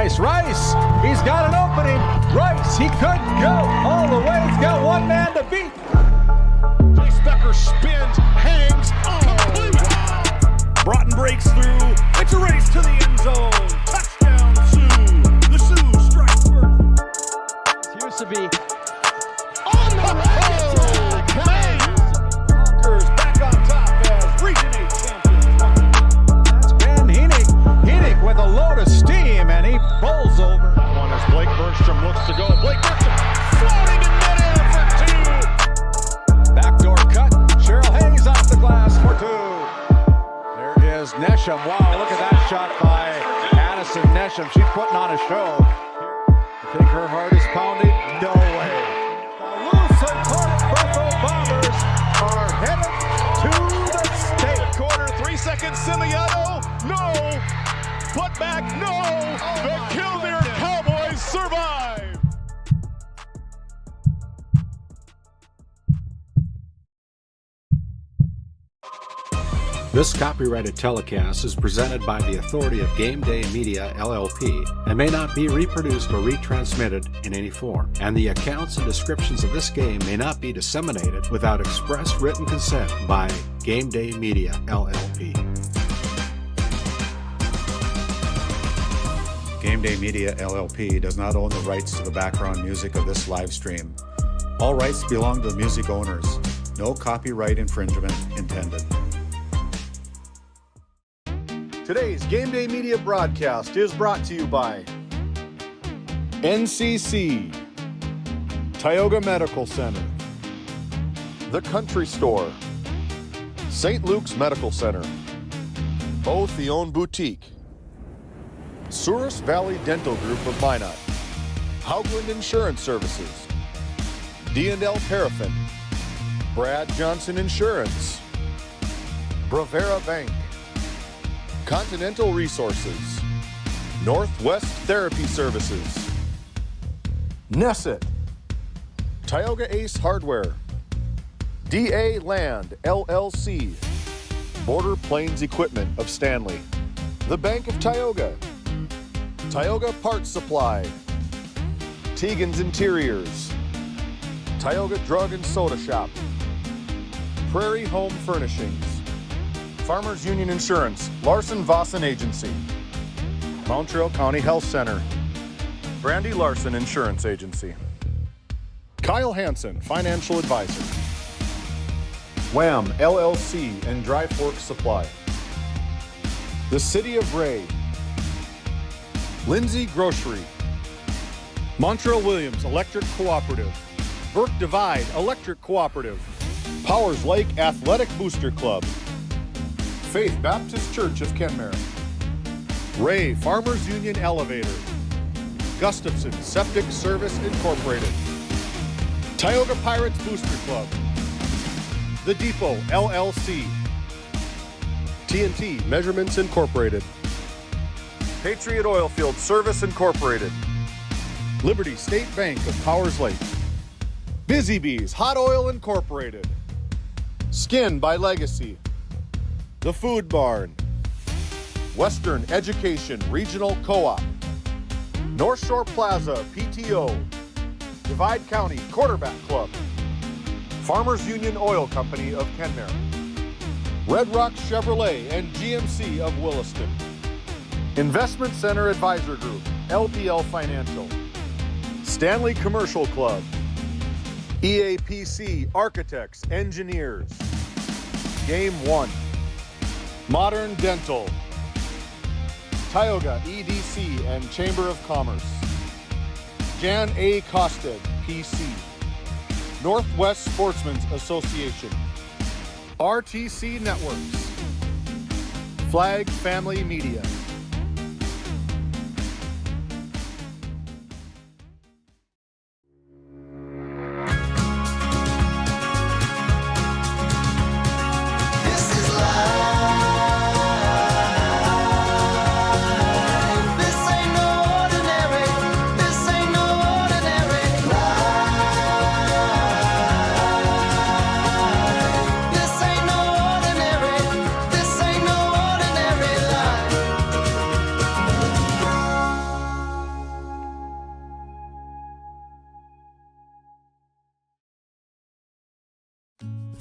Rice. He's got an opening. Rice, he could go all the way. He's got one man to beat. Chase Becker spins, hangs, complete. Broughton breaks through. It's a race to the end zone. Touchdown, Sioux. The Sioux strike first. Used to be on the road. Conquers back on top as Region 8 champions. That's Ben Henig with a load of steam, and he bowls over. One as Blake Burnstrom looks to go. Blake Burnstrom floating in midair for two. Backdoor cut. Cheryl Hayes off the glass for two. There is Nesham. Wow, look at that shot by Addison Nesham. She's putting on a show. You think her heart is pounding? No way. The Lusitano Bertho Bombers are headed to the state. Quarter, 3 seconds, Simiano. No. Put back, no. The Killdeer Cowboys survive. This copyrighted telecast is presented by the authority of GameDay Media, LLP, and may not be reproduced or retransmitted in any form. And the accounts and descriptions of this game may not be disseminated without express written consent by GameDay Media, LLP. GameDay Media, LLP does not own the rights to the background music of this live stream. All rights belong to the music owners. No copyright infringement intended. Today's GameDay Media broadcast is brought to you by NCC, Tioga Medical Center, The Country Store, St. Luke's Medical Center, O'Theone Boutique, Souris Valley Dental Group of Minot, Haugland Insurance Services, D&L Paraffin, Brad Johnson Insurance, Bravera Bank, Continental Resources, Northwest Therapy Services, Nesset, Tioga Ace Hardware, DA Land, LLC, Border Plains Equipment of Stanley, The Bank of Tioga, Tioga Parts Supply, Tegan's Interiors, Tioga Drug and Soda Shop, Prairie Home Furnishings, Farmers Union Insurance, Larson Vossen Agency, Mountrail County Health Center, Brandy Larson Insurance Agency, Kyle Hansen, Financial Advisor, Wham! LLC and Dry Fork Supply, the City of Ray, Lindsay Grocery, Montreal Williams Electric Cooperative, Burke Divide Electric Cooperative, Powers Lake Athletic Booster Club, Faith Baptist Church of Kenmare, Ray Farmers Union Elevator, Gustafson Septic Service Incorporated, Tioga Pirates Booster Club, The Depot LLC, TNT Measurements Incorporated, Patriot Oilfield Service Incorporated, Liberty State Bank of Powers Lake, Busy Bees Hot Oil Incorporated, Skin by Legacy, The Food Barn, Western Education Regional Co-op, North Shore Plaza PTO, Divide County Quarterback Club, Farmers Union Oil Company of Kenmare, Red Rock Chevrolet and GMC of Williston, Investment Center Advisor Group, LPL Financial, Stanley Commercial Club, EAPC Architects, Engineers, Game 1, Modern Dental, Tioga EDC and Chamber of Commerce, Jan A. Costed, PC, Northwest Sportsmen's Association, RTC Networks, Flag Family Media.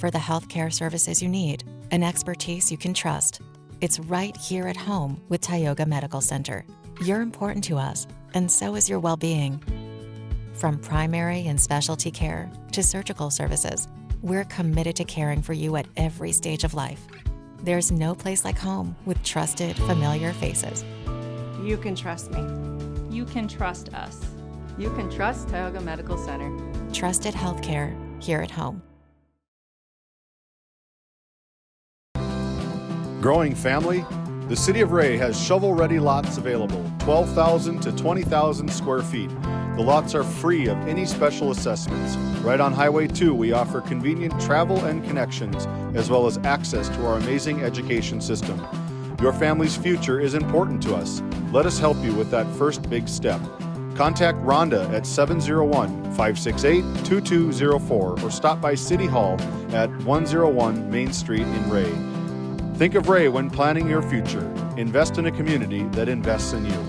for the healthcare services you need and expertise you can trust. It's right here at home with Tioga Medical Center. You're important to us, and so is your well-being. From primary and specialty care to surgical services, we're committed to caring for you at every stage of life. There's no place like home with trusted, familiar faces. You can trust me. You can trust us. You can trust Tioga Medical Center. Trusted healthcare here at home. Growing family? The City of Ray has shovel-ready lots available, 12,000 to 20,000 square feet. The lots are free of any special assessments. Right on Highway 2, we offer convenient travel and connections, as well as access to our amazing education system. Your family's future is important to us. Let us help you with that first big step. Contact Rhonda at 701-568-2204 or stop by City Hall at 101 Main Street in Ray. Think of Ray when planning your future. Invest in a community that invests in you.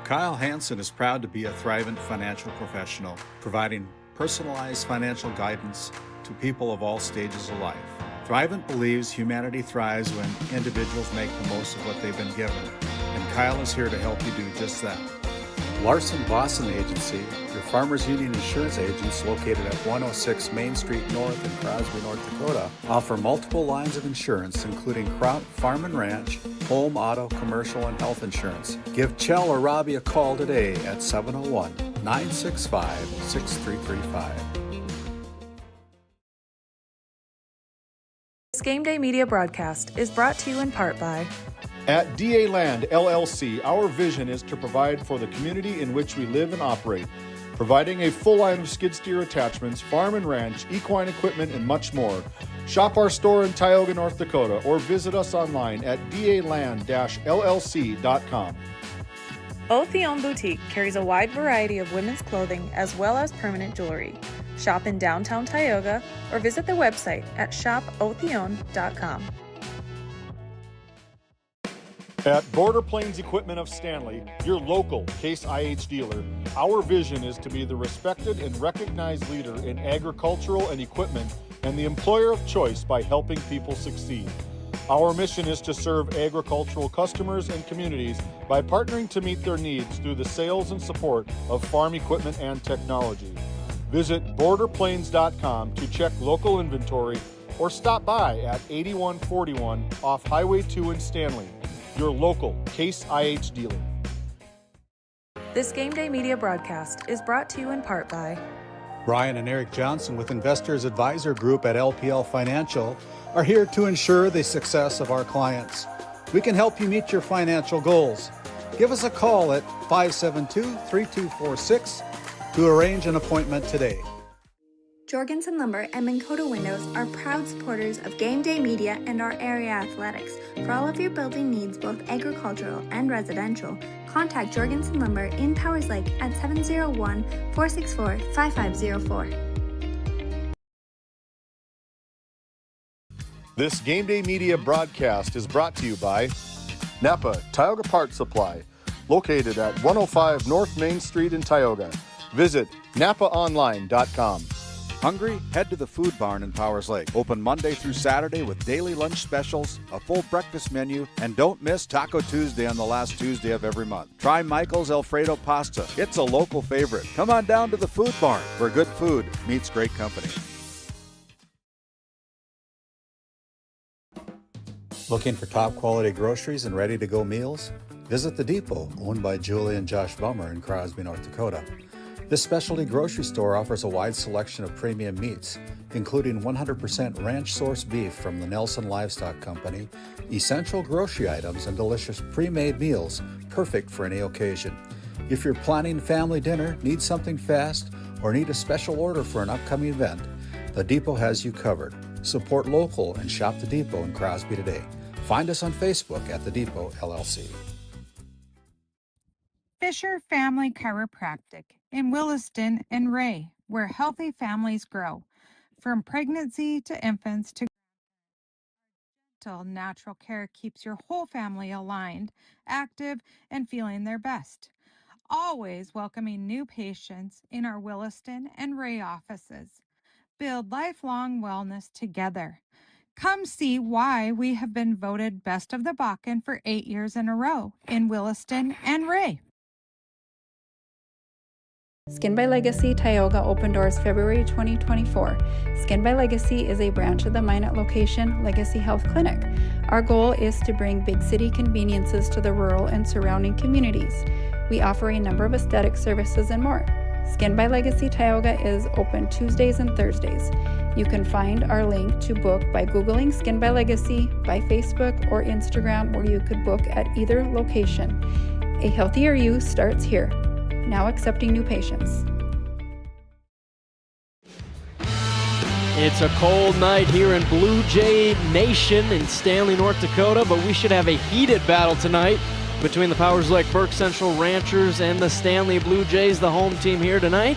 Kyle Hansen is proud to be a Thrivent financial professional, providing personalized financial guidance to people of all stages of life. Thrivent believes humanity thrives when individuals make the most of what they've been given, and Kyle is here to help you do just that. Larson Boston Agency, your Farmers Union insurance agents located at 106 Main Street North in Crosby, North Dakota, offer multiple lines of insurance, including crop, farm and ranch, home, auto, commercial, and health insurance. Give Chell or Robbie a call today at 701-965-6335. This GameDay Media broadcast is brought to you in part by At DA Land LLC, our vision is to provide for the community in which we live and operate, providing a full line of skid steer attachments, farm and ranch, equine equipment, and much more. Shop our store in Tioga, North Dakota, or visit us online at daland-llc.com. Otheon Boutique carries a wide variety of women's clothing as well as permanent jewelry. Shop in downtown Tioga or visit their website at shopotheon.com. At Border Plains Equipment of Stanley, your local Case IH dealer, our vision is to be the respected and recognized leader in agricultural and equipment and the employer of choice by helping people succeed. Our mission is to serve agricultural customers and communities by partnering to meet their needs through the sales and support of farm equipment and technology. Visit borderplains.com to check local inventory or stop by at 8141 off Highway 2 in Stanley. Your local Case IH dealer. This GameDay Media broadcast is brought to you in part by Brian and Eric Johnson with Investors Advisor Group at LPL Financial are here to ensure the success of our clients. We can help you meet your financial goals. Give us a call at 572-3246 to arrange an appointment today. Jorgensen Lumber and Minn Kota Windows are proud supporters of GameDay Media and our area athletics. For all of your building needs, both agricultural and residential, contact Jorgensen Lumber in Powers Lake at 701-464-5504. This GameDay Media broadcast is brought to you by Napa Tioga Parts Supply, located at 105 North Main Street in Tioga. Visit napaonline.com. Hungry? Head to the Food Barn in Powers Lake. Open Monday through Saturday with daily lunch specials, a full breakfast menu, and don't miss Taco Tuesday on the last Tuesday of every month. Try Michael's Alfredo Pasta. It's a local favorite. Come on down to the Food Barn, where good food meets great company. Looking for top quality groceries and ready to go meals? Visit The Depot, owned by Julie and Josh Bummer in Crosby, North Dakota. This specialty grocery store offers a wide selection of premium meats, including 100% ranch-sourced beef from the Nelson Livestock Company, essential grocery items, and delicious pre-made meals, perfect for any occasion. If you're planning family dinner, need something fast, or need a special order for an upcoming event, The Depot has you covered. Support local and shop The Depot in Crosby today. Find us on Facebook at The Depot LLC. Fisher Family Chiropractic in Williston and Ray, where healthy families grow. From pregnancy to infants to gentle natural care keeps your whole family aligned, active, and feeling their best. Always welcoming new patients in our Williston and Ray offices. build lifelong wellness together. Come see why we have been voted Best of the Bakken for 8 years in a row in Williston and Ray. Skin by Legacy Tioga opened doors February 2024. Skin by Legacy is a branch of the Minot location Legacy Health Clinic. Our goal is to bring big city conveniences to the rural and surrounding communities. We offer a number of aesthetic services and more. Skin by Legacy Tioga is open Tuesdays and Thursdays. You can find our link to book by Googling Skin by Legacy, by Facebook or Instagram, or you could book at either location. A healthier you starts here. Now accepting new patients. It's a cold night here in Blue Jay Nation in Stanley, North Dakota, but we should have a heated battle tonight between the Powers Lake-Burke Central Ranchers and the Stanley Blue Jays, the home team here tonight.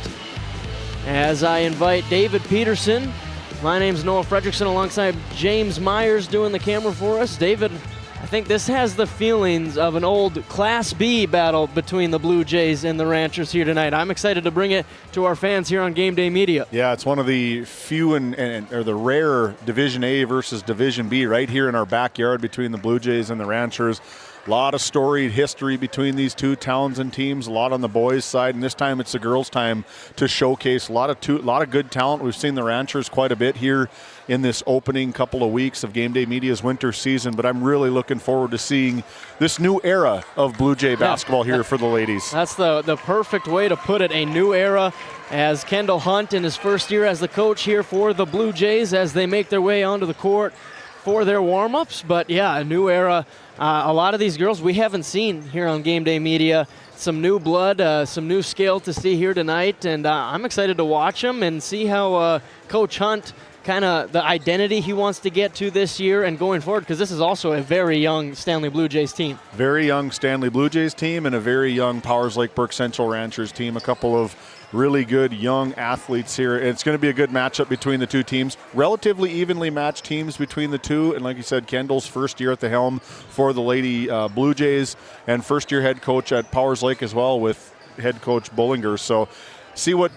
As I invite David Peterson, my name's Noah Fredrickson alongside James Myers doing the camera for us. David, I think this has the feelings of an old Class B battle between the Blue Jays and the Ranchers here tonight. I'm excited to bring it to our fans here on GameDay Media. Yeah, it's one of the few or the rare Division A versus Division B right here in our backyard between the Blue Jays and the Ranchers. A lot of storied history between these two towns and teams, a lot on the boys' side, and this time it's the girls' time to showcase a lot of good talent. We've seen the Ranchers quite a bit here in this opening couple of weeks of GameDay Media's winter season, but I'm really looking forward to seeing this new era of Blue Jay basketball here for the ladies. That's the perfect way to put it, a new era, as Kendall Hunt in his first year as the coach here for the Blue Jays as they make their way onto the court for their warm-ups. But yeah, a new era. A lot of these girls we haven't seen here on GameDay Media. Some new blood, some new skill to see here tonight, and I'm excited to watch them and see how Coach Hunt, kind of the identity he wants to get to this year and going forward, because this is also a very young Stanley Blue Jays team. Very young Stanley Blue Jays team and a very young Powers Lake-Burke Central Ranchers team. A couple of really good young athletes here. It's going to be a good matchup between the two teams. Relatively evenly matched teams between the two. And like you said, Kendall's first year at the helm for the Lady Blue Jays and first year head coach at Powers Lake as well with head coach Bullinger. So see who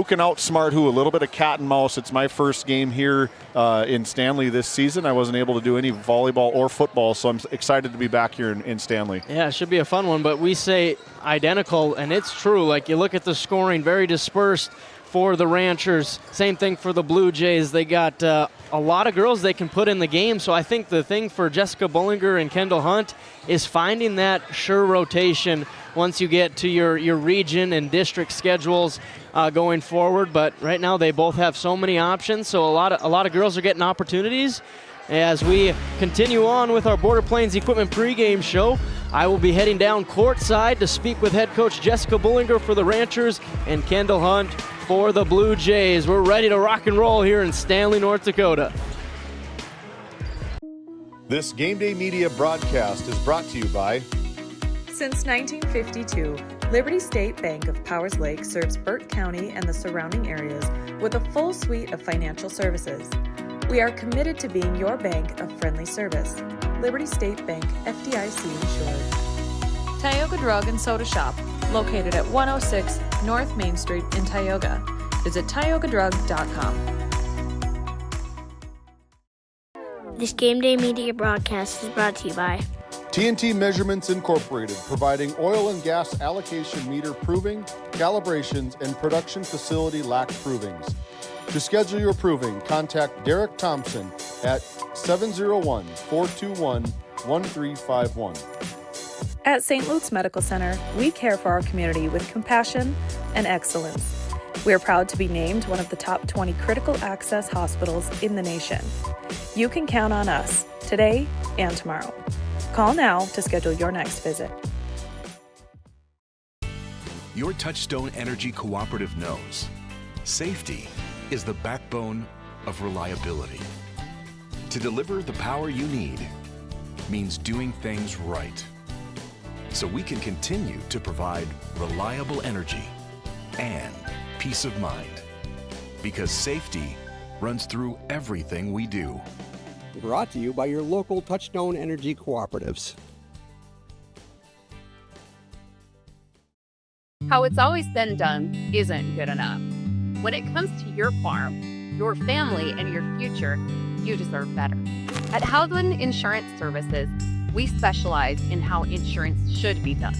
can outsmart who. A little bit of cat and mouse. It's my first game here in Stanley this season. I wasn't able to do any volleyball or football, so I'm excited to be back here in Stanley. Yeah, it should be a fun one, but we say identical, and it's true. Like, you look at the scoring, very dispersed for the Ranchers. Same thing for the Blue Jays. They got a lot of girls they can put in the game, so I think the thing for Jessica Bullinger and Kendall Hunt is finding that sure rotation once you get to your region and district schedules going forward. But right now they both have so many options, so a lot of girls are getting opportunities. As we continue on with our Border Plains Equipment pregame show, I will be heading down courtside to speak with head coach Jessica Bullinger for the Ranchers and Kendall Hunt for the Blue Jays. We're ready to rock and roll here in Stanley, North Dakota. This GameDay Media broadcast is brought to you by... Since 1952, Liberty State Bank of Powers Lake serves Burke County and the surrounding areas with a full suite of financial services. We are committed to being your bank of friendly service. Liberty State Bank, FDIC insured. Tioga Drug and Soda Shop, located at 106 North Main Street in Tioga. Visit tiogadrug.com. This GameDay Media broadcast is brought to you by TNT Measurements Incorporated, providing oil and gas allocation meter proving, calibrations, and production facility lac provings. To schedule your proving, contact Derek Thompson at 701-421-1351. At St. Luke's Medical Center, we care for our community with compassion and excellence. We are proud to be named one of the top 20 critical access hospitals in the nation. You can count on us today and tomorrow. Call now to schedule your next visit. Your Touchstone Energy Cooperative knows safety is the backbone of reliability. To deliver the power you need means doing things right, so we can continue to provide reliable energy and peace of mind, because safety runs through everything we do. Brought to you by your local Touchstone Energy Cooperatives. How it's always been done isn't good enough. When it comes to your farm, your family, and your future, you deserve better. At Howland Insurance Services, we specialize in how insurance should be done.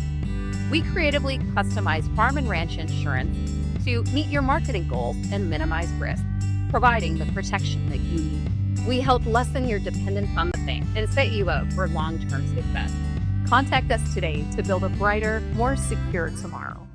We creatively customize farm and ranch insurance to meet your marketing goals and minimize risk, providing the protection that you need. We help lessen your dependence on the bank and set you up for long-term success. Contact us today to build a brighter, more secure tomorrow.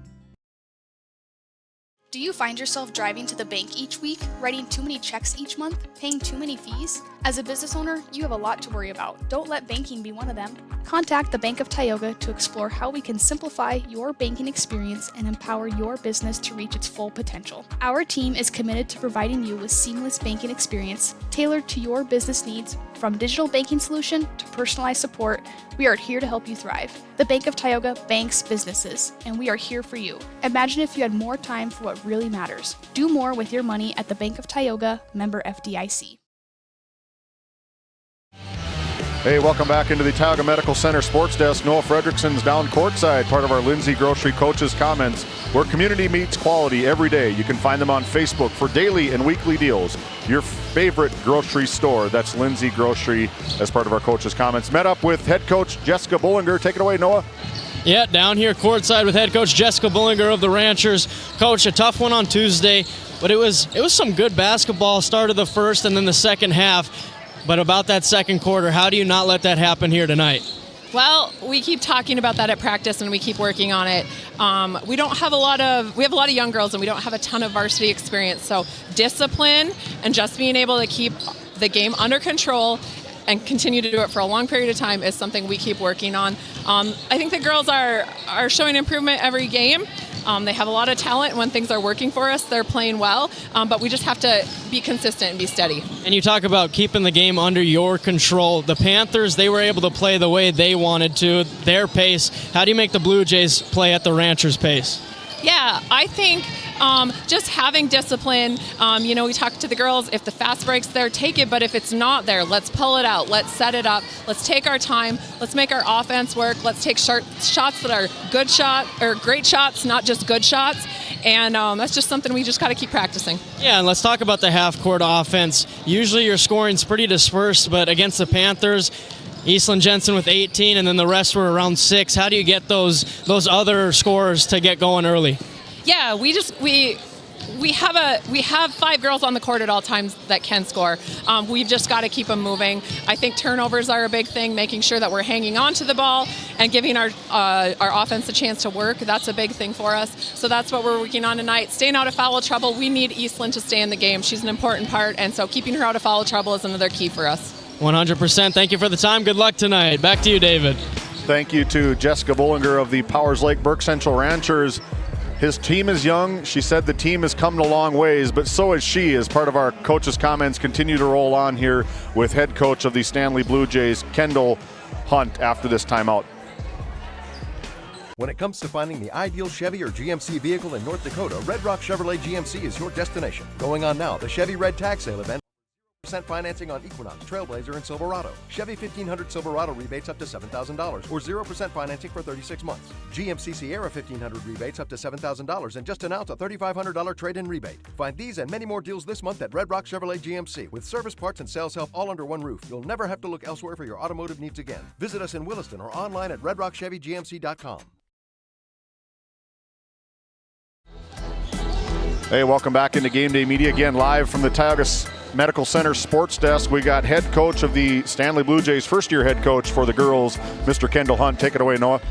Do you find yourself driving to the bank each week, writing too many checks each month, paying too many fees? As a business owner, you have a lot to worry about. Don't let banking be one of them. Contact the Bank of Tioga to explore how we can simplify your banking experience and empower your business to reach its full potential. Our team is committed to providing you with seamless banking experience tailored to your business needs. From digital banking solution to personalized support, we are here to help you thrive. The Bank of Tioga banks businesses, and we are here for you. Imagine if you had more time for what really matters. Do more with your money at the Bank of Tioga, member FDIC. Hey, welcome back into the Tioga Medical Center Sports Desk. Noah Fredrickson's down courtside, part of our Lindsay Grocery Coaches Comments, where community meets quality every day. You can find them on Facebook for daily and weekly deals. Your favorite grocery store, that's Lindsay Grocery, as part of our Coaches Comments. Met up with head coach Jessica Bullinger. Take it away, Noah. Yeah, down here courtside with head coach Jessica Bullinger of the Ranchers. Coach, a tough one on Tuesday, but it was some good basketball. Started the first and then the second half. But about that second quarter, how do you not let that happen here tonight? Well, we keep talking about that at practice and we keep working on it. We have a lot of young girls and we don't have a ton of varsity experience. So discipline and just being able to keep the game under control and continue to do it for a long period of time is something we keep working on. I think the girls are showing improvement every game. They have a lot of talent. When things are working for us, they're playing well, but we just have to be consistent and be steady. And you talk about keeping the game under your control. The Panthers, they were able to play the way they wanted to, their pace. How do you make the Blue Jays play at the Ranchers' pace? Yeah, I think just having discipline. We talk to the girls, if the fast break's there, take it, but if it's not there, let's pull it out. Let's set it up. Let's take our time. Let's make our offense work. Let's take shots that are good shot or great shots, not just good shots. And that's just something we just got to keep practicing. Yeah, and let's talk about the half-court offense. Usually your scoring's pretty dispersed, but against the Panthers, Eastland Jensen with 18, and then the rest were around 6. How do you get those other scorers to get going early? Yeah, we have 5 girls on the court at all times that can score. We've just got to keep them moving. I think turnovers are a big thing, making sure that we're hanging on to the ball and giving our offense a chance to work. That's a big thing for us. So that's what we're working on tonight. Staying out of foul trouble. We need Eastland to stay in the game. She's an important part, and so keeping her out of foul trouble is another key for us. 100%. Thank you for the time. Good luck tonight. Back to you, David. Thank you to Jessica Bullinger of the Powers Lake-Burke Central Ranchers. His team is young. She said the team has come a long ways, but so is she. As part of our coaches' comments continue to roll on here with head coach of the Stanley Blue Jays, Kendall Hunt, after this timeout. When it comes to finding the ideal Chevy or GMC vehicle in North Dakota, Red Rock Chevrolet GMC is your destination. Going on now, the Chevy Red Tag Sale event. % financing on Equinox, Trailblazer, and Silverado. Chevy 1500 Silverado rebates up to $7,000 or 0% financing for 36 months. GMC Sierra 1500 rebates up to $7,000 and just announced a $3,500 trade-in rebate. Find these and many more deals this month at Red Rock Chevrolet GMC. With service, parts, and sales help all under one roof, you'll never have to look elsewhere for your automotive needs again. Visit us in Williston or online at redrockchevygmc.com. Hey, welcome back into Game Day Media, again live from the Tioga Medical Center Sports Desk. We got head coach of the Stanley Blue Jays, first-year head coach for the girls, Mr. Kendall Hunt. Take it away, Noah.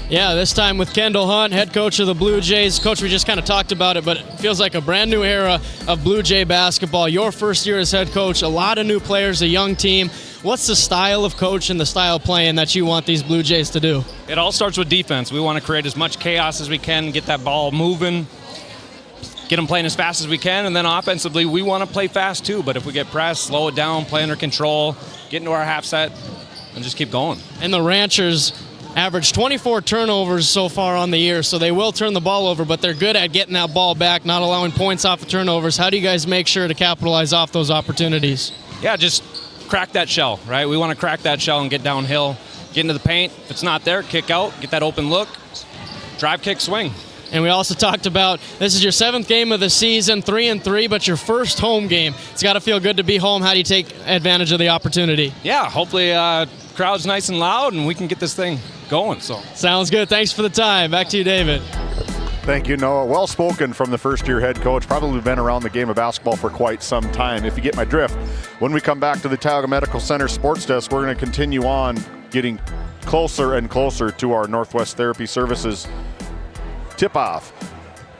Yeah, this time with Kendall Hunt, head coach of the Blue Jays. Coach, we just kind of talked about it, but it feels like a brand new era of Blue Jay basketball. Your first year as head coach, a lot of new players, a young team. What's the style of coach and the style of playing that you want these Blue Jays to do? It all starts with defense. We want to create as much chaos as we can, get that ball moving, get them playing as fast as we can, and then offensively, we want to play fast too, but if we get pressed, slow it down, play under control, get into our half set, and just keep going. And the Ranchers average 24 turnovers so far on the year, so they will turn the ball over, but they're good at getting that ball back, not allowing points off of turnovers. How do you guys make sure to capitalize off those opportunities? Yeah, just crack that shell, right? We want to crack that shell and get downhill, get into the paint. If it's not there, kick out, get that open look, drive, kick, swing. And we also talked about this is your 7th game of the season, 3-3, but your first home game. It's got to feel good to be home. How do you take advantage of the opportunity? Yeah, hopefully crowd's nice and loud and we can get this thing going. So sounds good. Thanks for the time. Back to you, David. Thank you, Noah. Well spoken from the first-year head coach. Probably been around the game of basketball for quite some time, if you get my drift. When we come back to the Tioga Medical Center Sports Desk, we're going to continue on getting closer and closer to our Northwest Therapy Services tip-off.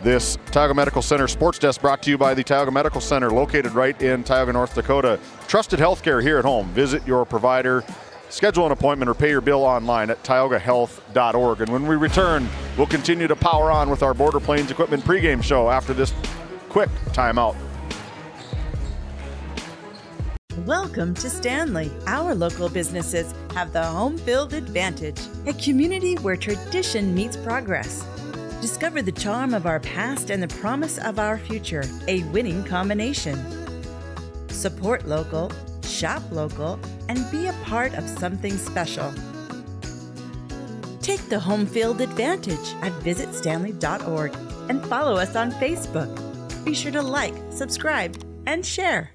This Tioga Medical Center Sports Desk brought to you by the Tioga Medical Center, located right in Tioga, North Dakota. Trusted healthcare here at home. Visit your provider. Schedule an appointment or pay your bill online at tiogahealth.org. And when we return, we'll continue to power on with our Border Plains Equipment pregame show after this quick timeout. Welcome to Stanley. Our local businesses have the home field advantage, a community where tradition meets progress. Discover the charm of our past and the promise of our future, a winning combination. Support local, shop local, and be a part of something special. Take the home field advantage at visitstanley.org and follow us on Facebook. Be sure to like, subscribe, and share.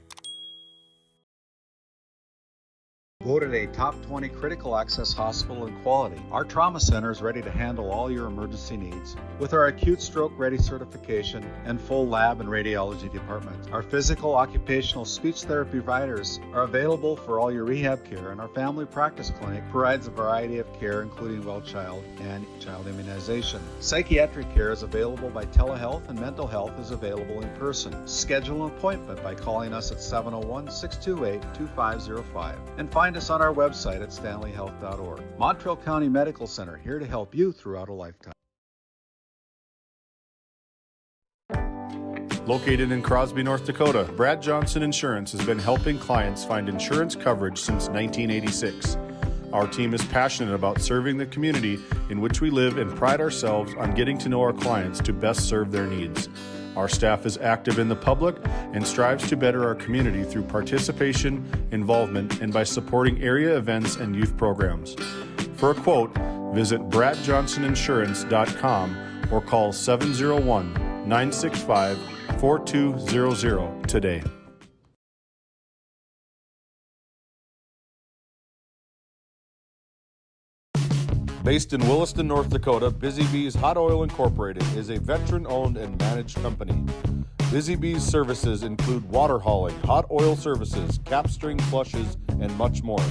Voted a top 20 critical access hospital in quality, our trauma center is ready to handle all your emergency needs. With our acute stroke ready certification and full lab and radiology department, our physical, occupational, speech therapy providers are available for all your rehab care, and our family practice clinic provides a variety of care, including well child and child immunization. Psychiatric care is available by telehealth, and mental health is available in person. Schedule an appointment by calling us at 701-628-2505 and find us on our website at stanleyhealth.org. Montreal County Medical Center, here to help you throughout a lifetime. Located in Crosby, North Dakota, Brad Johnson Insurance has been helping clients find insurance coverage since 1986. Our team is passionate about serving the community in which we live and pride ourselves on getting to know our clients to best serve their needs. Our staff is active in the public and strives to better our community through participation, involvement, and by supporting area events and youth programs. For a quote, visit bradjohnsoninsurance.com or call 701-965-4200 today. Based in Williston, North Dakota, Busy Bees Hot Oil Incorporated is a veteran-owned and managed company. Busy Bees services include water hauling, hot oil services, capstring flushes, and much more.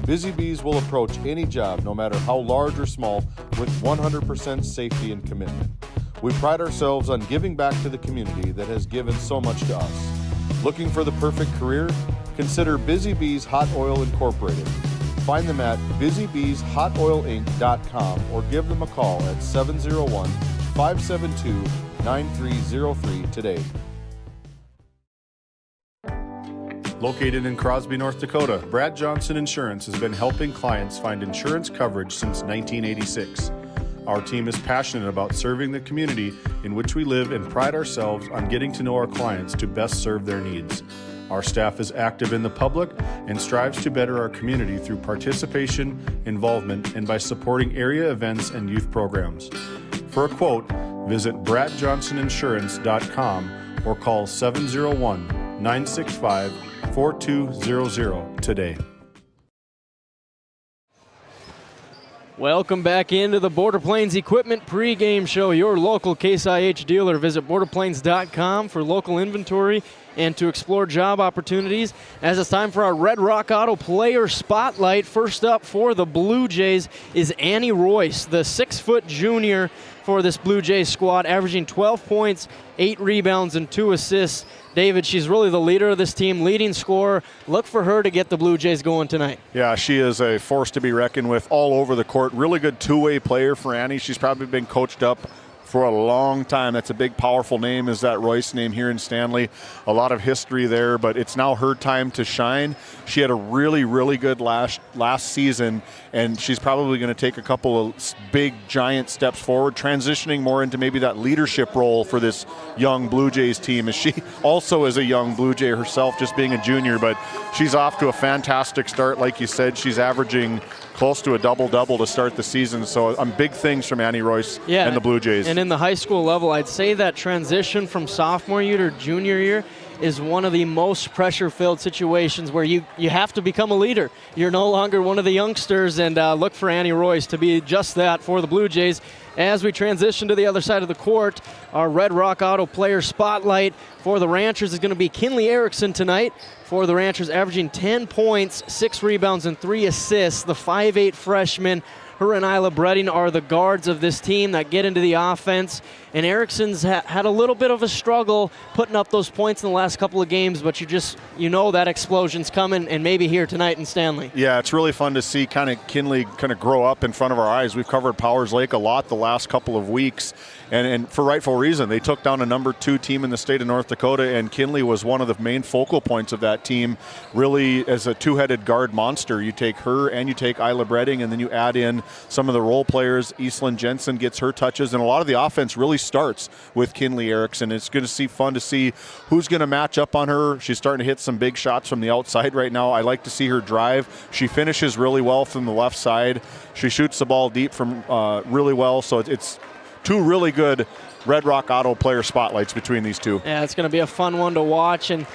Busy Bees will approach any job, no matter how large or small, with 100% safety and commitment. We pride ourselves on giving back to the community that has given so much to us. Looking for the perfect career? Consider Busy Bees Hot Oil Incorporated. Find them at busybbeeshotoilinc.com or give them a call at 701-572-9303 today. Located in Crosby, North Dakota, Brad Johnson Insurance has been helping clients find insurance coverage since 1986. Our team is passionate about serving the community in which we live and pride ourselves on getting to know our clients to best serve their needs. Our staff is active in the public and strives to better our community through participation, involvement, and by supporting area events and youth programs. For a quote, visit bradjohnsoninsurance.com or call 701-965-4200 today. Welcome back into the Border Plains Equipment pregame show, your local Case IH dealer. Visit borderplains.com for local inventory and to explore job opportunities. As it's time for our Red Rock Auto Player Spotlight. First up for the Blue Jays is Annie Royce, the 6-foot junior for this Blue Jays squad, averaging 12 points, 8 rebounds, and 2 assists. David, she's really the leader of this team, leading scorer. Look for her to get the Blue Jays going tonight. Yeah, she is a force to be reckoned with all over the court. Really good two-way player for Annie. She's probably been coached up for a long time. That's a big, powerful name, is that Royce name here in Stanley. A lot of history there, but it's now her time to shine. She had a really, really good last season, and she's probably going to take a couple of big, giant steps forward, transitioning more into maybe that leadership role for this young Blue Jays team. As she also is a young Blue Jay herself, just being a junior, but she's off to a fantastic start. Like you said, she's averaging close to a double-double to start the season. So big things from Annie Royce and the Blue Jays. And in the high school level, I'd say that transition from sophomore year to junior year is one of the most pressure-filled situations where you have to become a leader. You're no longer one of the youngsters, and look for Annie Royce to be just that for the Blue Jays. As we transition to the other side of the court, our Red Rock Auto player spotlight for the Ranchers is going to be Kinley Erickson tonight. For the Ranchers, averaging 10 points, 6 rebounds, and 3 assists. The 5'8 freshman. Her and Isla Bredding are the guards of this team that get into the offense. And Erickson's had a little bit of a struggle putting up those points in the last couple of games, but you know that explosion's coming, and maybe here tonight in Stanley. Yeah, it's really fun to see kind of Kinley kind of grow up in front of our eyes. We've covered Powers Lake a lot the last couple of weeks, and for rightful reason. They took down a number 2 team in the state of North Dakota, and Kinley was one of the main focal points of that team, really as a two-headed guard monster. You take her and you take Isla Bredding, and then you add in some of the role players. Eastlyn Jensen gets her touches, and a lot of the offense really starts with Kinley Erickson. It's going to see fun to see who's going to match up on her. She's starting to hit some big shots from the outside right now. I like to see her drive. She finishes really well from the left side. She shoots the ball deep from really well. So it's 2 really good Red Rock Auto player spotlights between these 2. Yeah, it's going to be a fun one to watch. And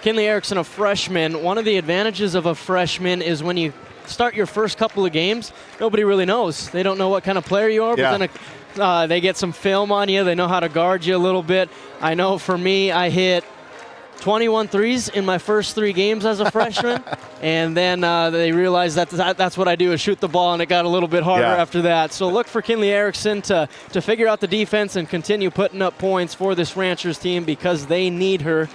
Kinley Erickson, a freshman, one of the advantages of a freshman is when you start your first couple of games, nobody really knows. They don't know what kind of player you are, but then they get some film on you. They know how to guard you a little bit. I know for me, I hit 21 threes in my first 3 games as a freshman, and then they realized that's what I do is shoot the ball, and it got a little bit harder after that. So look for Kinley Erickson to figure out the defense and continue putting up points for this Ranchers team because they need her.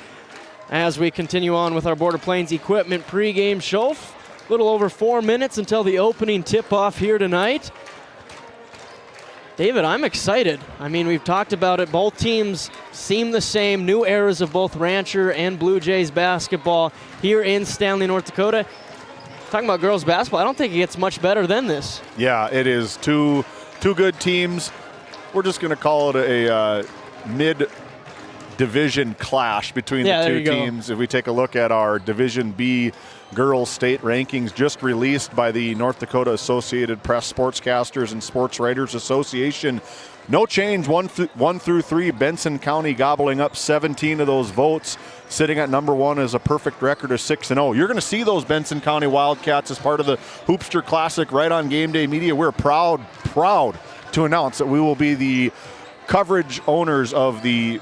As we continue on with our Border Plains Equipment pregame show, a little over 4 minutes until the opening tip-off here tonight. David, I'm excited. I mean, we've talked about it. Both teams seem the same. New eras of both Rancher and Blue Jays basketball here in Stanley, North Dakota. Talking about girls basketball, I don't think it gets much better than this. Yeah, it is. Two good teams. We're just going to call it a mid-division clash between the 2 teams. If we take a look at our Division B girls state rankings just released by the North Dakota Associated Press Sportscasters and Sports Writers Association, no change, 1 through 3. Benson County gobbling up 17 of those votes, sitting at number 1 as a perfect record of 6-0. You're going to see those Benson County Wildcats as part of the Hoopster Classic right on GameDay Media. We're proud to announce that we will be the coverage owners of the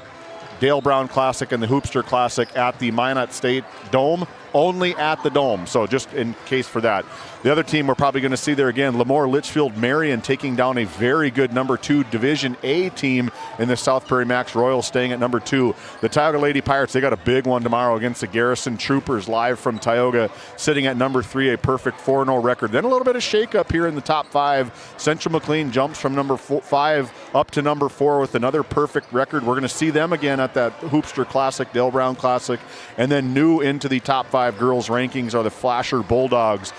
Dale Brown Classic and the Hoopster Classic at the Minot State Dome, only at the Dome. So just in case for that. The other team we're probably going to see there again, Lemoore Litchfield Marion taking down a very good number 2 Division A team in the South Prairie Max Royals, staying at number 2. The Tioga Lady Pirates, they got a big one tomorrow against the Garrison Troopers live from Tioga, sitting at number 3, a perfect 4-0 record. Then a little bit of shakeup here in the top 5. Central McLean jumps from number 5 up to number 4 with another perfect record. We're going to see them again at that Hoopster Classic, Dale Brown Classic. And then new into the top 5 girls rankings are the Flasher Bulldogs.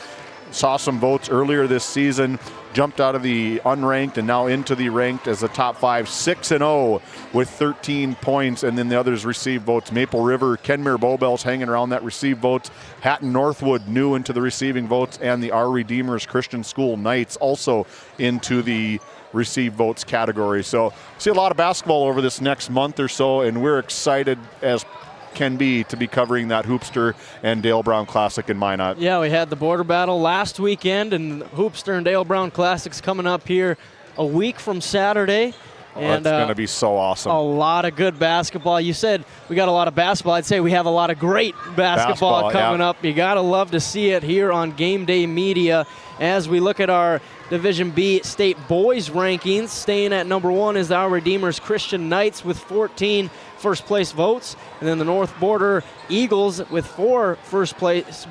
Saw some votes earlier this season, jumped out of the unranked and now into the ranked as a top 5, 6-0 with 13 points, and then the others received votes. Maple River, Kenmare Bowbells hanging around that received votes. Hatton Northwood new into the receiving votes, and the Our Redeemers Christian School Knights also into the received votes category. So see a lot of basketball over this next month or so, and we're excited as can be to be covering that Hoopster and Dale Brown Classic in Minot. Yeah, we had the border battle last weekend, and Hoopster and Dale Brown Classic's coming up here a week from Saturday. And it's going to be so awesome. A lot of good basketball. You said we got a lot of basketball. I'd say we have a lot of great basketball coming up. You got to love to see it here on GameDay Media as we look at our Division B state boys rankings. Staying at number 1 is our Redeemers Christian Knights with 14 first place votes, and then the North Border Eagles with 4 first place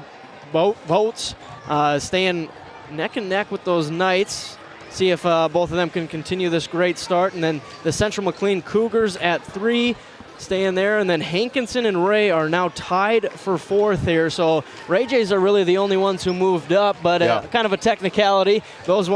votes, staying neck and neck with those Knights. See if both of them can continue this great start. And then the Central McLean Cougars at 3, staying there. And then Hankinson and Ray are now tied for 4th here. So Ray Jays are really the only ones who moved up, but kind of a technicality. Those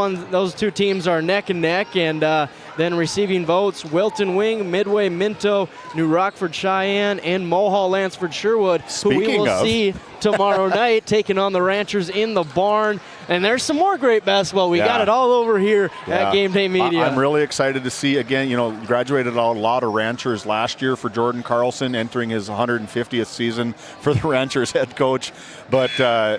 2 teams are neck and neck. And then receiving votes, Wilton Wing, Midway Minto, New Rockford Cheyenne, and Mohall Lansford Sherwood, who we will see tomorrow night taking on the Ranchers in the barn. And there's some more great basketball. We got it all over here at GameDay Media. I'm really excited to see, again, graduated a lot of Ranchers last year for Jordan Carlson, entering his 150th season for the Ranchers head coach. But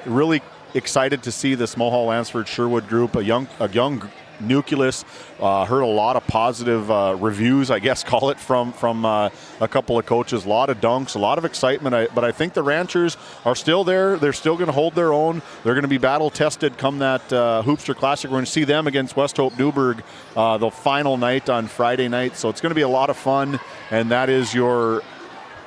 really excited to see this Mulhall-Lansford-Sherwood group, a young nucleus. Heard a lot of positive reviews, I guess, call it, from a couple of coaches. A lot of dunks, a lot of excitement. But I think the Ranchers are still there. They're still going to hold their own. They're going to be battle-tested come that Hoopster Classic. We're going to see them against West Hope Newburgh the final night on Friday night. So it's going to be a lot of fun, and that is your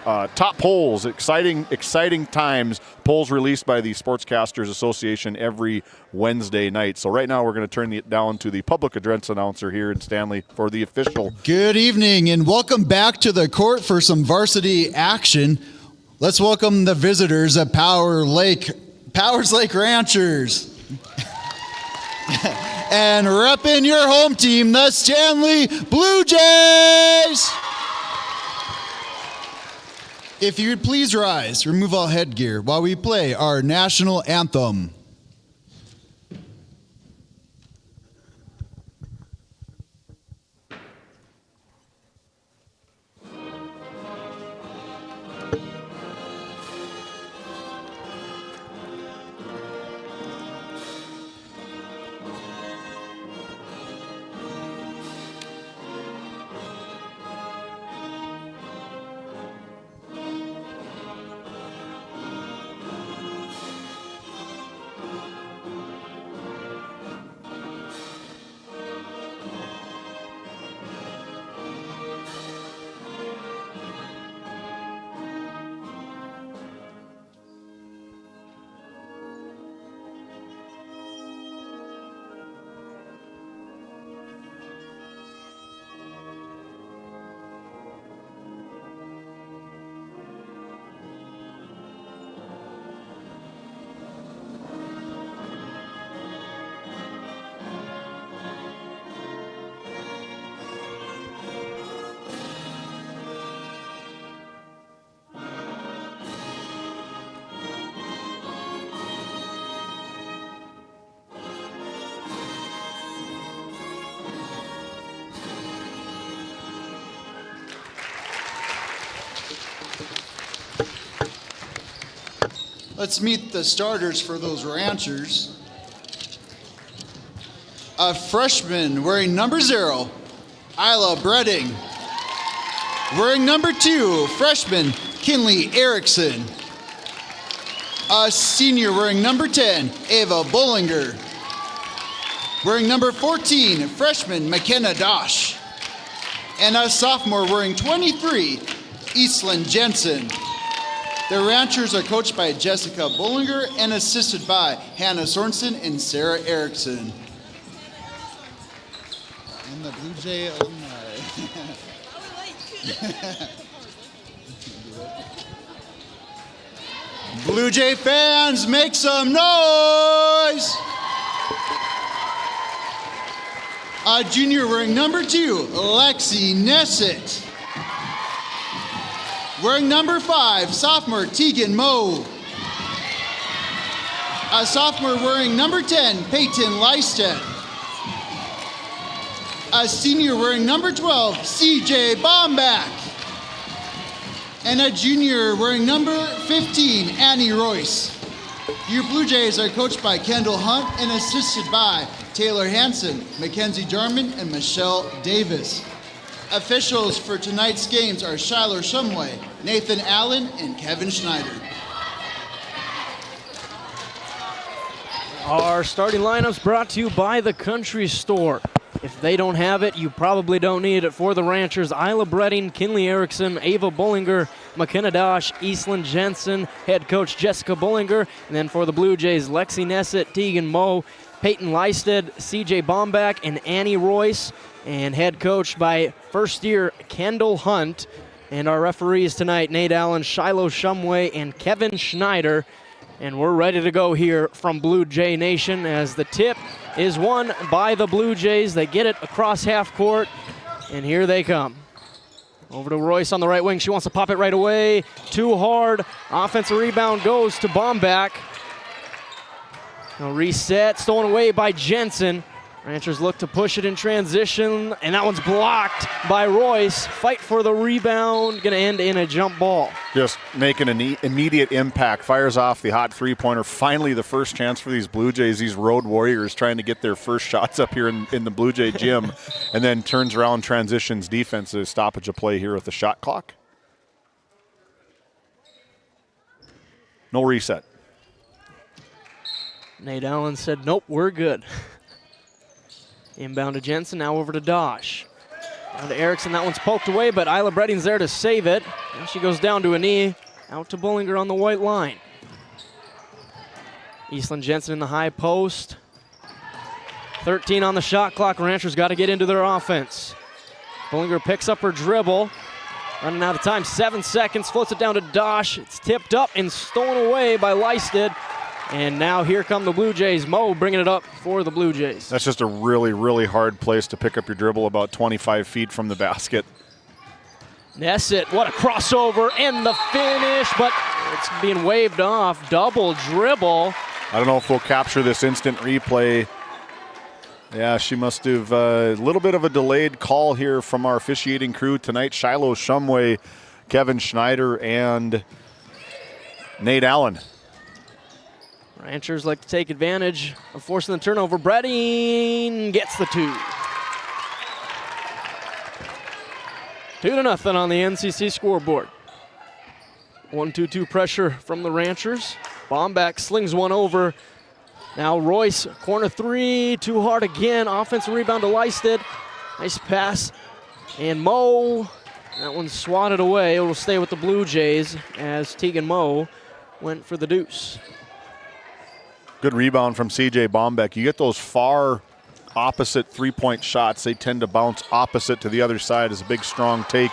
top polls. Exciting times. Polls released by the Sportscasters Association every Wednesday night. So right now we're going to turn it down to the public address announcer here in Stanley for the official. Good evening and welcome back to the court for some varsity action. Let's welcome the visitors at Powers Lake Ranchers. And repping your home team, the Stanley Blue Jays. If you would please rise, remove all headgear while we play our national anthem. Let's meet the starters for those Ranchers. A freshman wearing number 0, Isla Bredding. Wearing number 2, freshman Kinley Erickson. A senior wearing number 10, Ava Bollinger. Wearing number 14, freshman McKenna Dosh. And a sophomore wearing 23, Eastland Jensen. The Ranchers are coached by Jessica Bollinger and assisted by Hannah Sorensen and Sarah Erickson. And the Blue Jay alumni. Blue Jay fans, make some noise! A junior wearing number 2, Lexi Nessett. Wearing number 5, sophomore Tegan Moe. A sophomore wearing number 10, Peyton Leisted. A senior wearing number 12, CJ Bombach. And a junior wearing number 15, Annie Royce. Your Blue Jays are coached by Kendall Hunt and assisted by Taylor Hansen, Mackenzie Jarman, and Michelle Davis. Officials for tonight's games are Shiloh Shumway, Nathan Allen, and Kevin Schneider. Our starting lineups brought to you by the Country Store. If they don't have it, you probably don't need it. For the Ranchers, Isla Bredding, Kinley Erickson, Ava Bollinger, McKenna Dosh, Eastland Jensen, head coach Jessica Bollinger. And then for the Blue Jays, Lexi Nessett, Tegan Moe, Peyton Leisted, CJ Bombach, and Annie Royce. And head coached by first-year Kendall Hunt. And our referees tonight, Nate Allen, Shiloh Shumway, and Kevin Schneider. And we're ready to go here from Blue Jay Nation as the tip is won by the Blue Jays. They get it across half court, and here they come. Over to Royce on the right wing. She wants to pop it right away. Too hard. Offensive rebound goes to Bombach. A reset, stolen away by Jensen. Ranchers look to push it in transition, and that one's blocked by Royce. Fight for the rebound, gonna end in a jump ball. Just making an immediate impact. Fires off the hot three-pointer. Finally the first chance for these Blue Jays, these road warriors trying to get their first shots up here in the Blue Jay gym. And then turns around, transitions defense, a stoppage of play here with the shot clock. No reset. Nate Allen said, nope, we're good. Inbound to Jensen, now over to Dosh. Down to Erickson, that one's poked away, but Isla Bredding's there to save it. And she goes down to a knee, out to Bullinger on the white line. Eastland Jensen in the high post. 13 on the shot clock. Ranchers got to get into their offense. Bullinger picks up her dribble. Running out of time, 7 seconds, floats it down to Dosh. It's tipped up and stolen away by Leisted. And now here come the Blue Jays. Mo bringing it up for the Blue Jays. That's just a really, really hard place to pick up your dribble about 25 feet from the basket. Nesset, what a crossover and the finish, but it's being waved off. Double dribble. I don't know if we'll capture this instant replay. Yeah, she must have a little bit of a delayed call here from our officiating crew tonight. Shiloh Shumway, Kevin Schneider, and Nate Allen. Ranchers like to take advantage of forcing the turnover. Bredding gets the 2. 2-0 on the NCC scoreboard. 1-2-2 pressure from the Ranchers. Bomback slings one over. Now Royce, corner 3, too hard again. Offensive rebound to Leisted. Nice pass. And Mo, that one's swatted away. It will stay with the Blue Jays as Tegan Mo went for the deuce. Good rebound from C.J. Bombeck. You get those far opposite three-point shots. They tend to bounce opposite to the other side as a big, strong take.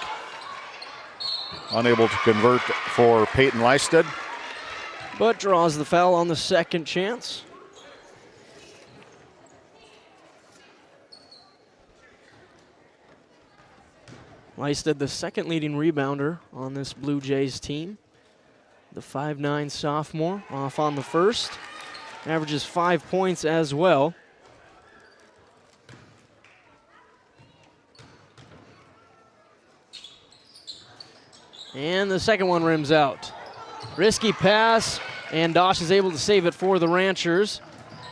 Unable to convert for Peyton Leisted. But draws the foul on the second chance. Leisted, the second leading rebounder on this Blue Jays team. The 5'9" sophomore off on the first. Averages 5 points as well. And the second one rims out. Risky pass, and Dosh is able to save it for the Ranchers.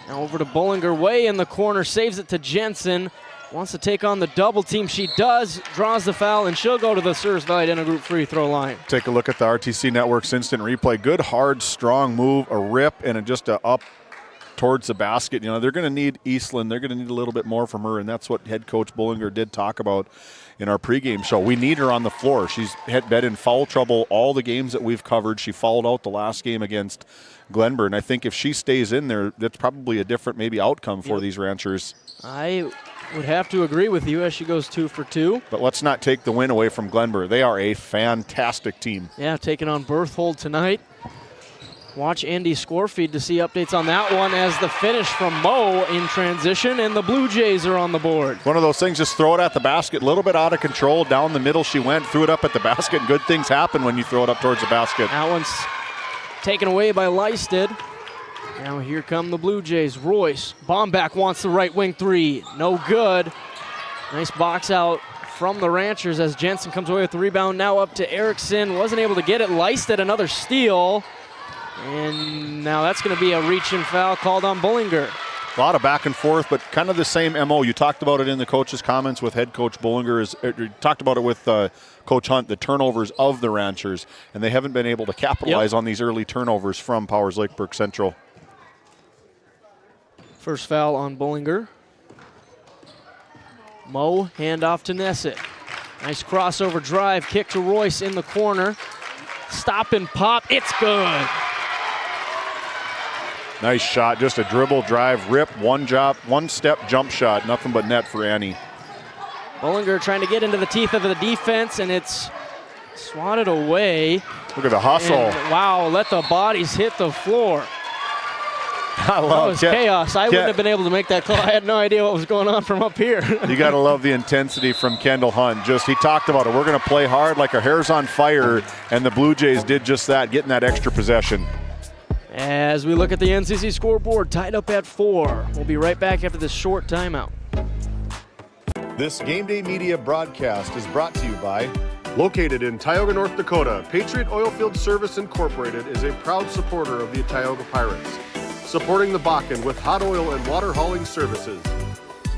Now over to Bullinger, way in the corner, saves it to Jensen. Wants to take on the double team. She does, draws the foul, and she'll go to the Service Valley Dental Group free throw line. Take a look at the RTC Network's instant replay. Good, hard, strong move, a rip, and just a up towards the basket. You know, they're going to need Eastland. They're going to need a little bit more from her, and that's what head coach Bullinger did talk about in our pregame show. We need her on the floor. She's been in foul trouble all the games that we've covered. She fouled out the last game against Glenburn. I think if she stays in there, that's probably a different maybe outcome for these Ranchers. I would have to agree with you as she goes 2 for 2. But let's not take the win away from Glenburn. They are a fantastic team. Yeah, taking on Berthold tonight. Watch Andy's score feed to see updates on that one as the finish from Mo in transition, and the Blue Jays are on the board. One of those things, just throw it at the basket. A little bit out of control. Down the middle she went, threw it up at the basket. Good things happen when you throw it up towards the basket. That one's taken away by Leisted. Now here come the Blue Jays. Royce, Bomback wants the right wing 3. No good. Nice box out from the Ranchers as Jensen comes away with the rebound. Now up to Erickson. Wasn't able to get it. Leisted, another steal. And now that's going to be a reach and foul called on Bullinger. A lot of back and forth, but kind of the same MO. You talked about it in the coach's comments with head coach Bullinger. You talked about it with Coach Hunt, the turnovers of the Ranchers, and they haven't been able to capitalize on these early turnovers from Powers Lake-Burke Central. First foul on Bullinger. Mo, handoff to Nesset. Nice crossover drive, kick to Royce in the corner. Stop and pop, it's good. Nice shot, just a dribble, drive, rip, one-step jump shot. Nothing but net for Annie. Bullinger trying to get into the teeth of the defense, and it's swatted away. Look at the hustle. And, wow, let the bodies hit the floor. That was chaos. I wouldn't have been able to make that call. I had no idea what was going on from up here. You got to love the intensity from Kendall Hunt. He talked about it. We're going to play hard like our hair's on fire, and the Blue Jays did just that, getting that extra possession. As we look at the NCC scoreboard, tied up at 4. We'll be right back after this short timeout. This Game Day Media broadcast is brought to you by, located in Tioga, North Dakota, Patriot Oilfield Service Incorporated is a proud supporter of the Tioga Pirates, supporting the Bakken with hot oil and water hauling services.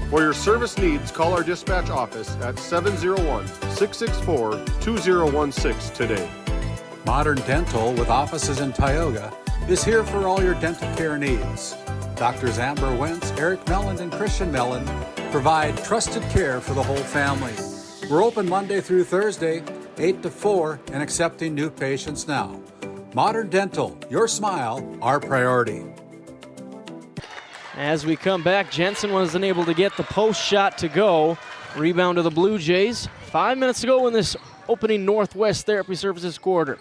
For your service needs, call our dispatch office at 701-664-2016 today. Modern Dental, with offices in Tioga, is here for all your dental care needs. Doctors Amber Wentz, Eric Melland, and Christian Melland provide trusted care for the whole family. We're open Monday through Thursday, 8 to 4, and accepting new patients now. Modern Dental, your smile, our priority. As we come back, Jensen wasn't able to get the post shot to go. Rebound to the Blue Jays. 5 minutes to go in this opening Northwest Therapy Services quarter.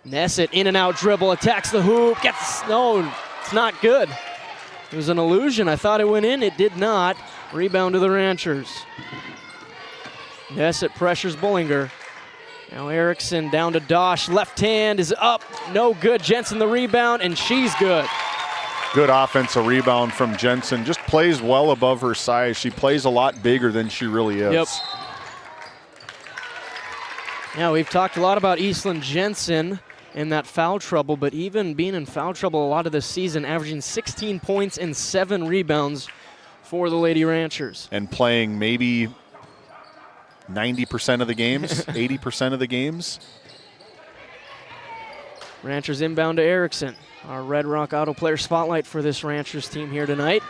Nessett in and out dribble, attacks the hoop, no, it's not good. It was an illusion. I thought it went in, it did not. Rebound to the Ranchers. Nessett pressures Bullinger. Now Erickson down to Dosh, left hand is up, no good. Jensen the rebound, and she's good. Good offensive rebound from Jensen. Just plays well above her size. She plays a lot bigger than she really is. Yep. Yeah, we've talked a lot about Eastland Jensen and that foul trouble, but even being in foul trouble a lot of this season, averaging 16 points and 7 rebounds for the Lady Ranchers. And playing maybe 90% of the games, 80% of the games. Ranchers inbound to Erickson. Our Red Rock Auto Player spotlight for this Ranchers team here tonight.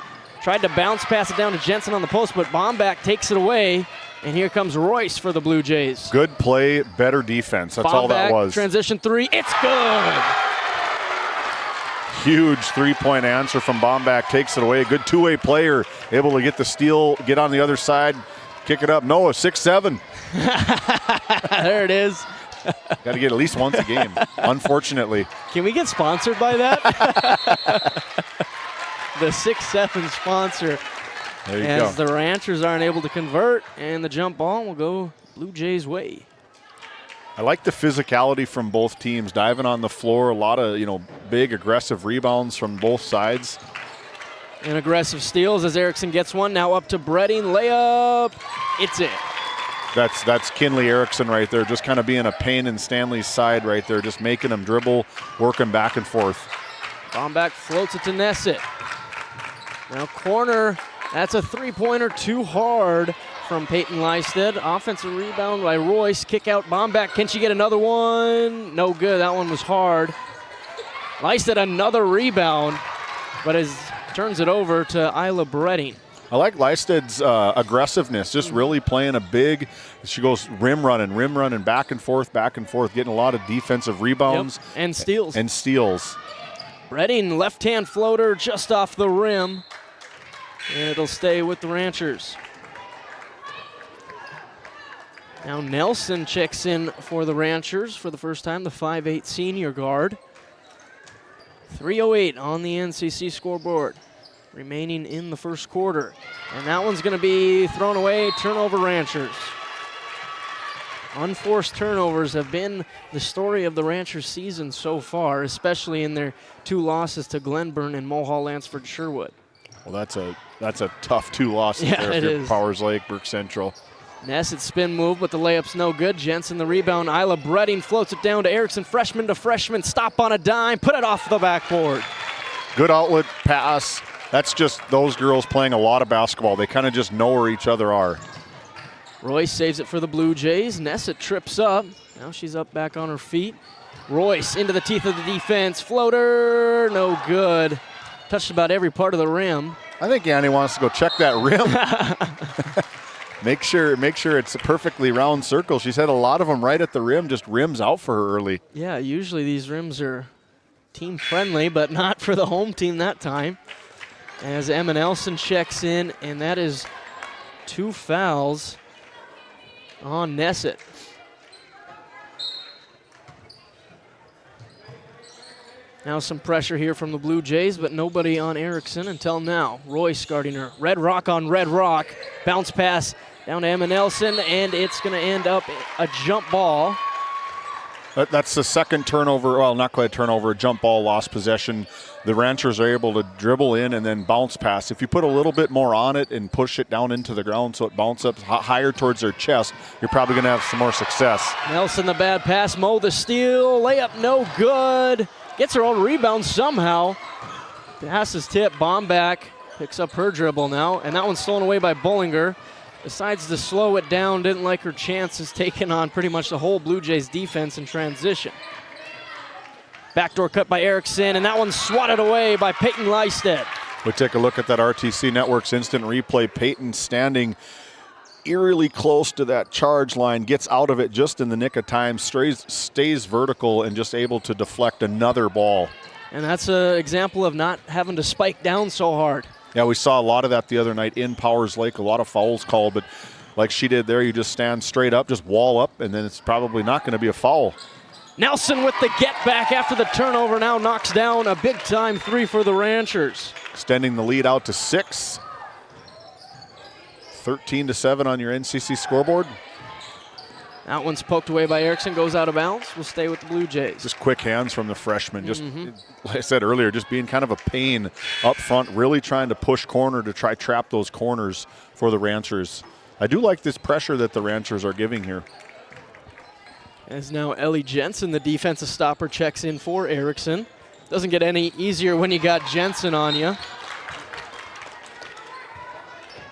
Tried to bounce pass it down to Jensen on the post, but Bomback takes it away. And here comes Royce for the Blue Jays. Good play, better defense. That's all that was. Transition 3, it's good. Huge three-point answer from Bomback, takes it away. A good two-way player, able to get the steal, get on the other side, kick it up. Noah, 6-7. There it is. Got to get at least once a game, unfortunately. Can we get sponsored by that? The 6-7 sponsor. There you as go. The Ranchers aren't able to convert, and the jump ball will go Blue Jays' way. I like the physicality from both teams, diving on the floor, a lot of big aggressive rebounds from both sides. And aggressive steals as Erickson gets one. Now up to Bredding, layup, it's it. That's Kinley Erickson right there, just kind of being a pain in Stanley's side right there, just making him dribble, working back and forth. Bomback floats it to Nessett. Now corner, that's a three-pointer, too hard from Peyton Lysted. Offensive rebound by Royce, kick out Bomback. Can she get another one? No good, that one was hard. Lysted another rebound, but turns it over to Isla Bredding. I like Lysted's aggressiveness, just really playing a big, she goes rim running, back and forth, getting a lot of defensive rebounds. Yep. And steals. And steals. Bredding, left-hand floater just off the rim. And it'll stay with the Ranchers. Now Nelson checks in for the Ranchers for the first time, the 5'8" senior guard. 3:08 on the NCC scoreboard, remaining in the first quarter. And that one's going to be thrown away, turnover Ranchers. Unforced turnovers have been the story of the Ranchers season so far, especially in their 2 losses to Glenburn and Mulhall-Lansford Sherwood. Well, that's a tough 2 losses there if you're Powers Lake-Burke Central. Nessett spin move, but the layup's no good. Jensen the rebound. Isla Bredding floats it down to Erickson, freshman to freshman. Stop on a dime, put it off the backboard. Good outlet pass. That's just those girls playing a lot of basketball. They kind of just know where each other are. Royce saves it for the Blue Jays. Nessett trips up. Now she's up back on her feet. Royce into the teeth of the defense. Floater, no good. Touched about every part of the rim. I think Yanni wants to go check that rim. Make sure it's a perfectly round circle. She's had a lot of them right at the rim, just rims out for her early. Yeah, usually these rims are team friendly, but not for the home team that time. As Emma Nelson checks in, and that is 2 fouls on Nessett. Now some pressure here from the Blue Jays, but nobody on Erickson until now. Royce guarding her. Red Rock on Red Rock. Bounce pass down to Emma Nelson, and it's going to end up a jump ball. That's the second turnover, well, not quite a turnover, a jump ball, lost possession. The Ranchers are able to dribble in and then bounce pass. If you put a little bit more on it and push it down into the ground so it bounces up higher towards their chest, you're probably going to have some more success. Nelson, the bad pass, Mo the steal, layup no good. Gets her own rebound somehow. Pass is tipped, bomb back, picks up her dribble now, and that one's stolen away by Bullinger. Decides to slow it down, didn't like her chances, taking on pretty much the whole Blue Jays defense in transition. Backdoor cut by Erickson, and that one's swatted away by Peyton Lysted. We take a look at that RTC Network's instant replay. Peyton standing eerily close to that charge line, gets out of it just in the nick of time, stays vertical and just able to deflect another ball. And that's an example of not having to spike down so hard. Yeah, we saw a lot of that the other night in Powers Lake, a lot of fouls called, but like she did there, you just stand straight up, just wall up, and then it's probably not going to be a foul. Nelson with the get back after the turnover now knocks down a big time three for the Ranchers. Extending the lead out to 6. 13-7 on your NCC scoreboard. That one's poked away by Erickson, goes out of bounds. We'll stay with the Blue Jays. Just quick hands from the freshman. Just like I said earlier, just being kind of a pain up front, really trying to push corner to try trap those corners for the Ranchers. I do like this pressure that the Ranchers are giving here. As now Ellie Jensen, the defensive stopper, checks in for Erickson. Doesn't get any easier when you got Jensen on you.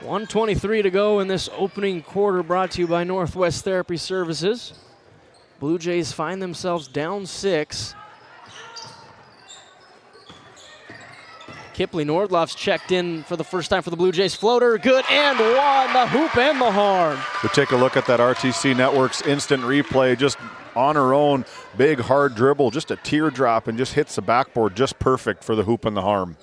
1:23 to go in this opening quarter, brought to you by Northwest Therapy Services. Blue Jays find themselves down 6. Kipley Nordloff's checked in for the first time for the Blue Jays. Floater, good and one, the hoop and the harm. We take a look at that RTC Network's instant replay, just on her own, big hard dribble, just a teardrop, and just hits the backboard just perfect for the hoop and the harm.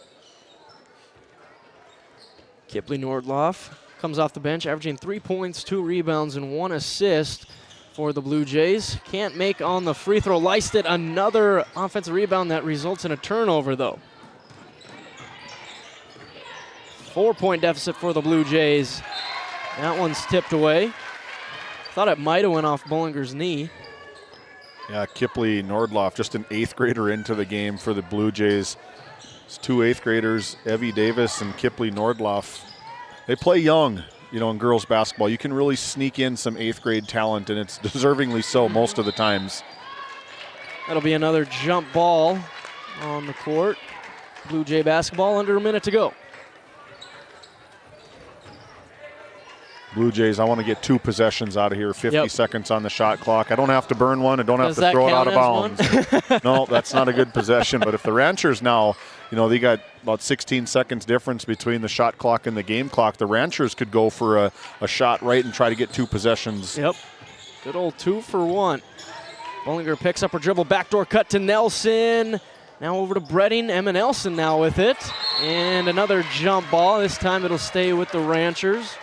Kipley Nordloff comes off the bench, averaging 3 points, 2 rebounds, and 1 assist for the Blue Jays. Can't make on the free throw. Lysted another offensive rebound that results in a turnover, though. 4-point deficit for the Blue Jays. That one's tipped away. Thought it might have went off Bullinger's knee. Yeah, Kipley Nordloff, just an 8th grader into the game for the Blue Jays. It's 2 8th graders, Evie Davis and Kipley Nordloff. They play young, you know, in girls basketball. You can really sneak in some 8th grade talent, and it's deservingly so most of the times. That'll be another jump ball on the court. Blue Jay basketball, under a minute to go. Blue Jays, I want to get 2 possessions out of here, 50 seconds on the shot clock. I don't have to burn one. I don't have to throw it out of bounds. No, that's not a good possession. But if the Ranchers now, you know, they got about 16 seconds difference between the shot clock and the game clock, the Ranchers could go for a shot right and try to get 2 possessions. Yep. Good old 2 for 1. Bullinger picks up her dribble, backdoor cut to Nelson. Now over to Bredding. Emma Nelson now with it. And another jump ball. This time it'll stay with the Ranchers.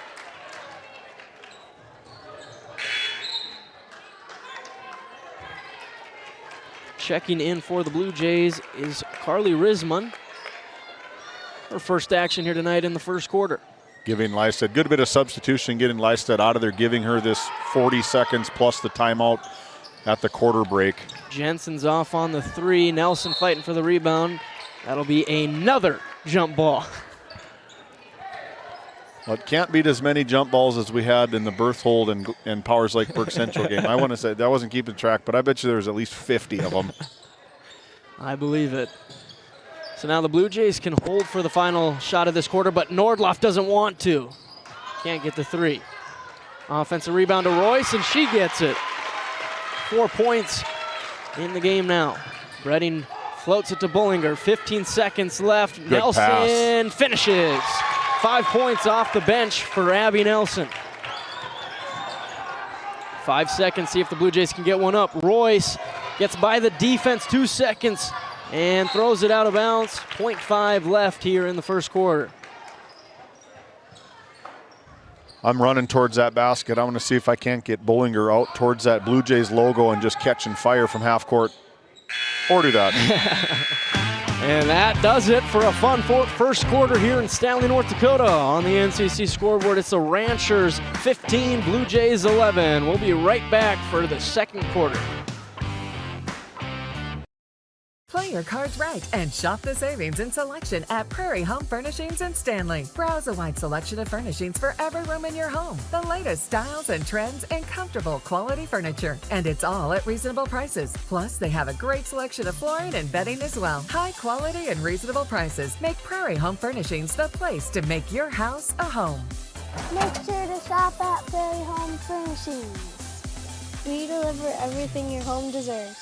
Checking in for the Blue Jays is Carly Risman. Her first action here tonight in the first quarter. Giving Lysted, good bit of substitution, getting Lysted out of there, giving her this 40 seconds plus the timeout at the quarter break. Jensen's off on the 3. Nelson fighting for the rebound. That'll be another jump ball. Well, it can't beat as many jump balls as we had in the Berthold and Powers Lake-Burke Central game. I want to say, I wasn't keeping track, but I bet you there was at least 50 of them. I believe it. So now the Blue Jays can hold for the final shot of this quarter, but Nordloff doesn't want to. Can't get the 3. Offensive rebound to Royce, and she gets it. 4 points in the game now. Bredding floats it to Bullinger. 15 seconds left. Good Nelson pass. finishes. 5 points off the bench for Abby Nelson. 5 seconds, see if the Blue Jays can get one up. Royce gets by the defense, 2 seconds, and throws it out of bounds. 0.5 left here in the first quarter. I'm running towards that basket. I want to see if I can't get Bullinger out towards that Blue Jays logo and just catch and fire from half court. Or do that. And that does it for a fun first quarter here in Stanley, North Dakota. On the NCC scoreboard, it's the Ranchers 15, Blue Jays 11. We'll be right back for the second quarter. Play your cards right and shop the savings and selection at Prairie Home Furnishings in Stanley. Browse a wide selection of furnishings for every room in your home. The latest styles and trends and comfortable quality furniture. And it's all at reasonable prices. Plus, they have a great selection of flooring and bedding as well. High quality and reasonable prices make Prairie Home Furnishings the place to make your house a home. Make sure to shop at Prairie Home Furnishings. We deliver everything your home deserves.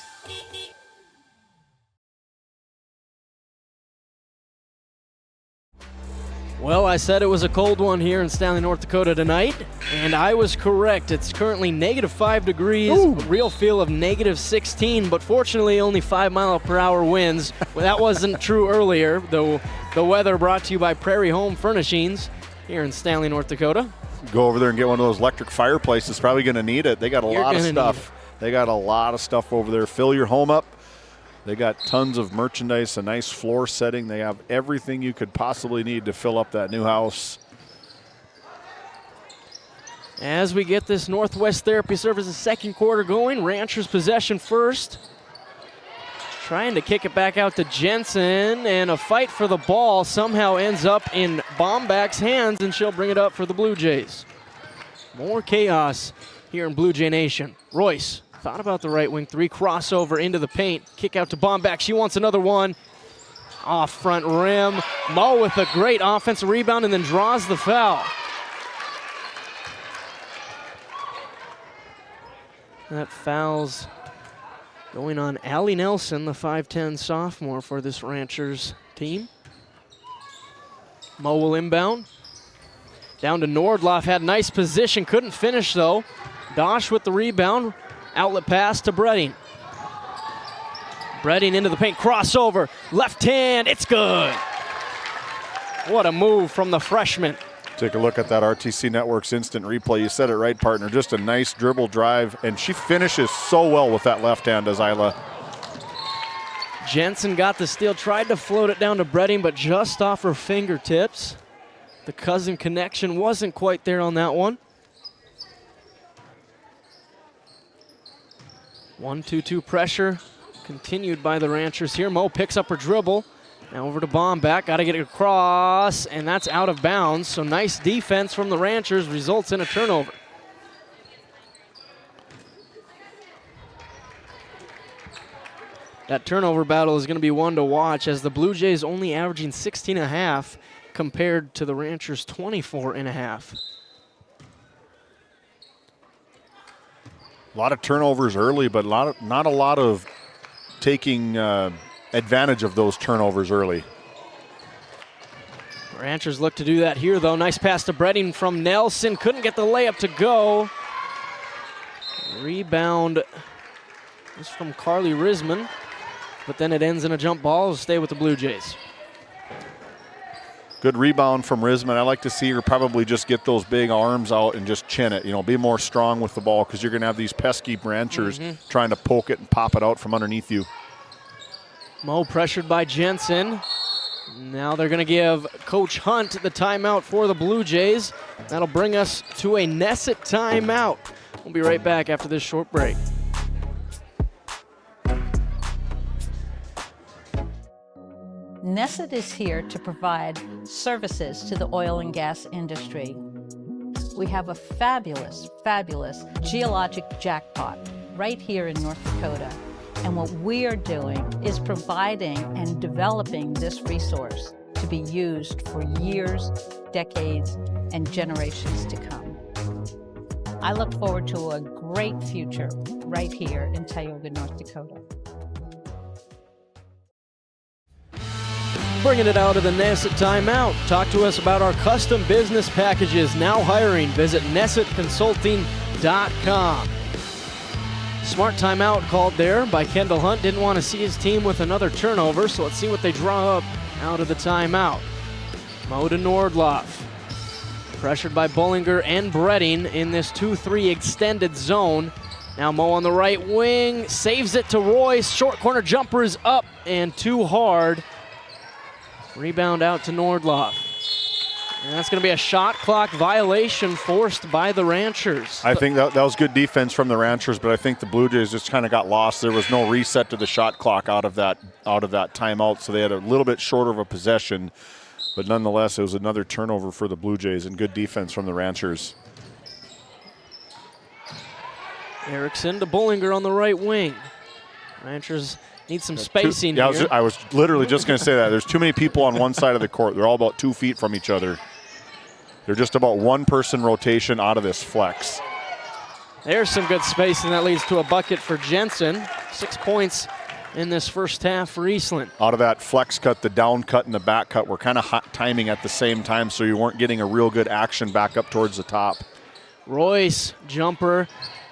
Well, I said it was a cold one here in Stanley, North Dakota tonight, and I was correct. It's currently -5 degrees, a real feel of -16, but fortunately only 5-mile-per-hour winds. Well, that wasn't true earlier, though. The weather brought to you by Prairie Home Furnishings here in Stanley, North Dakota. Go over there and get one of those electric fireplaces. Probably going to need it. They got a lot of stuff. They got a lot of stuff over there. Fill your home up. They got tons of merchandise, a nice floor setting. They have everything you could possibly need to fill up that new house. As we get this Northwest Therapy Services second quarter going, Ranchers possession first. Trying to kick it back out to Jensen, and a fight for the ball somehow ends up in Bomback's hands, and she'll bring it up for the Blue Jays. More chaos here in Blue Jay Nation. Royce thought about the right wing three, crossover into the paint, kick out to Bomback. She wants another one. Off front rim. Mo with a great offensive rebound and then draws the foul. That foul's going on Allie Nelson, the 5'10 sophomore for this Ranchers team. Mo will inbound. Down to Nordloff, had nice position, couldn't finish though. Dosh with the rebound. Outlet pass to Bredding. Bredding into the paint, crossover, left hand, it's good. What a move from the freshman. Take a look at that RTC Network's instant replay. You said it right, partner. Just a nice dribble drive, and she finishes so well with that left hand, as Isla. Jensen got the steal, tried to float it down to Bredding, but just off her fingertips. The cousin connection wasn't quite there on that one. 1-2-2 pressure continued by the Ranchers here. Mo picks up her dribble. Now over to Bomback, got to get it across, and that's out of bounds. So nice defense from the Ranchers results in a turnover. That turnover battle is going to be one to watch, as the Blue Jays only averaging 16.5 compared to the Ranchers 24.5. A lot of turnovers early, but not a lot of taking advantage of those turnovers early. Ranchers look to do that here, though. Nice pass to Bredding from Nelson. Couldn't get the layup to go. Rebound is from Carly Risman, but then it ends in a jump ball. It'll stay with the Blue Jays. Good rebound from Risman. I like to see her probably just get those big arms out and just chin it. You know, be more strong with the ball, because you're going to have these pesky Ranchers trying to poke it and pop it out from underneath you. Mo pressured by Jensen. Now they're going to give Coach Hunt the timeout for the Blue Jays. That'll bring us to a Nesset timeout. We'll be right back after this short break. Nesset is here to provide services to the oil and gas industry. We have a fabulous, fabulous geologic jackpot right here in North Dakota. And what we are doing is providing and developing this resource to be used for years, decades, and generations to come. I look forward to a great future right here in Tioga, North Dakota. Bringing it out of the Nesset timeout. Talk to us about our custom business packages. Now hiring. Visit NessetConsulting.com. Smart timeout called there by Kendall Hunt. Didn't want to see his team with another turnover, so let's see what they draw up out of the timeout. Mo to Nordloff. Pressured by Bullinger and Bredding in this 2-3 extended zone. Now Mo on the right wing. Saves it to Royce. Short corner jumper is up and too hard. Rebound out to Nordloff. And that's going to be a shot clock violation forced by the Ranchers. I think that was good defense from the Ranchers, but I think the Blue Jays just kind of got lost. There was no reset to the shot clock out of that timeout, so they had a little bit shorter of a possession. But nonetheless, it was another turnover for the Blue Jays and good defense from the Ranchers. Erickson to Bullinger on the right wing. Ranchers need some spacing here. Yeah, I was literally just going to say that. There's too many people on one side of the court. They're all about 2 feet from each other. They're just about one-person rotation out of this flex. There's some good spacing that leads to a bucket for Jensen. 6 points in this first half for Eastland. Out of that flex cut, the down cut and the back cut were kind of hot timing at the same time, so you weren't getting a real good action back up towards the top. Royce, jumper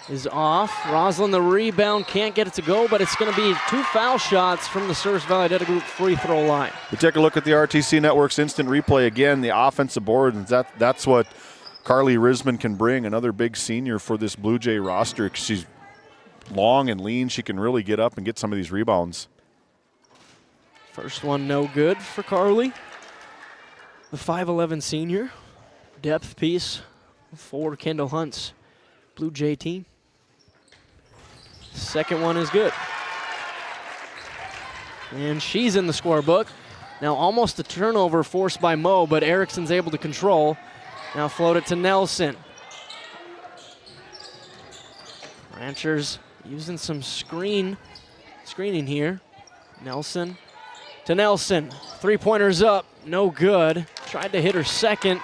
is off. Roslin, the rebound, can't get it to go, but it's going to be 2 foul shots from the Service Valley Data Group free throw line. We take a look at the RTC Network's instant replay again, the offensive board, and that's what Carly Risman can bring, another big senior for this Blue Jay roster. She's long and lean. She can really get up and get some of these rebounds. First one no good for Carly. The 5'11 senior. Depth piece for Kendall Hunt's Blue Jay team. Second one is good. And she's in the scorebook. Now almost a turnover forced by Moe, but Erickson's able to control. Now float it to Nelson. Ranchers using some screening here. Nelson to Nelson. 3-pointers up, no good. Tried to hit her second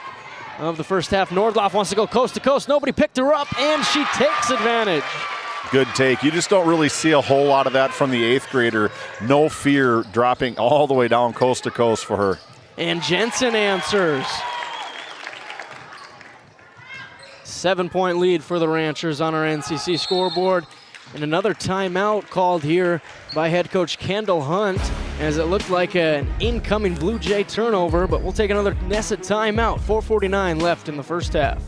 of the first half. Nordloff wants to go coast to coast. Nobody picked her up, and she takes advantage. Good take. You just don't really see a whole lot of that from the 8th grader. No fear, dropping all the way down coast to coast for her. And Jensen answers. 7-point lead for the Ranchers on our NCC scoreboard. And another timeout called here by head coach Kendall Hunt, as it looked like an incoming Blue Jay turnover, but we'll take another Nesset timeout. 4:49 left in the first half.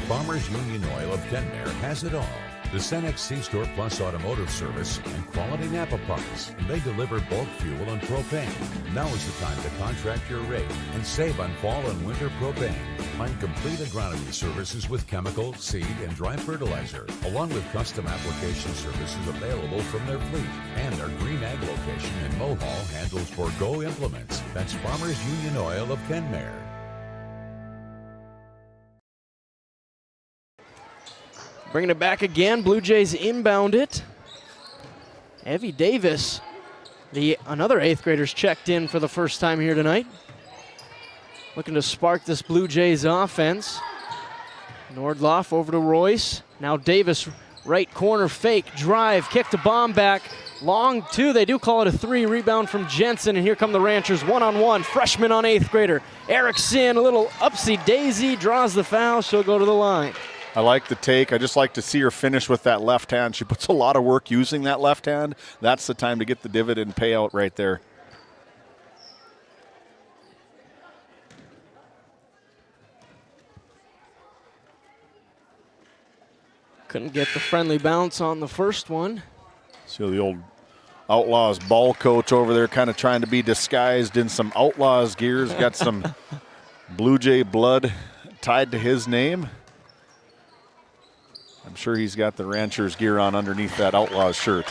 Farmers Union Oil of Kenmare has it all. The Cenex C-Store Plus Automotive Service and quality Napa parts. They deliver bulk fuel and propane. Now is the time to contract your rate and save on fall and winter propane. Find complete agronomy services with chemical, seed, and dry fertilizer, along with custom application services available from their fleet. And our Green Ag location in Mohall handles Forgo implements. That's Farmers Union Oil of Kenmare. Bringing it back again, Blue Jays inbound it. Evie Davis, another 8th grader's checked in for the first time here tonight. Looking to spark this Blue Jays offense. Nordloff over to Royce. Now Davis, right corner fake, drive, kick the bomb back. Long 2, they do call it a 3, rebound from Jensen, and here come the Ranchers, one-on-one, freshman on 8th grader. Erickson, a little upsy-daisy, draws the foul, she'll go to the line. I like the take. I just like to see her finish with that left hand. She puts a lot of work using that left hand. That's the time to get the dividend payout right there. Couldn't get the friendly bounce on the first one. See the old Outlaws ball coach over there kind of trying to be disguised in some Outlaws gears. Got some Blue Jay blood tied to his name. I'm sure he's got the Ranchers gear on underneath that Outlaws shirt.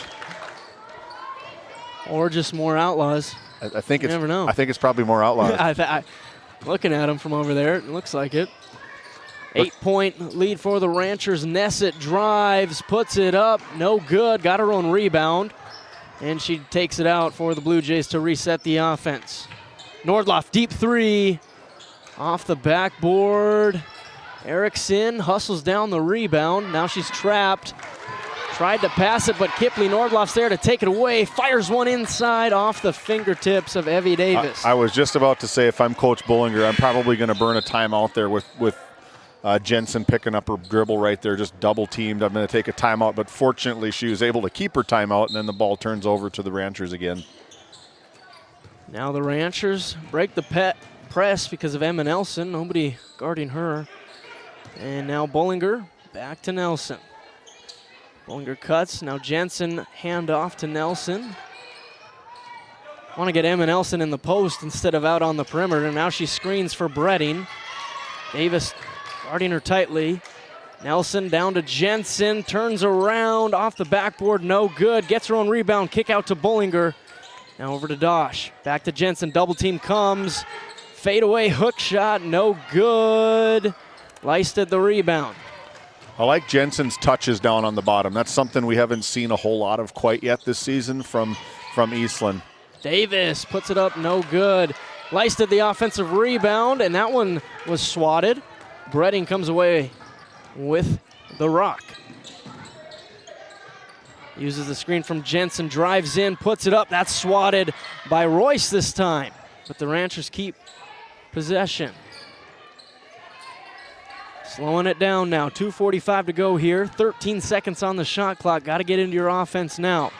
Or just more Outlaws. I think you never know. I think it's probably more Outlaws. Looking at him from over there, it looks like it. 8-point lead for the Ranchers. Nesset drives, puts it up, no good. Got her own rebound, and she takes it out for the Blue Jays to reset the offense. Nordloff, deep 3, off the backboard. Erickson hustles down the rebound. Now she's trapped. Tried to pass it, but Kipley Nordloff's there to take it away. Fires one inside off the fingertips of Evie Davis. I was just about to say, if I'm Coach Bullinger, I'm probably going to burn a timeout there with Jensen picking up her dribble right there, just double teamed. I'm going to take a timeout, but fortunately she was able to keep her timeout, and then the ball turns over to the Ranchers again. Now the Ranchers break the press because of Emma Nelson. Nobody guarding her. And now Bullinger back to Nelson. Bullinger cuts. Now Jensen hand off to Nelson. Want to get Emma Nelson in the post instead of out on the perimeter. Now she screens for Bredding. Davis guarding her tightly. Nelson down to Jensen, turns around, off the backboard, no good. Gets her own rebound, kick out to Bullinger. Now over to Dosh, back to Jensen, double team comes. Fade away hook shot, no good. Leisted the rebound. I like Jensen's touches down on the bottom. That's something we haven't seen a whole lot of quite yet this season from Eastland. Davis puts it up, no good. Leisted the offensive rebound, and that one was swatted. Bredding comes away with the rock. Uses the screen from Jensen, drives in, puts it up. That's swatted by Royce this time. But the Ranchers keep possession. Slowing it down now. 2:45 to go here. 13 seconds on the shot clock. Got to get into your offense now.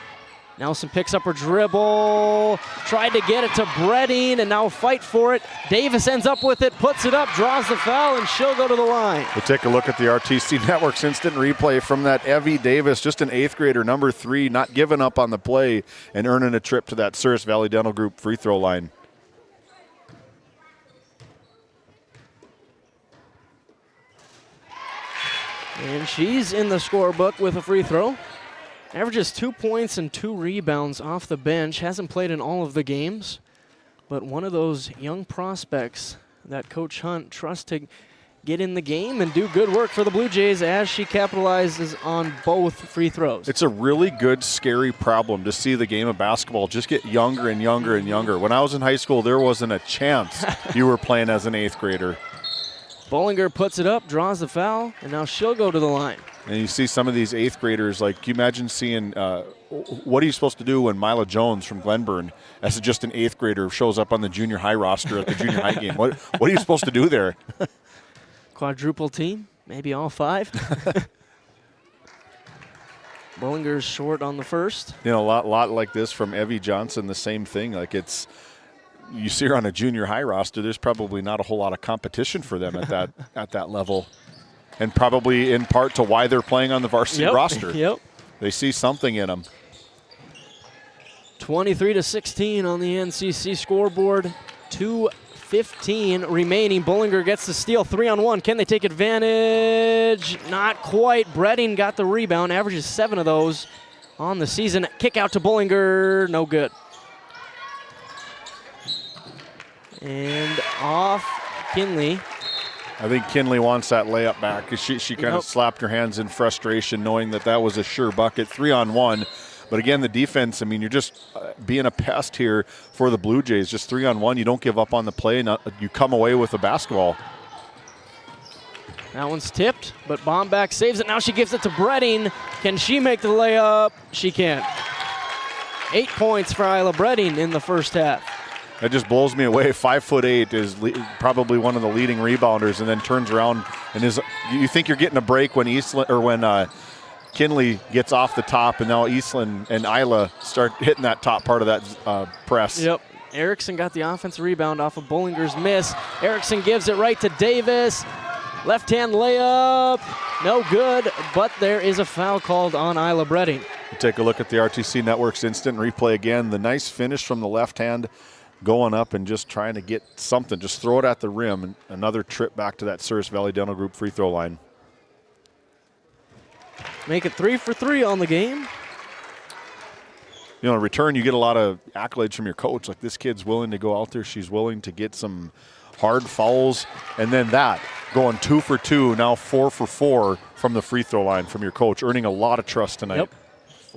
Nelson picks up her dribble, tried to get it to Bredding, and now fight for it. Davis ends up with it, puts it up, draws the foul, and she'll go to the line. We'll take a look at the RTC Network's instant replay from that Evie Davis, just an 8th grader, number 3, not giving up on the play and earning a trip to that Souris Valley Dental Group free throw line. And she's in the scorebook with a free throw. Averages 2 points and 2 rebounds off the bench. Hasn't played in all of the games, but one of those young prospects that Coach Hunt trusts to get in the game and do good work for the Blue Jays as she capitalizes on both free throws. It's a really good, scary problem to see the game of basketball just get younger and younger and younger. When I was in high school, there wasn't a chance you were playing as an 8th grader. Bollinger puts it up, draws the foul, and now she'll go to the line. And you see some of these 8th graders, like, can you imagine seeing, what are you supposed to do when Mila Jones from Glenburn, as just an 8th grader, shows up on the junior high roster at the junior high game? What are you supposed to do there? Quadruple team, maybe all 5. Bollinger's short on the first. You know, a lot like this from Evie Johnson, the same thing. Like, it's, you see her on a junior high roster, there's probably not a whole lot of competition for them at that level. And probably in part to why they're playing on the varsity roster. Yep. They see something in them. 23-16 on the NCC scoreboard. 2:15 remaining. Bollinger gets the steal. 3-on-1. Can they take advantage? Not quite. Bredding got the rebound. Averages 7 of those on the season. Kick out to Bollinger. No good. And off Kinley. I think Kinley wants that layup back because she kind of slapped her hands in frustration knowing that was a sure bucket. 3-on-1. But again, the defense, I mean, you're just being a pest here for the Blue Jays. Just 3-on-1. You don't give up on the play. You come away with a basketball. That one's tipped, but Bomback saves it. Now she gives it to Bredding. Can she make the layup? She can. 8 points for Isla Bredding in the first half. That just blows me away. 5'8" is probably one of the leading rebounders, and then turns around and is. You think you're getting a break when Kinley gets off the top, and now Eastland and Isla start hitting that top part of that press. Yep. Erickson got the offensive rebound off of Bollinger's miss. Erickson gives it right to Davis. Left-hand layup, no good, but there is a foul called on Isla Bredding. You take a look at the RTC Network's instant replay again. The nice finish from the left hand, going up and just trying to get something. Just throw it at the rim, and another trip back to that Souris Valley Dental Group free throw line. Make it 3 for 3 on the game. You know, in return, you get a lot of accolades from your coach. Like, this kid's willing to go out there. She's willing to get some hard fouls. And then going 2 for 2, now 4 for 4 from the free throw line from your coach, earning a lot of trust tonight. Yep.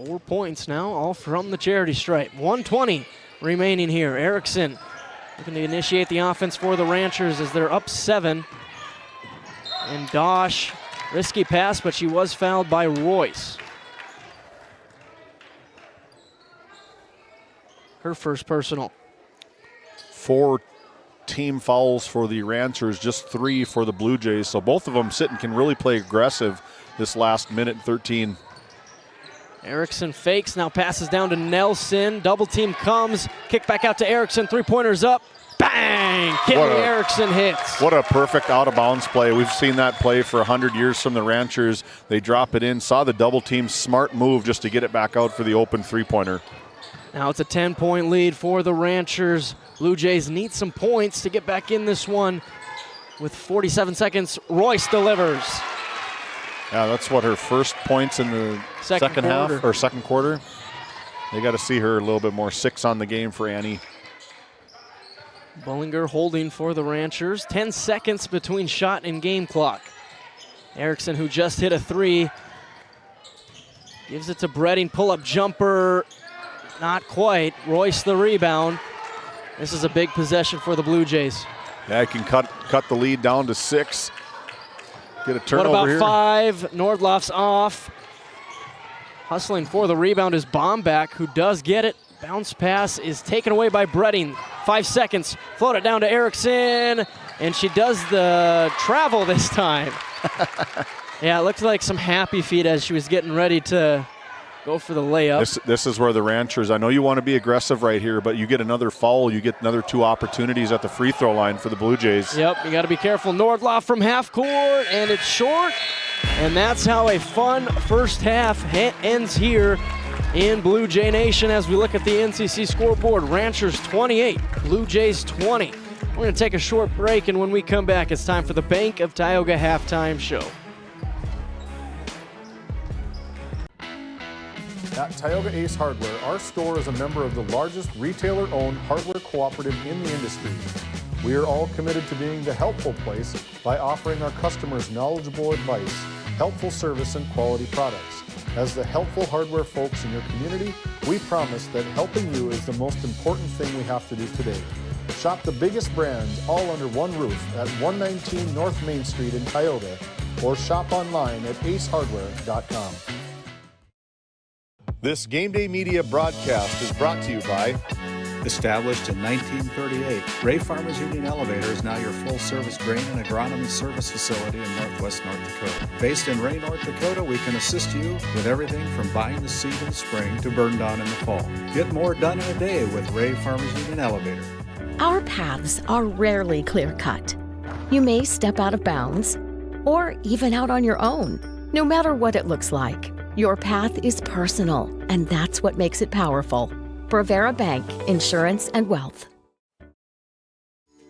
4 points now, all from the charity stripe. 1:20 remaining here. Erickson looking to initiate the offense for the Ranchers as they're up 7. And Dosh, risky pass, but she was fouled by Royce. Her first personal. 4 team fouls for the Ranchers, just 3 for the Blue Jays. So both of them can really play aggressive this last minute 13. Erickson fakes, now passes down to Nelson. Double team comes, kick back out to Erickson. 3-pointers up, bang! Kinley Erickson hits. What a perfect out-of-bounds play. We've seen that play for 100 years from the Ranchers. They drop it in, saw the double team, smart move just to get it back out for the open 3-pointer. Now it's a 10-point lead for the Ranchers. Blue Jays need some points to get back in this one. With 47 seconds, Royce delivers. Yeah, that's what her first points in the second half or second quarter. They got to see her a little bit more. 6 on the game for Annie. Bullinger holding for the Ranchers. 10 seconds between shot and game clock. Erickson, who just hit a 3, gives it to Bredding. Pull-up jumper, not quite. Royce the rebound. This is a big possession for the Blue Jays. Yeah, I can cut the lead down to 6. Get a turnover What about here. 5? Nordloff's off. Hustling for the rebound is Bomback, who does get it. Bounce pass is taken away by Bredding. 5 seconds. Float it down to Erickson. And she does the travel this time. Yeah, it looked like some happy feet as she was getting ready to go for the layup. This is where the Ranchers, I know you want to be aggressive right here, but you get another foul, you get another 2 opportunities at the free throw line for the Blue Jays. Yep, you got to be careful. Nordloff from half court, and it's short. And that's how a fun first half ends here in Blue Jay Nation as we look at the NCC scoreboard. Ranchers 28, Blue Jays 20. We're going to take a short break, and when we come back, it's time for the Bank of Tioga halftime show. At Tioga Ace Hardware, our store is a member of the largest retailer-owned hardware cooperative in the industry. We are all committed to being the helpful place by offering our customers knowledgeable advice, helpful service, and quality products. As the helpful hardware folks in your community, we promise that helping you is the most important thing we have to do today. Shop the biggest brands all under one roof at 119 North Main Street in Tioga, or shop online at acehardware.com. This Game Day Media broadcast is brought to you by... Established in 1938, Ray Farmers Union Elevator is now your full-service grain and agronomy service facility in northwest North Dakota. Based in Ray, North Dakota, we can assist you with everything from buying the seed in the spring to burn down in the fall. Get more done in a day with Ray Farmers Union Elevator. Our paths are rarely clear-cut. You may step out of bounds, or even out on your own. No matter what it looks like, your path is personal, and that's what makes it powerful. Brevera Bank, Insurance and Wealth.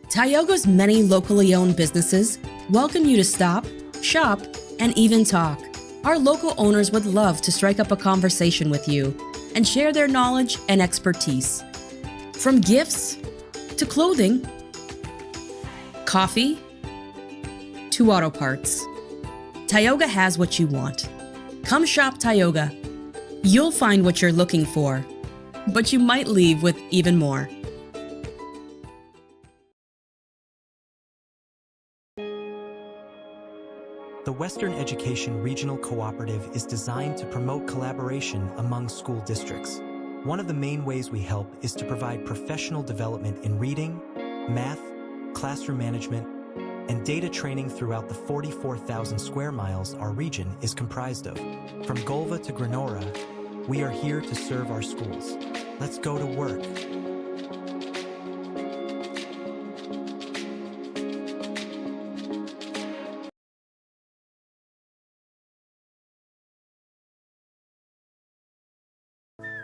Tioga's many locally owned businesses welcome you to stop, shop, and even talk. Our local owners would love to strike up a conversation with you and share their knowledge and expertise. From gifts to clothing, coffee to auto parts, Tioga has what you want. Come shop Tioga. You'll find what you're looking for, but you might leave with even more. The Western Education Regional Cooperative is designed to promote collaboration among school districts. One of the main ways we help is to provide professional development in reading, math, classroom management, and data training throughout the 44,000 square miles our region is comprised of. From Golva to Granora, we are here to serve our schools. Let's go to work.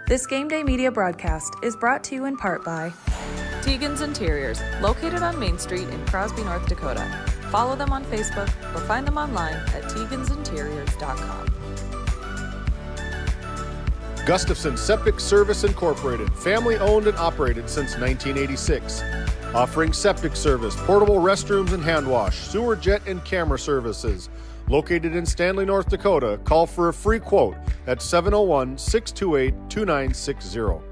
This Game Day Media broadcast is brought to you in part by Tegan's Interiors, located on Main Street in Crosby, North Dakota. Follow them on Facebook or find them online at tegansinteriors.com. Gustafson Septic Service Incorporated, family owned and operated since 1986. Offering septic service, portable restrooms and hand wash, sewer jet and camera services. Located in Stanley, North Dakota, call for a free quote at 701-628-2960.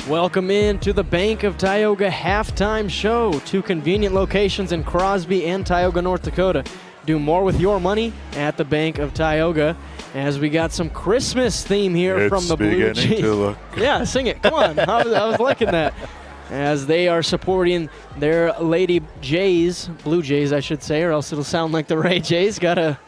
Welcome in to the Bank of Tioga halftime show. 2 convenient locations in Crosby and Tioga, North Dakota. Do more with your money at the Bank of Tioga. As we got some Christmas theme here from the Blue Jays. To look. Yeah, sing it. Come on. I was liking that. As they are supporting their Lady Jays, Blue Jays, I should say, or else it'll sound like the Ray Jays. Gotta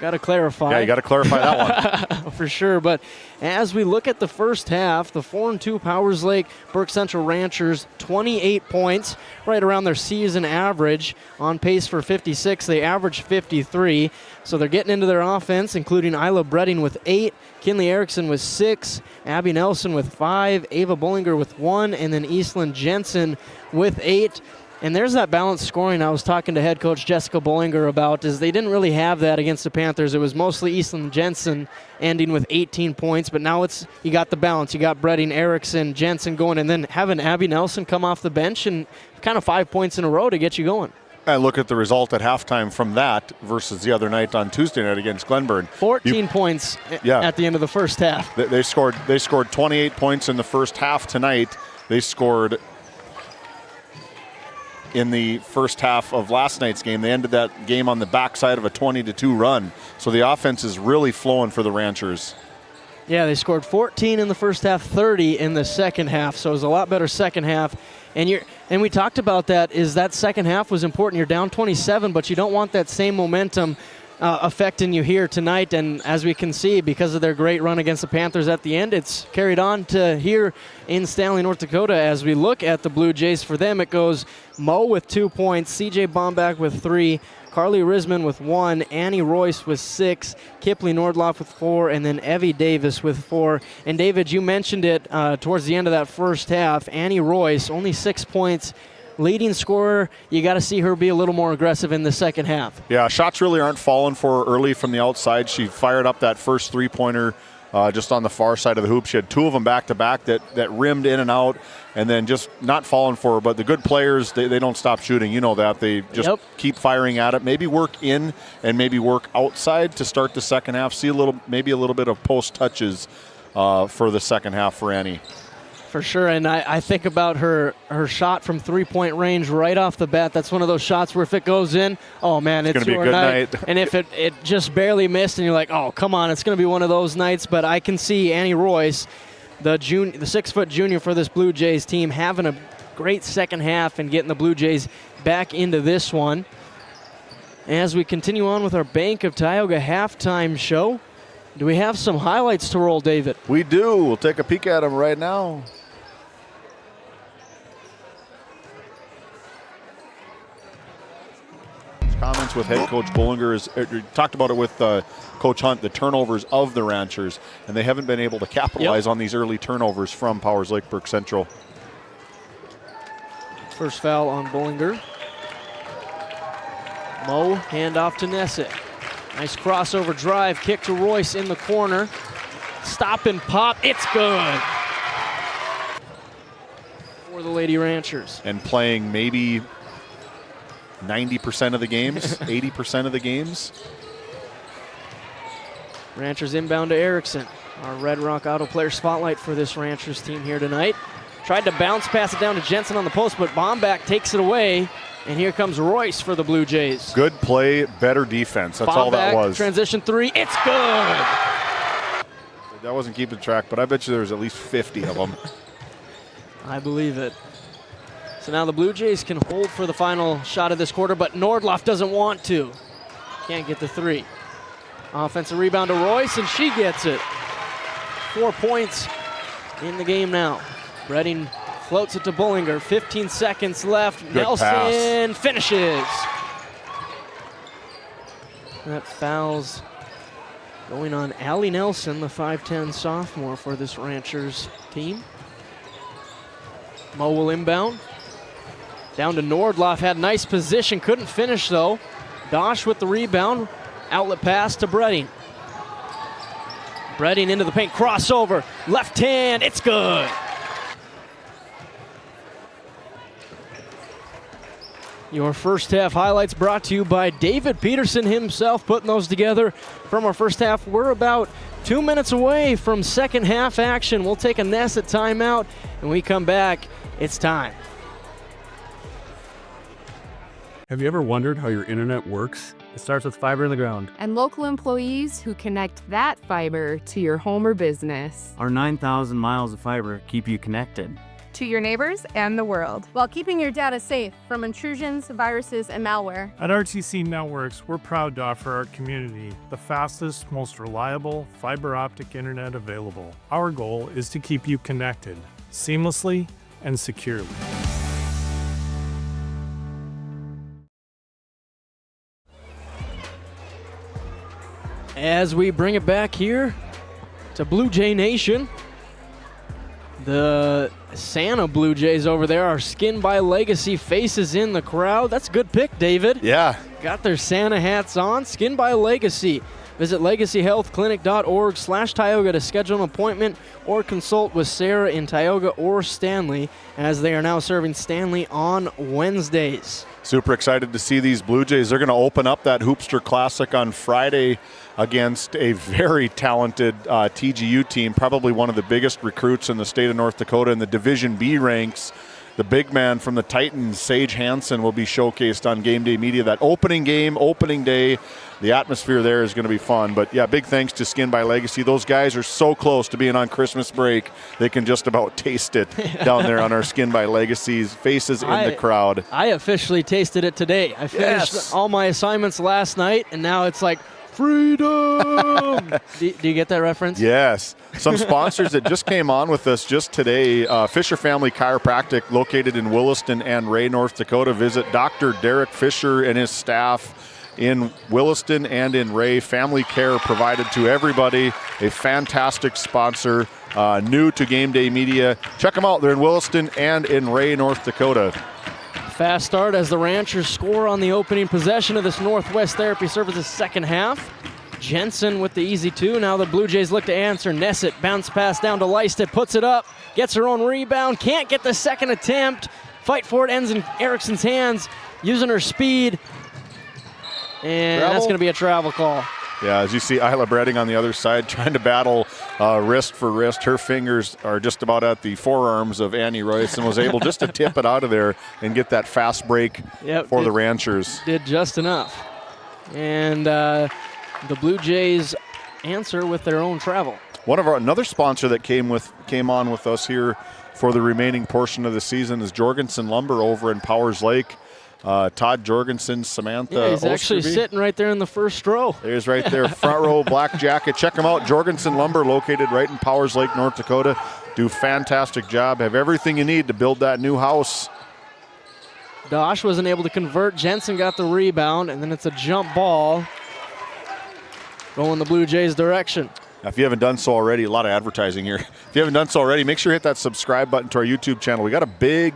Got to clarify. Yeah, you got to clarify that one. For sure. But as we look at the first half, the 4-2 Powers Lake-Burke Central Ranchers, 28 points, right around their season average, on pace for 56. They average 53. So they're getting into their offense, including Isla Bredding with 8, Kinley Erickson with 6, Abby Nelson with 5, Ava Bollinger with 1, and then Eastland Jensen with 8. And there's that balanced scoring I was talking to head coach Jessica Bollinger about, is they didn't really have that against the Panthers. It was mostly Eastland Jensen ending with 18 points, but now you got the balance. You got Bredding, Erickson, Jensen going, and then having Abby Nelson come off the bench and kind of 5 points in a row to get you going. And look at the result at halftime from that versus the other night on Tuesday night against Glenburn. 14 points at the end of the first half. They scored 28 points in the first half tonight. They scored in the first half of last night's game. They ended that game on the backside of a 20-2 run. So the offense is really flowing for the Ranchers. Yeah, they scored 14 in the first half, 30 in the second half. So it was a lot better second half. And we talked about that second half was important. You're down 27, but you don't want that same momentum affecting you here tonight. And as we can see, because of their great run against the Panthers at the end, it's carried on to here in Stanley, North Dakota. As we look at the Blue Jays, for them it goes Mo with 2 points, CJ Bombach with 3, Carly Risman with 1, Annie Royce with 6, Kipley Nordloff with 4, and then Evie Davis with 4. And David, you mentioned it towards the end of that first half. Annie Royce, only 6 points, leading scorer. You got to see her be a little more aggressive in the second half. Yeah, shots really aren't falling for her early from the outside. She fired up that first three-pointer just on the far side of the hoop. She had 2 of them back-to-back that rimmed in and out, and then just not falling for her. But the good players, they don't stop shooting. You know that. They just keep firing at it. Maybe work in and maybe work outside to start the second half. See maybe a little bit of post touches for the second half for Annie. For sure, and I think about her shot from three-point range right off the bat. That's one of those shots where if it goes in, oh man, it's going to be a good night. And if it just barely missed and you're like, oh, come on, it's going to be one of those nights. But I can see Annie Royce, the 6-foot junior for this Blue Jays team, having a great second half and getting the Blue Jays back into this one. As we continue on with our Bank of Tioga halftime show, do we have some highlights to roll, David? We do. We'll take a peek at them right now. Comments with head coach Bollinger talked about it with Coach Hunt, the turnovers of the Ranchers, and they haven't been able to capitalize on these early turnovers from Powers Lake-Burke Central. First foul on Bollinger. Mo, handoff to Nessett. Nice crossover drive, kick to Royce in the corner. Stop and pop, it's good for the Lady Ranchers. And playing maybe 90% of the games, 80% of the games. Ranchers inbound to Erickson. Our Red Rock Auto Player Spotlight for this Ranchers team here tonight. Tried to bounce pass it down to Jensen on the post, but Bombach takes it away. And here comes Royce for the Blue Jays. Good play, better defense. That's all that was. Transition 3, it's good. That wasn't keeping track, but I bet you there was at least 50 of them. I believe it. So now the Blue Jays can hold for the final shot of this quarter, but Nordloff doesn't want to. Can't get the 3. Offensive rebound to Royce, and she gets it. 4 points in the game now. Bredding floats it to Bollinger. 15 seconds left. Good Nelson pass. finishes. That foul's going on Allie Nelson, the 5'10 sophomore for this Ranchers team. Mo will inbound. Down to Nordloff, had nice position, couldn't finish though. Dosh with the rebound, outlet pass to Bredding. Bredding into the paint, crossover, left hand, it's good. Your first half highlights brought to you by David Peterson himself, putting those together from our first half. We're about 2 minutes away from second half action. We'll take a Nessett timeout, and we come back, it's time. Have you ever wondered how your internet works? It starts with fiber in the ground. And local employees who connect that fiber to your home or business. Our 9,000 miles of fiber keep you connected. to your neighbors and the world, while keeping your data safe from intrusions, viruses, and malware. At RTC Networks, we're proud to offer our community the fastest, most reliable fiber optic internet available. Our goal is to keep you connected seamlessly and securely. As we bring it back here to Blue Jay Nation, the Santa Blue Jays over there are Skin by Legacy faces in the crowd. That's a good pick, David. Yeah. Got their Santa hats on. Skin by Legacy. Visit legacyhealthclinic.org/Tioga to schedule an appointment or consult with Sarah in Tioga or Stanley, as they are now serving Stanley on Wednesdays. Super excited to see these Blue Jays. They're going to open up that Hoopster Classic on Friday against a very talented TGU team, probably one of the biggest recruits in the state of North Dakota in the Division B ranks. The big man from the Titans, Sage Hansen, will be showcased on GameDay Media. That opening game, opening day, the atmosphere there is going to be fun. But yeah, big thanks to Skin by Legacy. Those guys are so close to being on Christmas break, they can just about taste it down there on our Skin by Legacy's faces in the crowd. I officially tasted it today. I finished all my assignments last night, and now it's like, freedom! do you get that reference? Yes. Some sponsors that just came on with us just today. Fisher Family Chiropractic, located in Williston and Ray, North Dakota. Visit Dr. Derek Fisher and his staff in Williston and in Ray. Family care provided to everybody. A fantastic sponsor, new to GameDay Media. Check them out. They're in Williston and in Ray, North Dakota. Fast start as the Ranchers score on the opening possession of this Northwest Therapy Services second half. Jensen with the easy two. Now the Blue Jays look to answer. Nessett bounce pass down to Leistet, puts it up, gets her own rebound, can't get the second attempt. Fight for it ends in Erickson's hands, using her speed. And Travel? That's going to be a travel call. Yeah, as you see Isla Bredding on the other side trying to battle wrist for wrist. Her fingers are just about at the forearms of Annie Royce and was able just to tip it out of there and get that fast break for the Ranchers. Did just enough. And the Blue Jays answer with their own travel. Another sponsor that came on with us here for the remaining portion of the season is Jorgensen Lumber over in Powers Lake. Todd Jorgensen, Samantha Yeah, he's actually Osterby. sitting right there in the first row. There's right there, front row, black jacket. Check him out, Jorgensen Lumber, located right in Powers Lake, North Dakota. Do a fantastic job. Have everything you need to build that new house. Dosh wasn't able to convert. Jensen got the rebound, and then it's a jump ball going the Blue Jays' direction. Now, if you haven't done so already, a lot of advertising here. If you haven't done so already, make sure you hit that subscribe button to our YouTube channel. We got a big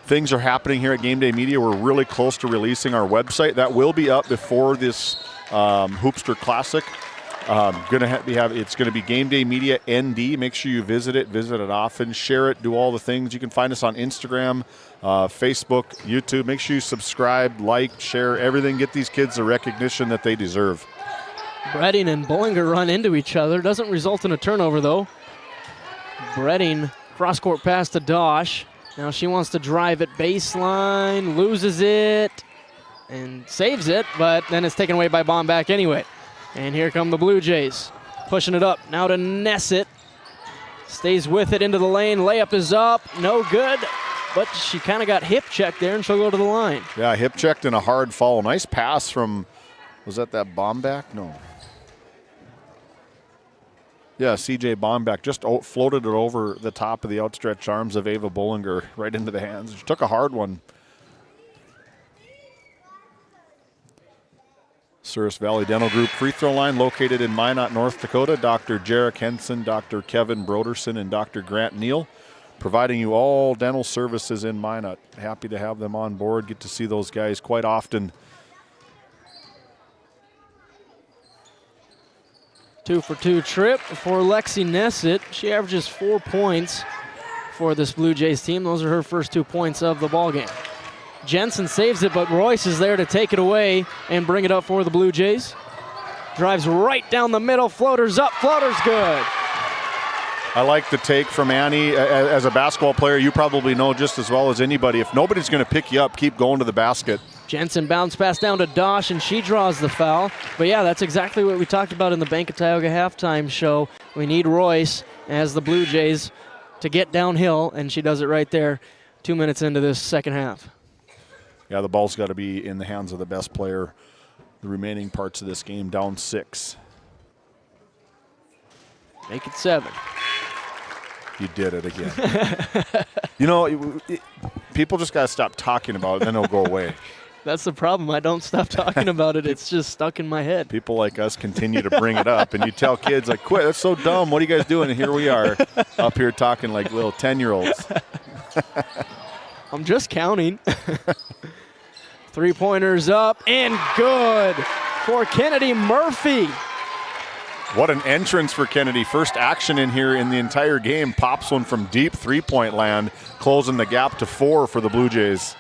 things are happening here at GameDay Media. We're really close to releasing our website. That will be up before this Hoopster Classic. It's going to be GameDay Media ND. Make sure you visit it often, share it, do all the things. You can find us on Instagram, Facebook, YouTube. Make sure you subscribe, like, share, everything. Get these kids the recognition that they deserve. Bredding and Bollinger run into each other. Doesn't result in a turnover, though. Bredding, cross-court pass to Dosh. Now she wants to drive it baseline, loses it, and saves it, but then it's taken away by Bomback anyway. And here come the Blue Jays, pushing it up. Now to Nessett. Stays with it into the lane. Layup is up, no good, but she kind of got hip checked there, and she'll go to the line. Yeah, hip checked and a hard foul. Nice pass from, was that Bomback? No. Yeah, C.J. Bomback just floated it over the top of the outstretched arms of Ava Bollinger right into the hands. She took a hard one. Souris Valley Dental Group free throw line located in Minot, North Dakota. Dr. Jarek Henson, Dr. Kevin Broderson, and Dr. Grant Neal, providing you all dental services in Minot. Happy to have them on board. Get to see those guys quite often. 2-for-2 trip for Lexi Nessett. She averages 4 points for this Blue Jays team. Those are her first 2 points of the ballgame. Jensen saves it, but Royce is there to take it away and bring it up for the Blue Jays. Drives right down the middle, floater's up, floater's good. I like the take from Annie. As a basketball player, you probably know just as well as anybody, if nobody's going to pick you up, keep going to the basket. Jensen bounce pass down to Dosh, and she draws the foul. But yeah, that's exactly what we talked about in the Bank of Tioga halftime show. We need Royce as the Blue Jays to get downhill, and she does it right there 2 minutes into this second half. Yeah, the ball's got to be in the hands of the best player the remaining parts of this game, down 6. Make it 7. You did it again. You know, people just got to stop talking about it, then it'll go away. That's the problem. I don't stop talking about it. It's just stuck in my head. People like us continue to bring it up, and you tell kids, like, quit, that's so dumb. What are you guys doing? And here we are up here talking like little 10-year-olds. I'm just counting. 3-pointers up and good for Kennedy Murphy. What an entrance for Kennedy. First action in here in the entire game. Pops one from deep three-point land, closing the gap to 4 for the Blue Jays.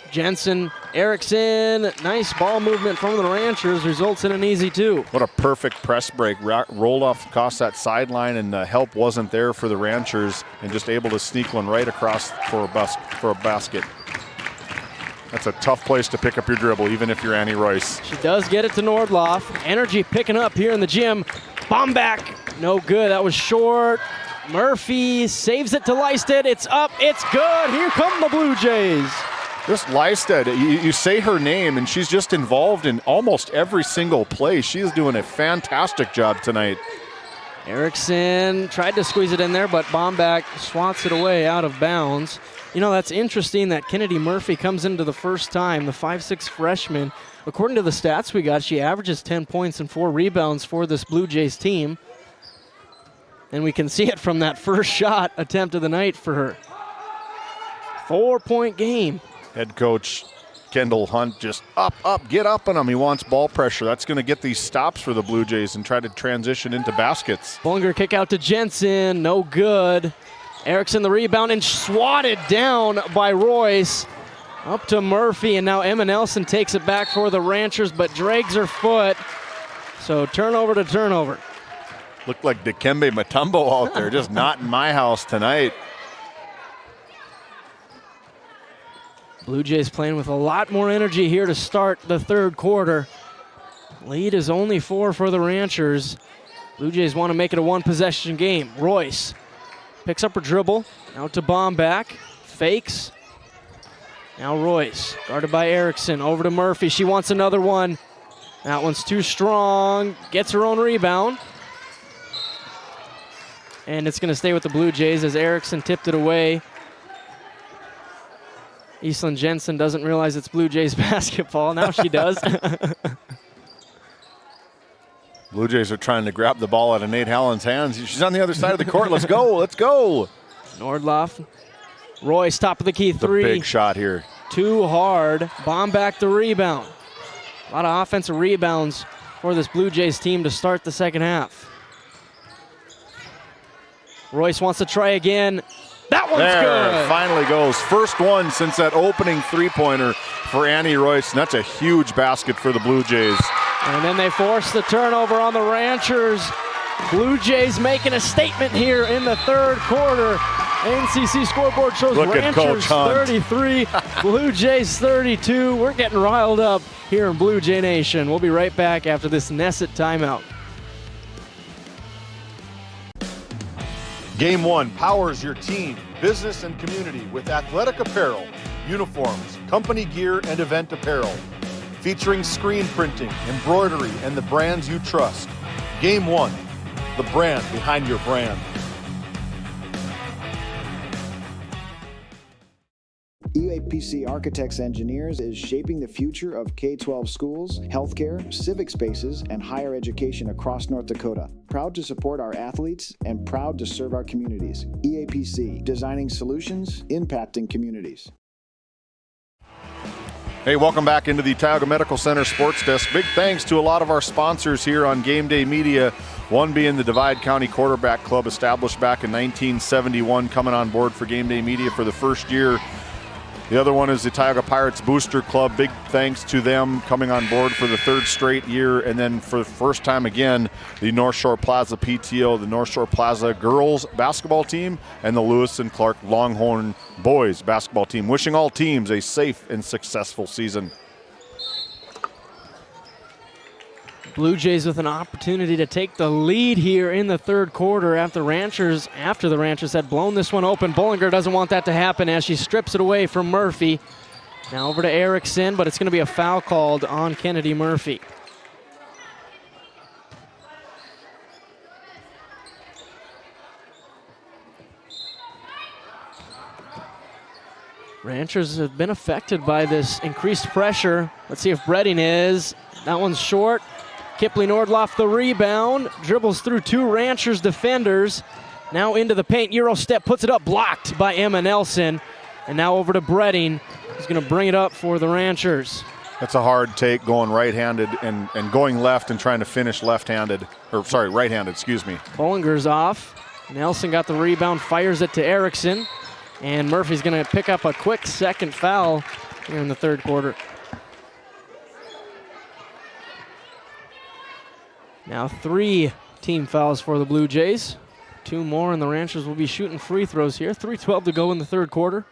Jensen, Erickson, nice ball movement from the Ranchers, results in an easy 2. What a perfect press break. Rolled off across that sideline, and the help wasn't there for the Ranchers, and just able to sneak one right across for a basket. That's a tough place to pick up your dribble, even if you're Annie Royce. She does get it to Nordloff. Energy picking up here in the gym. Bomb back, no good. That was short. Murphy saves it to Lysted. It's up, it's good. Here come the Blue Jays. Just Lysted, you say her name, and she's just involved in almost every single play. She is doing a fantastic job tonight. Erickson tried to squeeze it in there, but Bomback swats it away out of bounds. You know, that's interesting that Kennedy Murphy comes into the first time, the 5'6" freshman. According to the stats we got, she averages 10 points and 4 rebounds for this Blue Jays team. And we can see it from that first shot attempt of the night for her. 4-point game. Head coach Kendall Hunt just up, get up on him. He wants ball pressure. That's going to get these stops for the Blue Jays and try to transition into baskets. Bunger kick out to Jensen, no good. Erickson the rebound and swatted down by Royce. Up to Murphy, and now Emma Nelson takes it back for the Ranchers, but drags her foot. So turnover to turnover. Looked like Dikembe Mutombo out there, just not in my house tonight. Blue Jays playing with a lot more energy here to start the third quarter. Lead is only 4 for the Ranchers. Blue Jays want to make it a one-possession game. Royce picks up her dribble, out to Bomback, fakes. Now Royce, guarded by Erickson, over to Murphy. She wants another one. That one's too strong, gets her own rebound. And it's going to stay with the Blue Jays as Erickson tipped it away. Eastland Jensen doesn't realize it's Blue Jays basketball. Now she does. Blue Jays are trying to grab the ball out of Nate Hallen's hands. She's on the other side of the court. Let's go, let's go. Nordloff. Royce, top of the key, 3. Big shot here. Too hard. Bomb back the rebound. A lot of offensive rebounds for this Blue Jays team to start the second half. Royce wants to try again. That one's good. Finally goes. First one since that opening three-pointer for Annie Royce, and that's a huge basket for the Blue Jays. And then they force the turnover on the Ranchers. Blue Jays making a statement here in the third quarter. NCC scoreboard shows Ranchers 33, Blue Jays 32. We're getting riled up here in Blue Jay Nation. We'll be right back after this Nesset timeout. Game 1 powers your team, business, and community with athletic apparel, uniforms, company gear, and event apparel. Featuring screen printing, embroidery, and the brands you trust. Game 1, the brand behind your brand. UAPC Architects Engineers is shaping the future of K-12 schools, healthcare, civic spaces, and higher education across North Dakota. Proud to support our athletes and proud to serve our communities. EAPC, designing solutions, impacting communities. Hey, welcome back into the Tioga Medical Center Sports Desk. Big thanks to a lot of our sponsors here on GameDay Media, one being the Divide County Quarterback Club, established back in 1971, coming on board for GameDay Media for the first year. The other one is the Tioga Pirates Booster Club. Big thanks to them coming on board for the third straight year. And then for the first time again, the North Shore Plaza PTO, the North Shore Plaza girls basketball team, and the Lewis and Clark Longhorn boys basketball team. Wishing all teams a safe and successful season. Blue Jays with an opportunity to take the lead here in the third quarter after the Ranchers had blown this one open. Bollinger doesn't want that to happen as she strips it away from Murphy. Now over to Erickson, but it's going to be a foul called on Kennedy Murphy. Ranchers have been affected by this increased pressure. Let's see if Bredding is. That one's short. Kipling Nordloff the rebound. Dribbles through two Ranchers defenders. Now into the paint. Euro step, puts it up, blocked by Emma Nelson. And now over to Bredding. He's going to bring it up for the Ranchers. That's a hard take, going right-handed and going left and trying to finish left-handed. Or sorry, right-handed, excuse me. Bollinger's off. Nelson got the rebound, fires it to Erickson. And Murphy's going to pick up a quick second foul here in the third quarter. Now 3 team fouls for the Blue Jays. 2 more and the Ranchers will be shooting free throws here. 3:12 to go in the third quarter.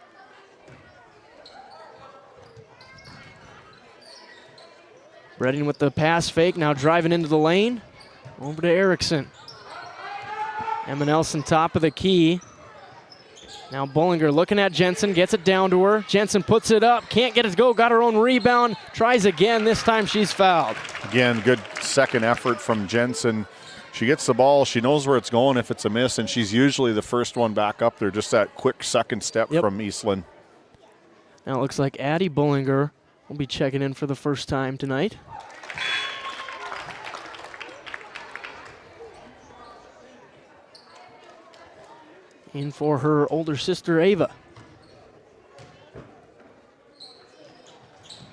Bredding with the pass fake, now driving into the lane. Over to Erickson. Emma Nelson top of the key. Now Bollinger looking at Jensen, gets it down to her. Jensen puts it up, can't get it to go, got her own rebound, tries again, this time she's fouled. Again, good second effort from Jensen. She gets the ball, she knows where it's going if it's a miss, and she's usually the first one back up there, just that quick second step from Eastland. Now it looks like Addie Bollinger will be checking in for the first time tonight. In for her older sister, Ava.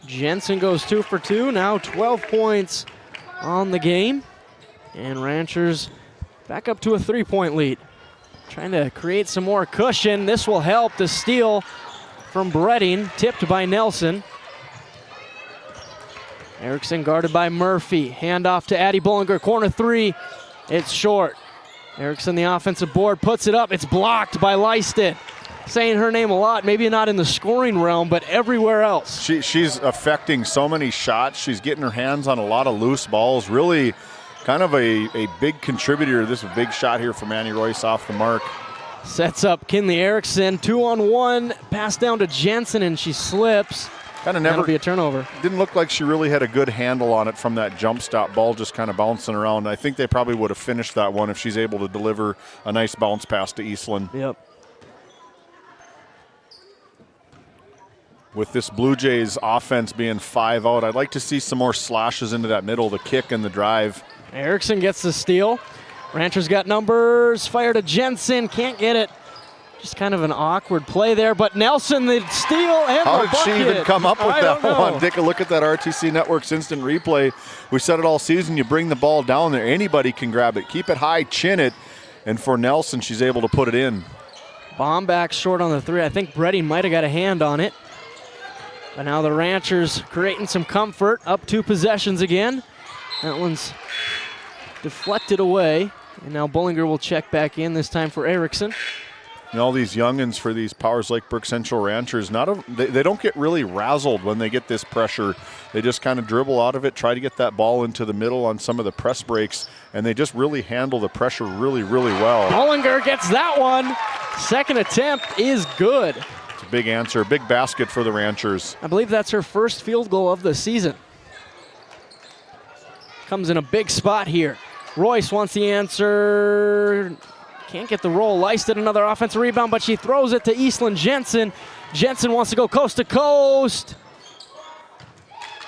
Jensen goes 2 for 2, now 12 points on the game. And Ranchers back up to a 3-point lead. Trying to create some more cushion. This will help. The steal from Bredding, tipped by Nelson. Erickson guarded by Murphy. Handoff to Addie Bollinger, corner 3. It's short. Erickson, the offensive board, puts it up. It's blocked by Leiston. Saying her name a lot, maybe not in the scoring realm, but everywhere else. She's affecting so many shots. She's getting her hands on a lot of loose balls. Really kind of a big contributor. This is a big shot here from Annie Royce off the mark. Sets up Kinley Erickson, 2-on-1. Pass down to Jensen, and she slips. Kind of never That'll be a turnover. Didn't look like she really had a good handle on it from that jump stop ball, just kind of bouncing around. I think they probably would have finished that one if she's able to deliver a nice bounce pass to Eastland. Yep. With this Blue Jays offense being 5 out, I'd like to see some more slashes into that middle, the kick and the drive. Erickson gets the steal. Ranchers got numbers. Fire to Jensen. Can't get it. Just kind of an awkward play there, but Nelson, the steal and How the bucket. did she even come up with that know. one? Take a look at that RTC Network's instant replay. We said it all season, you bring the ball down there, anybody can grab it. Keep it high, chin it, and for Nelson, she's able to put it in. Bomb back short on the 3. I think Bredding might have got a hand on it. But now the Ranchers creating some comfort, up 2 possessions again. That one's deflected away, and now Bollinger will check back in, this time for Erickson. And all these youngins for these Powers Lake-Burke Central Ranchers, they don't get really razzled when they get this pressure. They just kind of dribble out of it, try to get that ball into the middle on some of the press breaks, and they just really handle the pressure really, really well. Bollinger gets that one. Second attempt is good. It's a big answer, big basket for the Ranchers. I believe that's her first field goal of the season. Comes in a big spot here. Royce wants the answer. Can't get the roll. Leiston another offensive rebound, but she throws it to Eastland Jensen. Jensen wants to go coast to coast.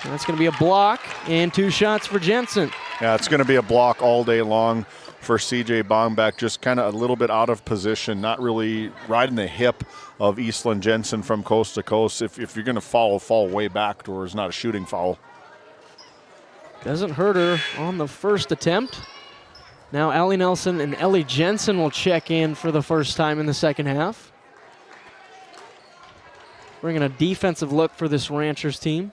And that's going to be a block and 2 shots for Jensen. Yeah, it's going to be a block all day long for CJ Bombeck, just kind of a little bit out of position, not really riding the hip of Eastland Jensen from coast to coast. If you're going to fall way back towards not a shooting foul. Doesn't hurt her on the first attempt. Now Allie Nelson and Ellie Jensen will check in for the first time in the second half. Bringing a defensive look for this Ranchers team.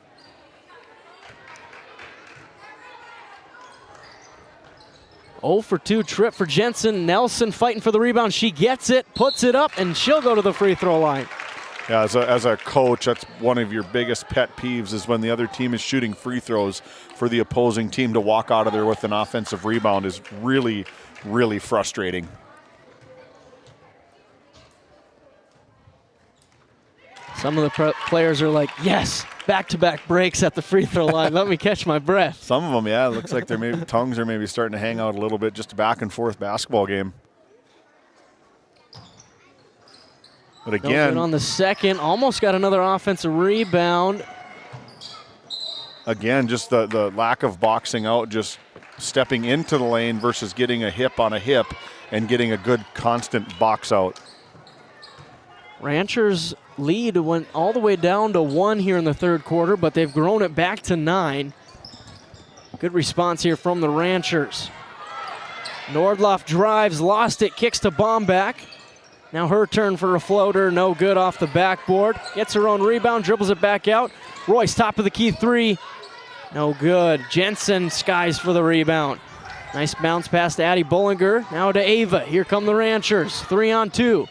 Oh for 2 trip for Jensen. Nelson fighting for the rebound. She gets it, puts it up, and she'll go to the free throw line. Yeah, as a coach, that's one of your biggest pet peeves is when the other team is shooting free throws for the opposing team to walk out of there with an offensive rebound is really, really frustrating. Some of the players are like, yes, back-to-back breaks at the free throw line. Let me catch my breath. Some of them, yeah, it looks like their tongues are maybe starting to hang out a little bit, just a back-and-forth basketball game. But again, on the second, almost got another offensive rebound. Again, just the lack of boxing out, just stepping into the lane versus getting a hip on a hip and getting a good constant box out. Ranchers lead went all the way down to 1 here in the third quarter, but they've grown it back to 9. Good response here from the Ranchers. Nordloff drives, lost it, kicks to Bomback. Now her turn for a floater, no good off the backboard. Gets her own rebound, dribbles it back out. Royce, top of the key three, no good. Jensen skies for the rebound. Nice bounce pass to Addie Bullinger, now to Ava. Here come the Ranchers, 3-on-2.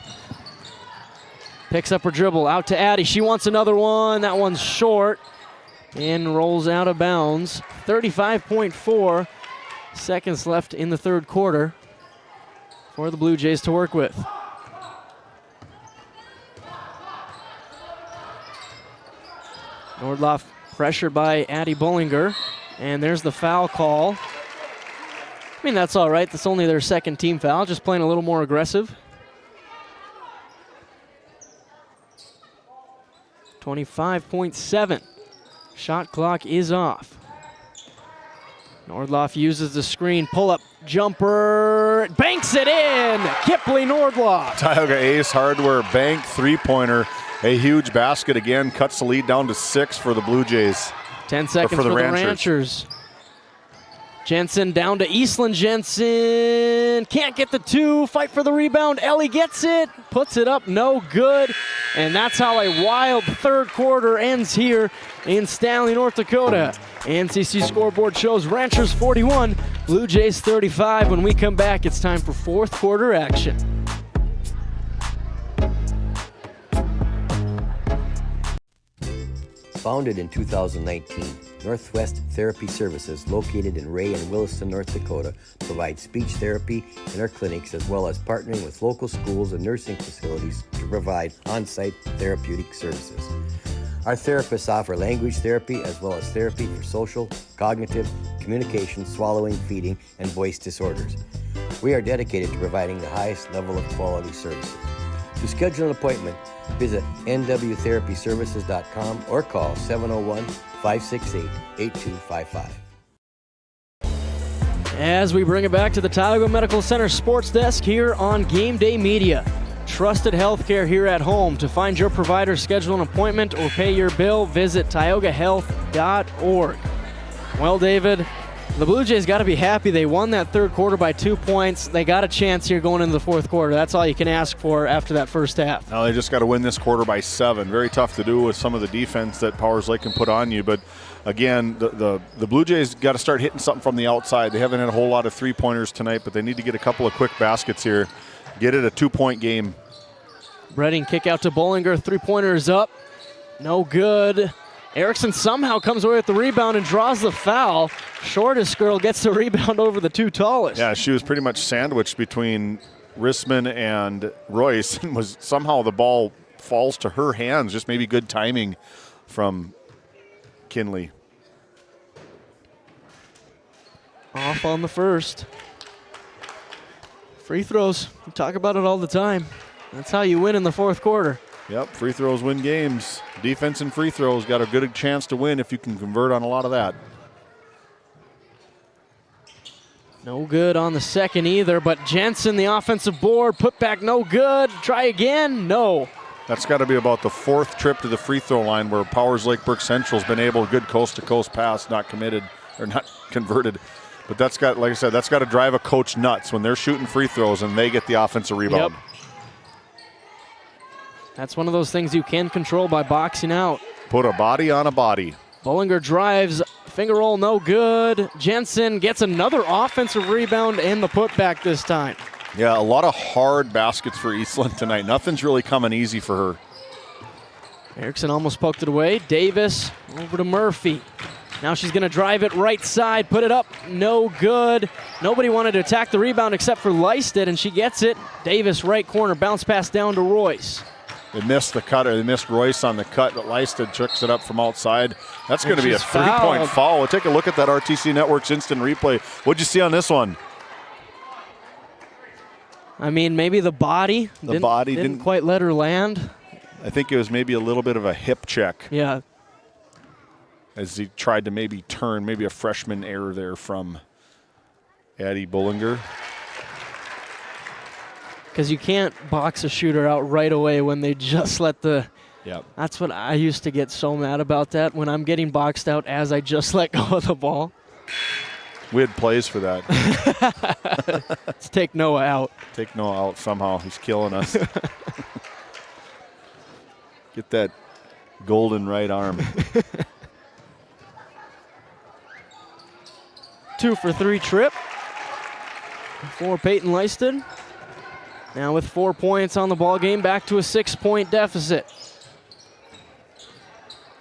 Picks up her dribble, out to Addie. She wants another one, that one's short. And rolls out of bounds. 35.4 seconds left in the third quarter for the Blue Jays to work with. Nordloff pressured by Addie Bullinger, and there's the foul call. I mean, that's all right. That's only their second team foul, just playing a little more aggressive. 25.7. Shot clock is off. Nordloff uses the screen, pull-up jumper, banks it in! Kipley Nordloff. Tioga Ace Hardware bank three-pointer. A huge basket again, cuts the lead down to 6 for the Blue Jays. 10 seconds for the Ranchers. Jensen down to Eastland. Jensen can't get the 2, fight for the rebound. Ellie gets it, puts it up, no good. And that's how a wild third quarter ends here in Stanley, North Dakota. NCC scoreboard shows Ranchers 41, Blue Jays 35. When we come back, it's time for fourth quarter action. Founded in 2019, Northwest Therapy Services, located in Ray and Williston, North Dakota, provides speech therapy in our clinics as well as partnering with local schools and nursing facilities to provide on-site therapeutic services. Our therapists offer language therapy as well as therapy for social, cognitive, communication, swallowing, feeding, and voice disorders. We are dedicated to providing the highest level of quality services. To schedule an appointment, visit nwtherapyservices.com or call 701-568-8255. As we bring it back to the Tioga Medical Center Sports Desk here on Game Day Media. Trusted healthcare here at home. To find your provider, schedule an appointment, or pay your bill, visit tiogahealth.org. Well, David, the Blue Jays got to be happy. They won that third quarter by 2 points. They got a chance here going into the fourth quarter. That's all you can ask for after that first half. Now they just got to win this quarter by 7. Very tough to do with some of the defense that Powers Lake can put on you. But again, the Blue Jays got to start hitting something from the outside. They haven't had a whole lot of three-pointers tonight, but they need to get a couple of quick baskets here. Get it a 2-point game. Redding kick out to Bullinger. Three-pointer is up. No good. Erickson somehow comes away with the rebound and draws the foul. Shortest girl gets the rebound over the two tallest. Yeah, she was pretty much sandwiched between Rissman and Royce, and was somehow the ball falls to her hands. Just maybe good timing from Kinley. Off on the first. Free throws. We talk about it all the time. That's how you win in the fourth quarter. Yep, free throws win games. Defense and free throws got a good chance to win if you can convert on a lot of that. No good on the second either, but Jensen, the offensive board, put back no good. Try again, no. That's got to be about the fourth trip to the free throw line where Powers Lake-Burke Central's been able, good coast-to-coast pass, not committed, or not converted. But that's got, like I said, that's got to drive a coach nuts when they're shooting free throws and they get the offensive rebound. Yep. That's one of those things you can control by boxing out. Put a body on a body. Bullinger drives, finger roll, no good. Jensen gets another offensive rebound and the putback this time. Yeah, a lot of hard baskets for Eastland tonight. Nothing's really coming easy for her. Erickson almost poked it away. Davis over to Murphy. Now she's going to drive it right side, put it up, no good. Nobody wanted to attack the rebound except for Leisted, and she gets it. Davis right corner, bounce pass down to Royce. They missed the cutter. They missed Royce on the cut, but Leisted tricks it up from outside. That's going to be a 3-point foul. We'll take a look at that RTC Network's instant replay. What'd you see on this one? I mean, maybe the body. The body didn't quite let her land. I think it was maybe a little bit of a hip check. Yeah. As he tried to maybe turn, maybe a freshman error there from Addie Bullinger. Because you can't box a shooter out right away when they just let the... Yep. That's what I used to get so mad about, that when I'm getting boxed out as I just let go of the ball. We had plays for that. Let's take Noah out. Take Noah out somehow. He's killing us. Get that golden right arm. 2 for 3 trip for Peyton Leisted. Now with 4 points on the ball game, back to a 6-point deficit.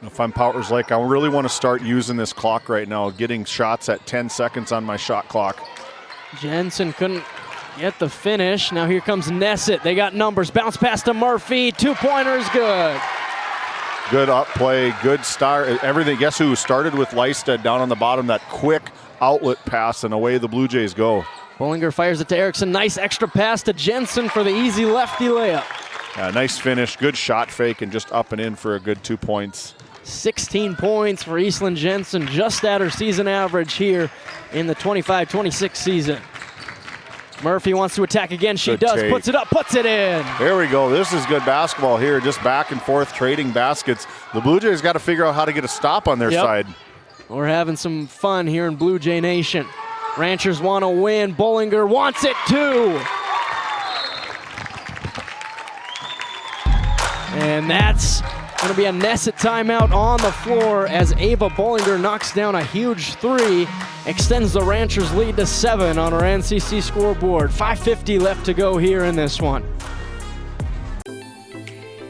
If I'm Powers Lake, I really want to start using this clock right now, getting shots at 10 seconds on my shot clock. Jensen couldn't get the finish. Now here comes Nessett. They got numbers. Bounce pass to Murphy. 2-pointer is good. Good up play, good start. Everything. Guess who started with Leisted down on the bottom? That quick outlet pass, and away the Blue Jays go. Bollinger fires it to Erickson. Nice extra pass to Jensen for the easy lefty layup. Yeah, nice finish, good shot fake, and just up and in for a good 2 points. 16 points for Eastland Jensen, just at her season average here in the 25-26 season. Murphy wants to attack again. She does. Take. Puts it up, puts it in. There we go. This is good basketball here, just back and forth trading baskets. The Blue Jays got to figure out how to get a stop on their side. We're having some fun here in Blue Jay Nation. Ranchers want to win. Bollinger wants it too. And that's going to be a Nessett timeout on the floor as Ava Bollinger knocks down a huge 3, extends the Ranchers lead to 7 on our NCC scoreboard. 5:50 left to go here in this one.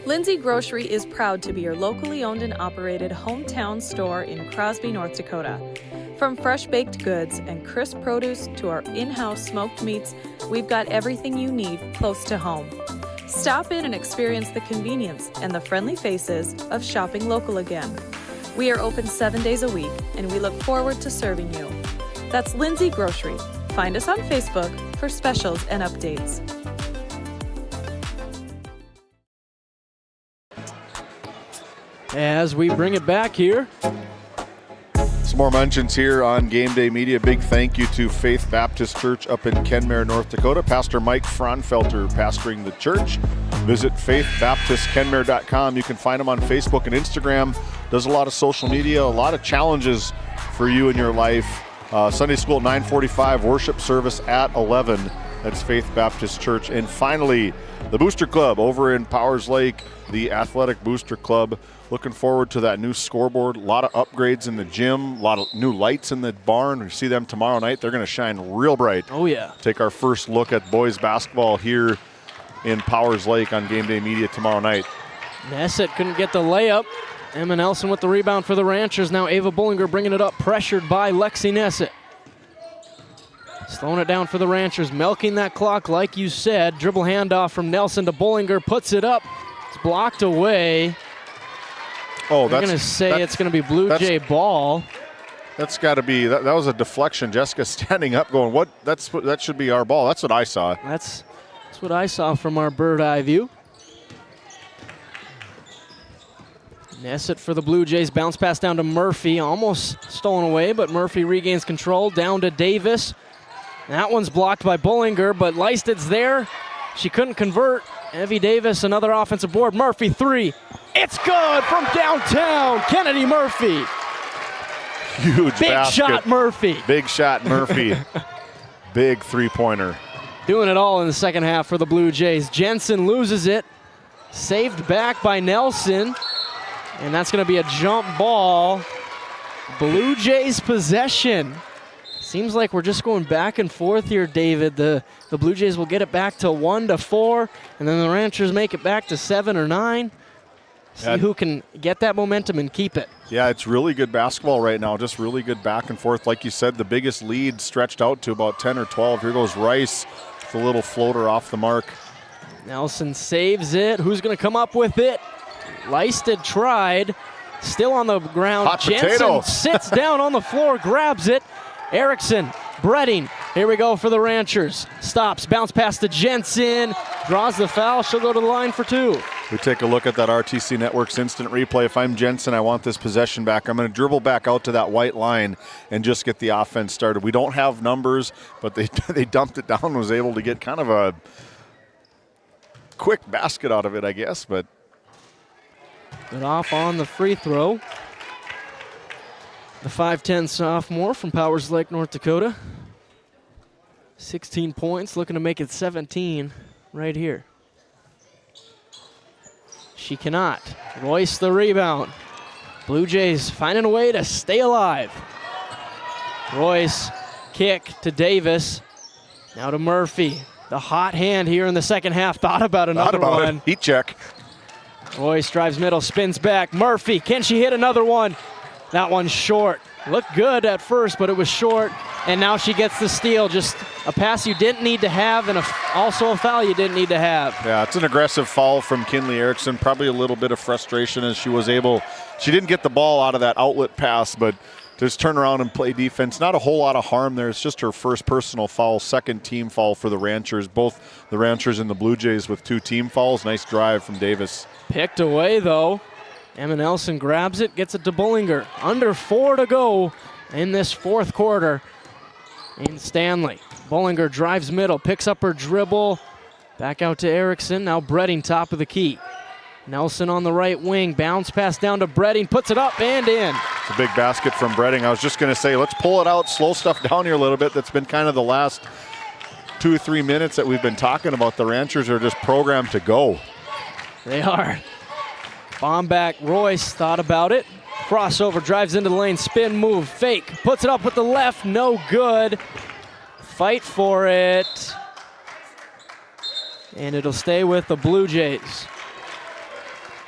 Lindsay Grocery is proud to be your locally owned and operated hometown store in Crosby, North Dakota. From fresh baked goods and crisp produce to our in-house smoked meats, we've got everything you need close to home. Stop in and experience the convenience and the friendly faces of shopping local again. We are open 7 days a week, and we look forward to serving you. That's Lindsay Grocery. Find us on Facebook for specials and updates. As we bring it back here. Some more mentions here on GameDay Media. Big thank you to Faith Baptist Church up in Kenmare, North Dakota. Pastor Mike Fraunfelter pastoring the church. Visit faithbaptistkenmare.com. You can find him on Facebook and Instagram. Does a lot of social media, a lot of challenges for you in your life. Sunday school at 9:45, worship service at 11. That's Faith Baptist Church. And finally, the Booster Club over in Powers Lake, the Athletic Booster Club. Looking forward to that new scoreboard. A lot of upgrades in the gym, a lot of new lights in the barn. We see them tomorrow night. They're going to shine real bright. Oh, yeah. Take our first look at boys basketball here in Powers Lake on GameDay Media tomorrow night. Nessett couldn't get the layup. Emma Nelson with the rebound for the Ranchers. Now Ava Bollinger bringing it up, pressured by Lexi Nessett. Slowing it down for the Ranchers, milking that clock like you said. Dribble handoff from Nelson to Bollinger, puts it up. It's blocked away. Oh, They're going to say it's going to be Blue Jay ball. That's got to be, that was a deflection. Jessica standing up going, what? That should be our ball. That's what I saw. That's what I saw from our bird eye view. Nessett for the Blue Jays, bounce pass down to Murphy, almost stolen away, but Murphy regains control, down to Davis. That one's blocked by Bollinger, but Leisted's there. She couldn't convert. Evie Davis, another offensive board. Murphy, 3. It's good from downtown. Kennedy Murphy. Huge Big basket. shot, Murphy. Big shot, Murphy. Big three-pointer. Doing it all in the second half for the Blue Jays. Jensen loses it. Saved back by Nelson. And that's going to be a jump ball. Blue Jays possession. Seems like we're just going back and forth here, David. The Blue Jays will get it back to 1-4, and then the Ranchers make it back to 7 or 9. See who can get that momentum and keep it. Yeah, it's really good basketball right now, just really good back and forth. Like you said, the biggest lead stretched out to about 10 or 12. Here goes Rice with a little floater off the mark. Nelson saves it. Who's going to come up with it? Leisted tried. Still on the ground. Hot Jensen potato. sits down on the floor, grabs it. Erickson, Bredding. Here we go for the Ranchers. Stops, bounce pass to Jensen. Draws the foul. She'll go to the line for 2. We take a look at that RTC Network's instant replay. If I'm Jensen, I want this possession back. I'm going to dribble back out to that white line and just get the offense started. We don't have numbers, but they dumped it down, was able to get kind of a quick basket out of it, I guess. But Good off on the free throw. The 5'10 sophomore from Powers Lake, North Dakota. 16 points, looking to make it 17 right here. She cannot. Royce the rebound. Blue Jays finding a way to stay alive. Royce, kick to Davis. Now to Murphy. The hot hand here in the second half. Thought about another one. Heat check. Royce drives middle, spins back. Murphy, can she hit another one? That one's short. Looked good at first, but it was short. And now she gets the steal. Just a pass you didn't need to have, and also a foul you didn't need to have. Yeah, it's an aggressive foul from Kinley Erickson. Probably a little bit of frustration as she didn't get the ball out of that outlet pass, but just turn around and play defense. Not a whole lot of harm there. It's just her first personal foul, second team foul for the Ranchers. Both the Ranchers and the Blue Jays with 2 team fouls. Nice drive from Davis. Picked away, though. Emma Nelson grabs it, gets it to Bullinger. Under 4 to go in this fourth quarter. And Stanley. Bullinger drives middle, picks up her dribble. Back out to Erickson. Now Bredding, top of the key. Nelson on the right wing. Bounce pass down to Bredding. Puts it up and in. It's a big basket from Bredding. I was just going to say, let's pull it out, slow stuff down here a little bit. That's been kind of the last 2 or 3 minutes that we've been talking about. The Ranchers are just programmed to go. They are. Bomb back. Royce thought about it. Crossover, drives into the lane, spin move, fake. Puts it up with the left, no good. Fight for it. And it'll stay with the Blue Jays.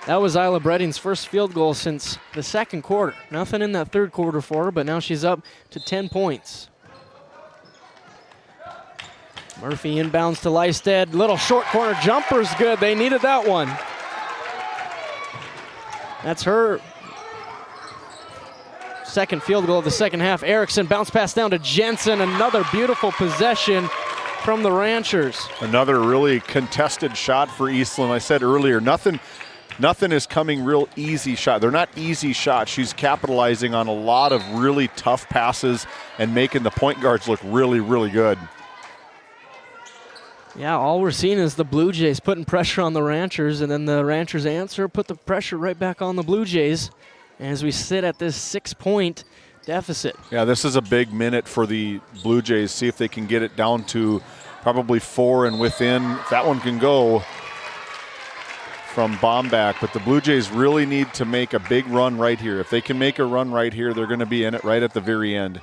That was Isla Bredding's first field goal since the second quarter. Nothing in that third quarter for her, but now she's up to 10 points. Murphy inbounds to Leisted. Little short corner jumper's good. They needed that one. That's her second field goal of the second half. Erickson bounce pass down to Jensen. Another beautiful possession from the Ranchers. Another really contested shot for Eastland. I said earlier, nothing is coming real easy shot. They're not easy shots. She's capitalizing on a lot of really tough passes and making the point guards look really, really good. Yeah, all we're seeing is the Blue Jays putting pressure on the Ranchers, and then the Ranchers answer, put the pressure right back on the Blue Jays as we sit at this 6-point deficit. Yeah, this is a big minute for the Blue Jays. See if they can get it down to probably 4 and within. If that one can go from Bomback, but the Blue Jays really need to make a big run right here. If they can make a run right here, they're going to be in it right at the very end.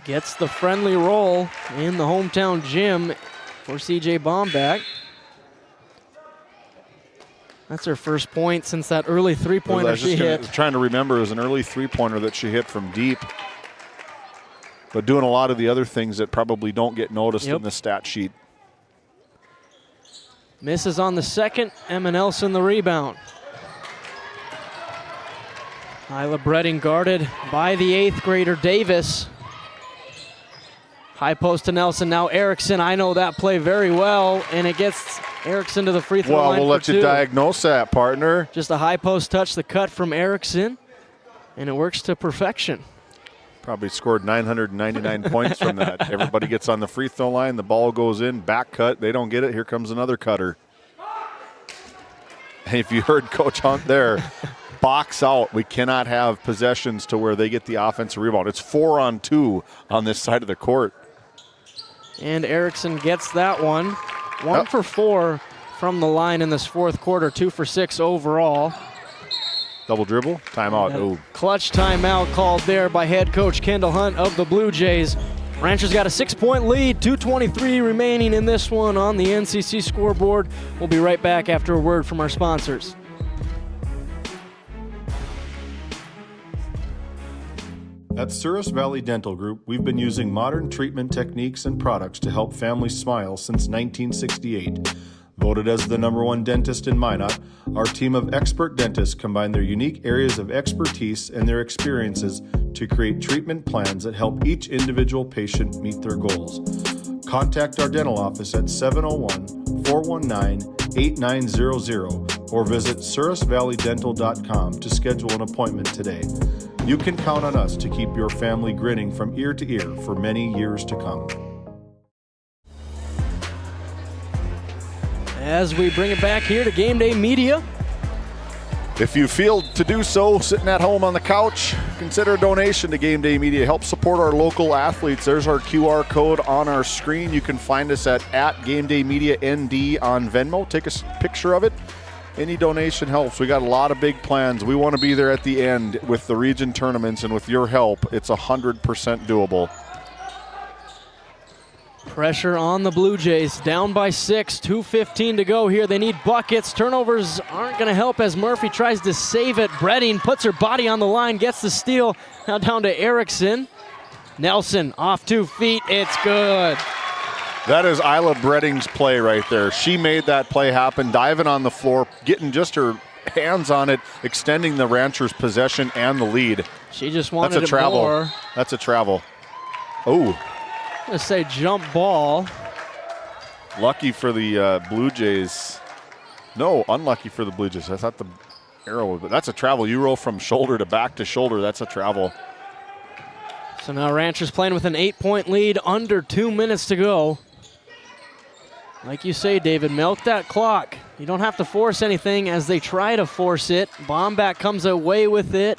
Gets the friendly roll in the hometown gym for CJ Bomback. That's her first point since that early three-pointer she hit. I was trying to remember, it was an early three-pointer that she hit from deep. But doing a lot of the other things that probably don't get noticed in the stat sheet. Misses on the second. Emma Nelson the rebound. Isla Bredding guarded by the 8th grader Davis. High post to Nelson, now Erickson. I know that play very well, and it gets Erickson to the free throw line. Well, we'll let you diagnose that, partner. Just a high post touch, the cut from Erickson, and it works to perfection. Probably scored 999 points from that. Everybody gets on the free throw line, the ball goes in, back cut, they don't get it, here comes another cutter. And if you heard Coach Hunt there, box out. We cannot have possessions to where they get the offensive rebound. It's 4-on-2 on this side of the court. And Erickson gets that one. 1 for 4 from the line in this fourth quarter, 2 for 6 overall. Double dribble, timeout. Clutch timeout called there by head coach Kendall Hunt of the Blue Jays. Ranchers got a 6-point lead, 2:23 remaining in this one on the NCC scoreboard. We'll be right back after a word from our sponsors. At Souris Valley Dental Group, we've been using modern treatment techniques and products to help families smile since 1968. Voted as the #1 dentist in Minot, our team of expert dentists combine their unique areas of expertise and their experiences to create treatment plans that help each individual patient meet their goals. Contact our dental office at 701-419-8900 or visit sourisvalleydental.com to schedule an appointment today. You can count on us to keep your family grinning from ear to ear for many years to come. As we bring it back here to GameDay Media. If you feel to do so, sitting at home on the couch, consider a donation to GameDay Media. Help support our local athletes. There's our QR code on our screen. You can find us at GameDay Media ND on Venmo. Take a picture of it. Any donation helps. We got a lot of big plans. We want to be there at the end with the region tournaments, and with your help, it's 100% doable. Pressure on the Blue Jays, down by 6, 2:15 to go here. They need buckets. Turnovers aren't going to help as Murphy tries to save it. Bredding puts her body on the line, gets the steal. Now down to Erickson. Nelson off 2 feet. It's good. That is Isla Bredding's play right there. She made that play happen, diving on the floor, getting just her hands on it, extending the Ranchers' possession and the lead. She just wanted That's a travel. more. That's a travel. Oh. I'm going to say jump ball. Lucky for the Blue Jays. No, unlucky for the Blue Jays. I thought the arrow, but that's a travel. You roll from shoulder to back to shoulder. That's a travel. So now Ranchers playing with an 8-point lead, under 2 minutes to go. Like you say, David, milk that clock. You don't have to force anything as they try to force it. Bomback comes away with it.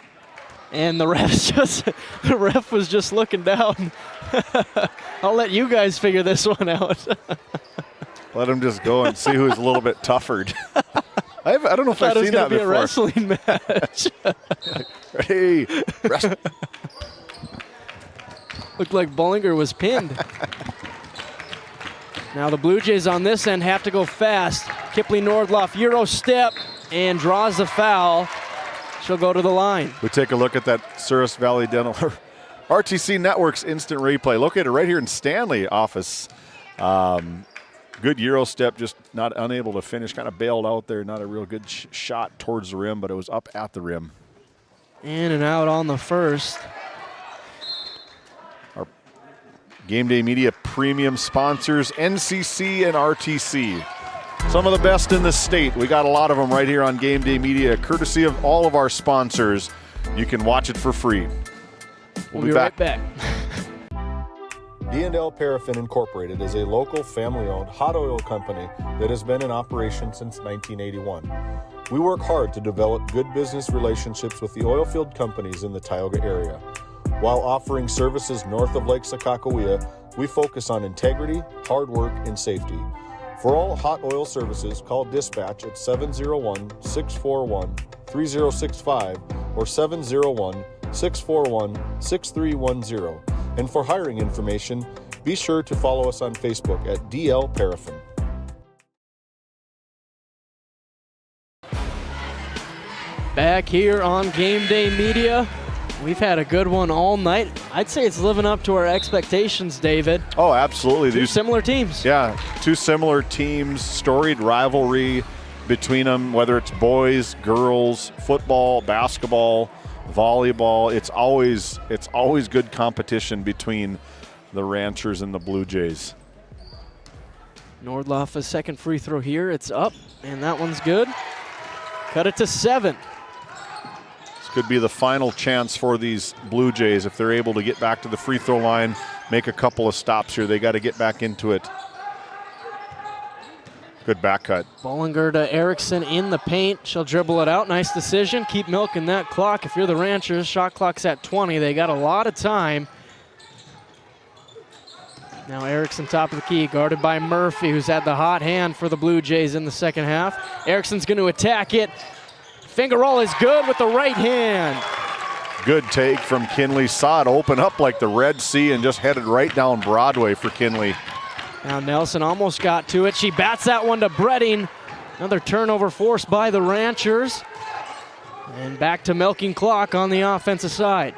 And the ref was just looking down. I'll let you guys figure this one out. Let him just go and see who's a little bit toughered. I don't know if I've seen that before. It was going to be a wrestling match. Hey, Looked like Bollinger was pinned. Now the Blue Jays on this end have to go fast. Kipling Nordloff, Euro step, and draws the foul. She'll go to the line. We take a look at that Souris Valley Dental RTC Networks instant replay, located right here in Stanley office. Good Euro step, just not unable to finish, kind of bailed out there. Not a real good shot towards the rim, but it was up at the rim. In and out on the first. Our GameDay Media premium sponsors, NCC and RTC. Some of the best in the state. We got a lot of them right here on GameDay Media, courtesy of all of our sponsors. You can watch it for free. We'll be right back. D&L Paraffin Incorporated is a local family-owned hot oil company that has been in operation since 1981. We work hard to develop good business relationships with the oil field companies in the Tioga area. While offering services north of Lake Sakakawea, we focus on integrity, hard work, and safety. For all hot oil services, call dispatch at 701-641-3065 or 701-641-6310. And for hiring information, be sure to follow us on Facebook at DL Paraffin. Back here on GameDay Media. We've had a good one all night. I'd say it's living up to our expectations, David. Oh, absolutely. Two similar teams. Yeah, two similar teams, storied rivalry between them, whether it's boys, girls, football, basketball, volleyball. It's always good competition between the Ranchers and the Blue Jays. Nordloff, a second free throw here. It's up, and that one's good. Cut it to 7. Could be the final chance for these Blue Jays if they're able to get back to the free throw line, make a couple of stops here. They got to get back into it. Good back cut. Bollinger to Erickson in the paint. She'll dribble it out. Nice decision. Keep milking that clock. If you're the Ranchers, shot clock's at 20. They got a lot of time. Now Erickson top of the key, guarded by Murphy, who's had the hot hand for the Blue Jays in the second half. Erickson's going to attack it. Finger roll is good with the right hand. Good take from Kinley. Saw it open up like the Red Sea and just headed right down Broadway for Kinley. Now Nelson almost got to it. She bats that one to Bredding. Another turnover forced by the Ranchers. And back to milking clock on the offensive side.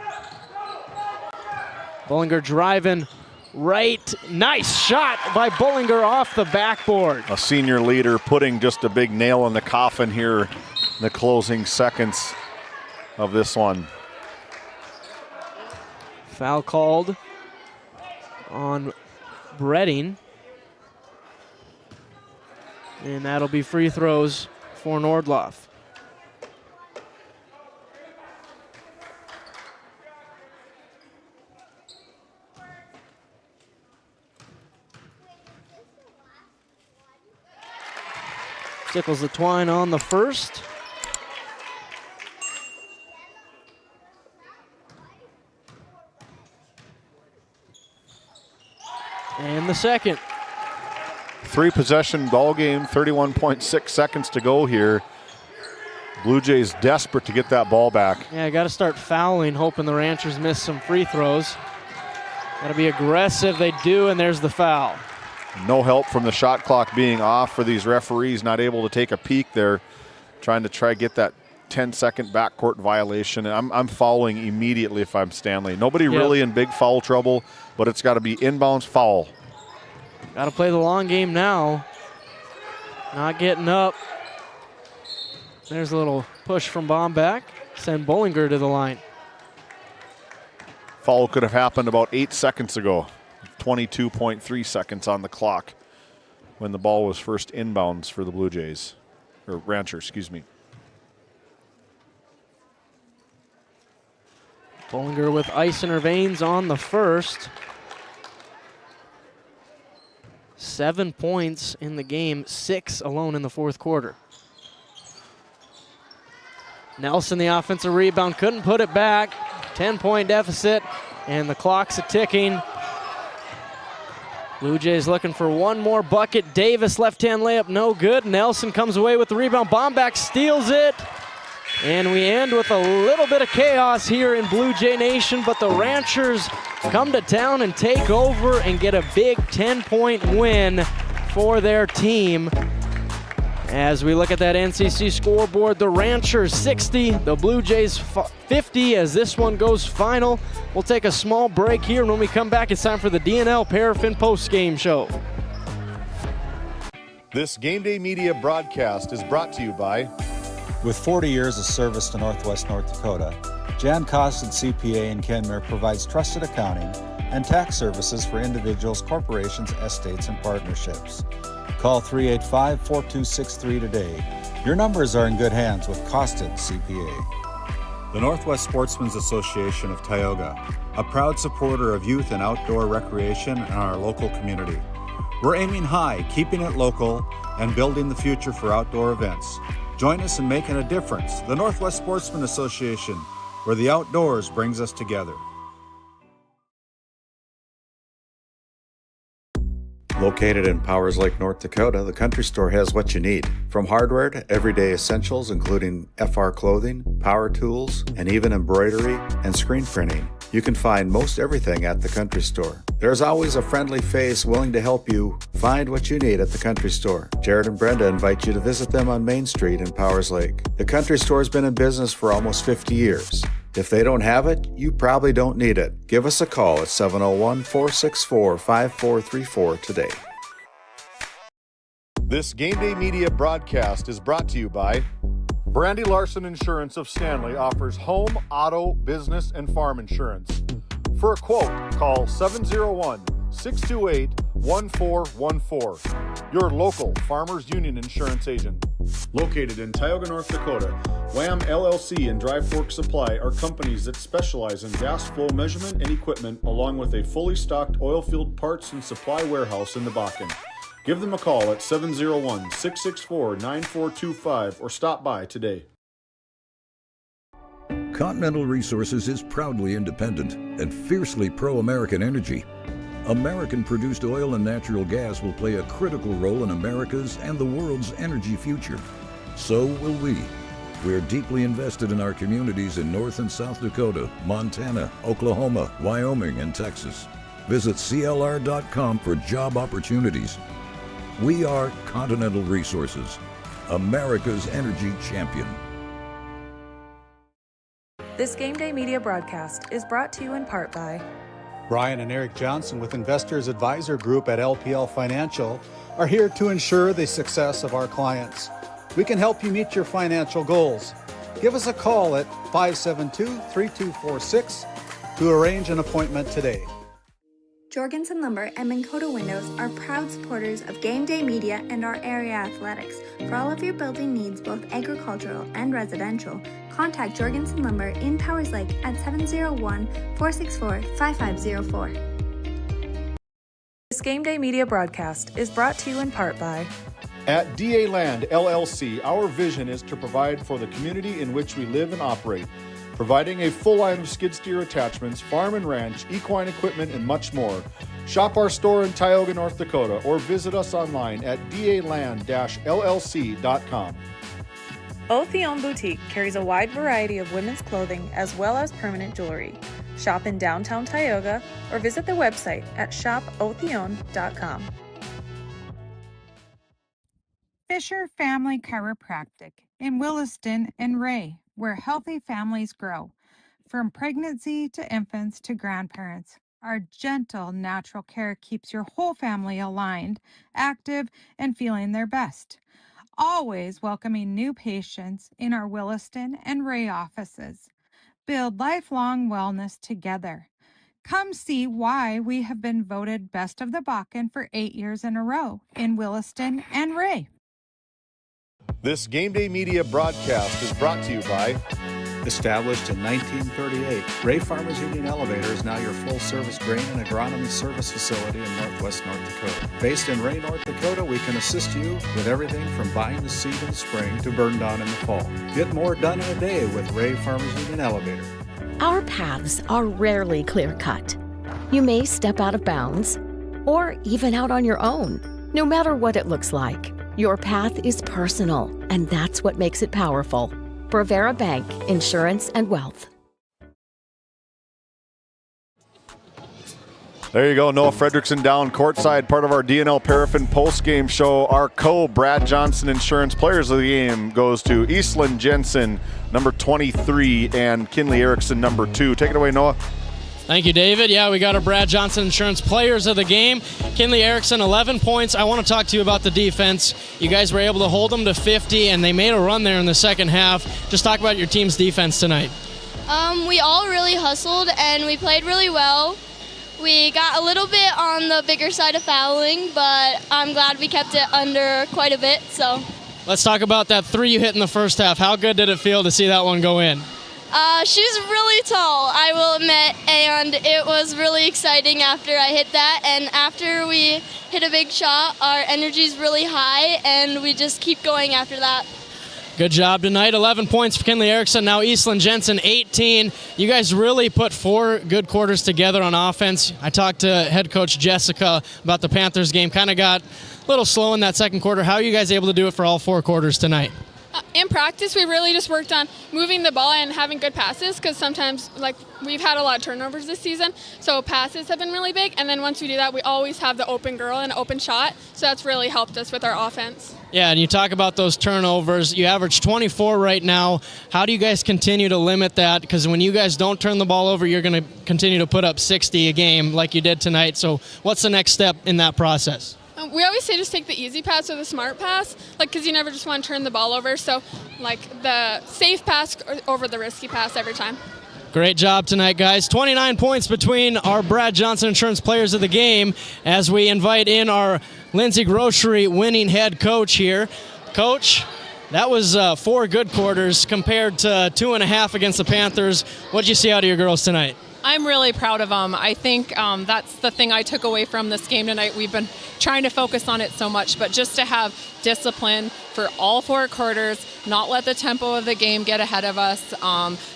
Bullinger driving right. Nice shot by Bullinger off the backboard. A senior leader putting just a big nail in the coffin here in the closing seconds of this one. Foul called on Bredding. And that'll be free throws for Nordloff. Tickles the twine on the first. And the second. 3-possession ball game, 31.6 seconds to go here. Blue Jays desperate to get that ball back. Yeah, got to start fouling, hoping the Ranchers miss some free throws. Got to be aggressive. They do, and there's the foul. No help from the shot clock being off for these referees, not able to take a peek there, trying to get that 10-second backcourt violation. I'm fouling immediately if I'm Stanley. Nobody really in big foul trouble, but it's got to be inbounds foul. Got to play the long game now. Not getting up. There's a little push from Bomback. Send Bullinger to the line. Foul could have happened about 8 seconds ago. 22.3 seconds on the clock when the ball was first inbounds for the Blue Jays, or Ranchers, excuse me. Bullinger with ice in her veins on the first. 7 points in the game, 6 alone in the fourth quarter. Nelson, the offensive rebound, couldn't put it back. 10-point deficit, and the clock's a-ticking. Blue Jays looking for one more bucket. Davis, left-hand layup, no good. Nelson comes away with the rebound. Bomback steals it. And we end with a little bit of chaos here in Blue Jay Nation, but the Ranchers come to town and take over and get a big 10-point win for their team. As we look at that NCC scoreboard, the Ranchers 60, the Blue Jays 50 as this one goes final. We'll take a small break here, and when we come back, it's time for the DNL Paraffin Postgame Show. This GameDay Media broadcast is brought to you by... With 40 years of service to Northwest North Dakota, Jan Costin CPA in Kenmare provides trusted accounting and tax services for individuals, corporations, estates, and partnerships. Call 385-4263 today. Your numbers are in good hands with Costin CPA. The Northwest Sportsmen's Association of Tioga, a proud supporter of youth and outdoor recreation in our local community. We're aiming high, keeping it local, and building the future for outdoor events. Join us in making a difference. The Northwest Sportsmen Association, where the outdoors brings us together. Located in Powers Lake, North Dakota, the Country Store has what you need. From hardware to everyday essentials, including FR clothing, power tools, and even embroidery and screen printing. You can find most everything at the Country Store. There's always a friendly face willing to help you find what you need at the Country Store. Jared and Brenda invite you to visit them on Main Street in Powers Lake. The Country Store has been in business for almost 50 years. If they don't have it, you probably don't need it. Give us a call at 701-464-5434 today. This GameDay Media broadcast is brought to you by Brandy Larson Insurance of Stanley offers home, auto, business, and farm insurance. For a quote, call 701-628-1414. Your local Farmers Union Insurance agent. Located in Tioga, North Dakota, Lamb LLC and Dry Fork Supply are companies that specialize in gas flow measurement and equipment, along with a fully stocked oil field parts and supply warehouse in the Bakken. Give them a call at 701-664-9425 or stop by today. Continental Resources is proudly independent and fiercely pro-American energy. American-produced oil and natural gas will play a critical role in America's and the world's energy future. So will we. We are deeply invested in our communities in North and South Dakota, Montana, Oklahoma, Wyoming, and Texas. Visit CLR.com for job opportunities. We are Continental Resources, America's energy champion. This Game Day Media broadcast is brought to you in part by Brian and Eric Johnson with Investors Advisor Group at LPL Financial are here to ensure the success of our clients. We can help you meet your financial goals. Give us a call at 572-3246 to arrange an appointment today. Jorgensen Lumber and Minn Kota Windows are proud supporters of Game Day Media and our area athletics. For all of your building needs, both agricultural and residential, contact Jorgensen Lumber in Powers Lake at 701-464-5504. This Game Day Media broadcast is brought to you in part by At DA Land LLC, our vision is to provide for the community in which we live and operate, providing a full line of skid steer attachments, farm and ranch, equine equipment, and much more. Shop our store in Tioga, North Dakota, or visit us online at daland-llc.com. Otheon Boutique carries a wide variety of women's clothing as well as permanent jewelry. Shop in downtown Tioga or visit their website at shopotheon.com. Fisher Family Chiropractic in Williston and Ray, where healthy families grow. From pregnancy to infants to grandparents, our gentle, natural care keeps your whole family aligned, active, and feeling their best. Always welcoming new patients in our Williston and Ray offices. Build lifelong wellness together. Come see why we have been voted Best of the Bakken for 8 years in a row in Williston and Ray. This Game Day Media broadcast is brought to you by Established in 1938, Ray Farmers Union Elevator is now your full-service grain and agronomy service facility in northwest North Dakota. Based in Ray, North Dakota, we can assist you with everything from buying the seed in the spring to burn down in the fall. Get more done in a day with Ray Farmers Union Elevator. Our paths are rarely clear-cut. You may step out of bounds or even out on your own. No matter what it looks like, your path is personal, and that's what makes it powerful. Brevera Bank, Insurance and Wealth. There you go, Noah Fredrickson down courtside, part of our DNL Paraffin post-game show. Our Brad Johnson Insurance Players of the Game goes to Eastland Jensen, number 23, and Kinley Erickson, number 2. Take it away, Noah. Thank you, David. Yeah, we got our Brad Johnson Insurance Players of the Game. Kinley Erickson, 11 points. I want to talk to you about the defense. You guys were able to hold them to 50, and they made a run there in the second half. Just talk about your team's defense tonight. We all really hustled, and we played really well. We got a little bit on the bigger side of fouling, but I'm glad we kept it under quite a bit. So, let's talk about that 3 you hit in the first half. How good did it feel to see that one go in? She's really tall, I will admit, and it was really exciting after I hit that. And after we hit a big shot, our energy's really high, and we just keep going after that. Good job tonight. 11 points for Kinley Erickson. Now Eastland Jensen, 18. You guys really put 4 good quarters together on offense. I talked to head coach Jessica about the Panthers game. Kind of got a little slow in that second quarter. How are you guys able to do it for all 4 quarters tonight? In practice, we really just worked on moving the ball and having good passes, because sometimes, we've had a lot of turnovers this season, so passes have been really big. And then once we do that, we always have the open girl and open shot, so that's really helped us with our offense. Yeah, and you talk about those turnovers. You average 24 right now. How do you guys continue to limit that? Because when you guys don't turn the ball over, you're going to continue to put up 60 a game like you did tonight. So what's the next step in that process? We always say just take the easy pass or the smart pass, because you never just want to turn the ball over. So, the safe pass over the risky pass every time. Great job tonight, guys. 29 points between our Brad Johnson Insurance Players of the Game as we invite in our Lindsay Grocery winning head coach here. Coach, that was 4 good quarters compared to 2.5 against the Panthers. What did you see out of your girls tonight? I'm really proud of them. I think that's the thing I took away from this game tonight. We've been trying to focus on it so much, but just to have discipline for all 4 quarters, not let the tempo of the game get ahead of us,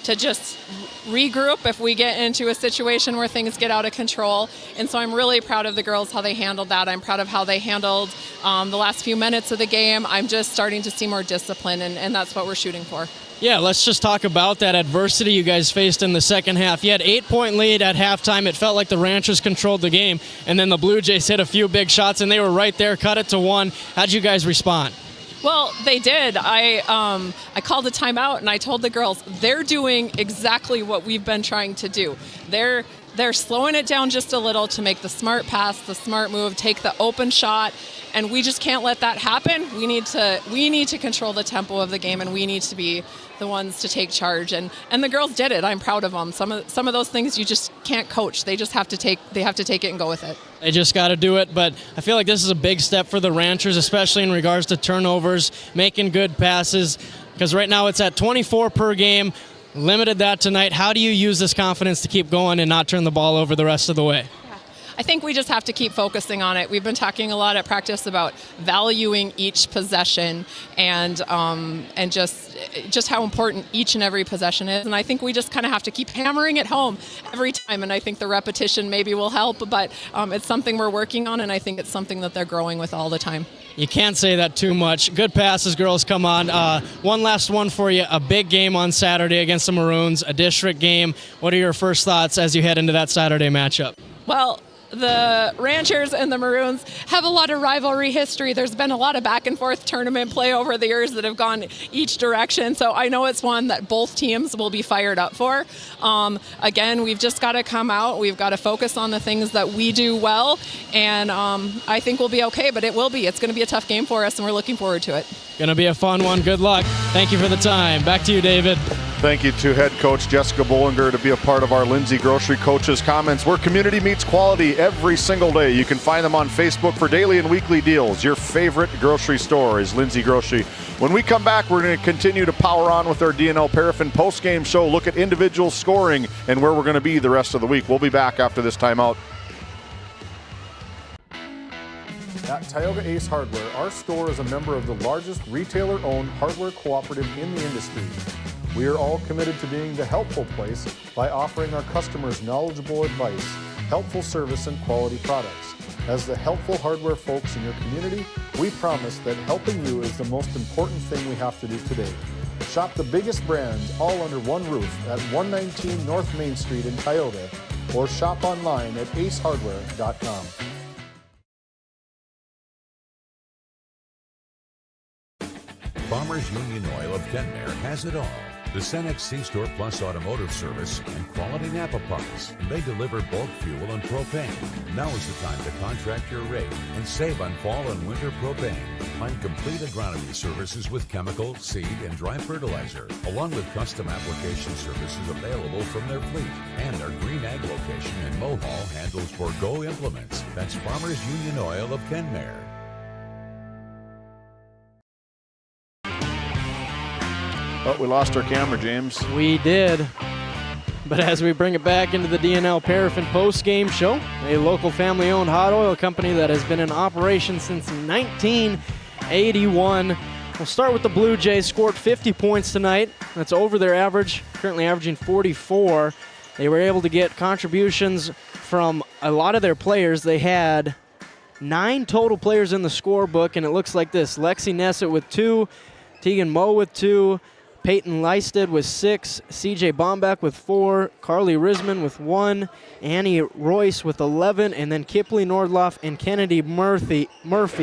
to just regroup if we get into a situation where things get out of control. And so I'm really proud of the girls, how they handled that. I'm proud of how they handled the last few minutes of the game. I'm just starting to see more discipline, and that's what we're shooting for. Yeah, let's just talk about that adversity you guys faced in the second half. You had 8-point lead at halftime. It felt like the Ranchers controlled the game, and then the Blue Jays hit a few big shots, and they were right there, cut it to 1. How'd you guys respond? Well, they did. I called a timeout, and I told the girls they're doing exactly what we've been trying to do. They're slowing it down just a little to make the smart pass, the smart move, take the open shot, and we just can't let that happen. We need to control the tempo of the game, and we need to be the ones to take charge. And the girls did it. I'm proud of them. Some of those things you just can't coach. They just have to take it and go with it. They just got to do it, but I feel like this is a big step for the Ranchers, especially in regards to turnovers, making good passes, because right now it's at 24 per game. Limited that tonight. How do you use this confidence to keep going and not turn the ball over the rest of the way? I think we just have to keep focusing on it. We've been talking a lot at practice about valuing each possession and just how important each and every possession is. And I think we just kind of have to keep hammering it home every time. And I think the repetition maybe will help, but it's something we're working on, and I think it's something that they're growing with all the time. You can't say that too much. Good passes, girls. Come on. One last one for you. A big game on Saturday against the Maroons, a district game. What are your first thoughts as you head into that Saturday matchup? Well, the Ranchers and the Maroons have a lot of rivalry history. There's been a lot of back and forth tournament play over the years that have gone each direction. So I know it's one that both teams will be fired up for. Again, we've just got to come out. We've got to focus on the things that we do well. And I think we'll be okay, but it will be. It's going to be a tough game for us, and we're looking forward to it. Going to be a fun one. Good luck. Thank you for the time. Back to you, David. Thank you to head coach Jessica Bollinger to be a part of our Lindsay Grocery Coaches Comments, where community meets quality every single day. You can find them on Facebook for daily and weekly deals. Your favorite grocery store is Lindsay Grocery. When we come back, we're going to continue to power on with our DNL Paraffin postgame show, look at individual scoring and where we're going to be the rest of the week. We'll be back after this timeout. At Tioga Ace Hardware, our store is a member of the largest retailer-owned hardware cooperative in the industry. We are all committed to being the helpful place by offering our customers knowledgeable advice, helpful service, and quality products. As the helpful hardware folks in your community, we promise that helping you is the most important thing we have to do today. Shop the biggest brands all under one roof at 119 North Main Street in Tioga, or shop online at acehardware.com. Farmers Union Oil of Kenmare has it all. The Cenex C-Store Plus Automotive Service and quality Napa parts. They deliver bulk fuel and propane. Now is the time to contract your rate and save on fall and winter propane. Find complete agronomy services with chemical, seed, and dry fertilizer, along with custom application services available from their fleet. And our Green Ag location in Mohall handles Forgo implements. That's Farmers Union Oil of Kenmare. Oh, we lost our camera, James. We did. But as we bring it back into the DNL Paraffin post-game show, a local family-owned hot oil company that has been in operation since 1981. We'll start with the Blue Jays. Scored 50 points tonight. That's over their average, currently averaging 44. They were able to get contributions from a lot of their players. They had 9 total players in the scorebook, and it looks like this. Lexi Nessett with 2, Tegan Moe with 2, Peyton Leisted with 6, CJ Bomback with 4, Carly Risman with 1, Annie Royce with 11, and then Kipley Nordloff and Kennedy Murphy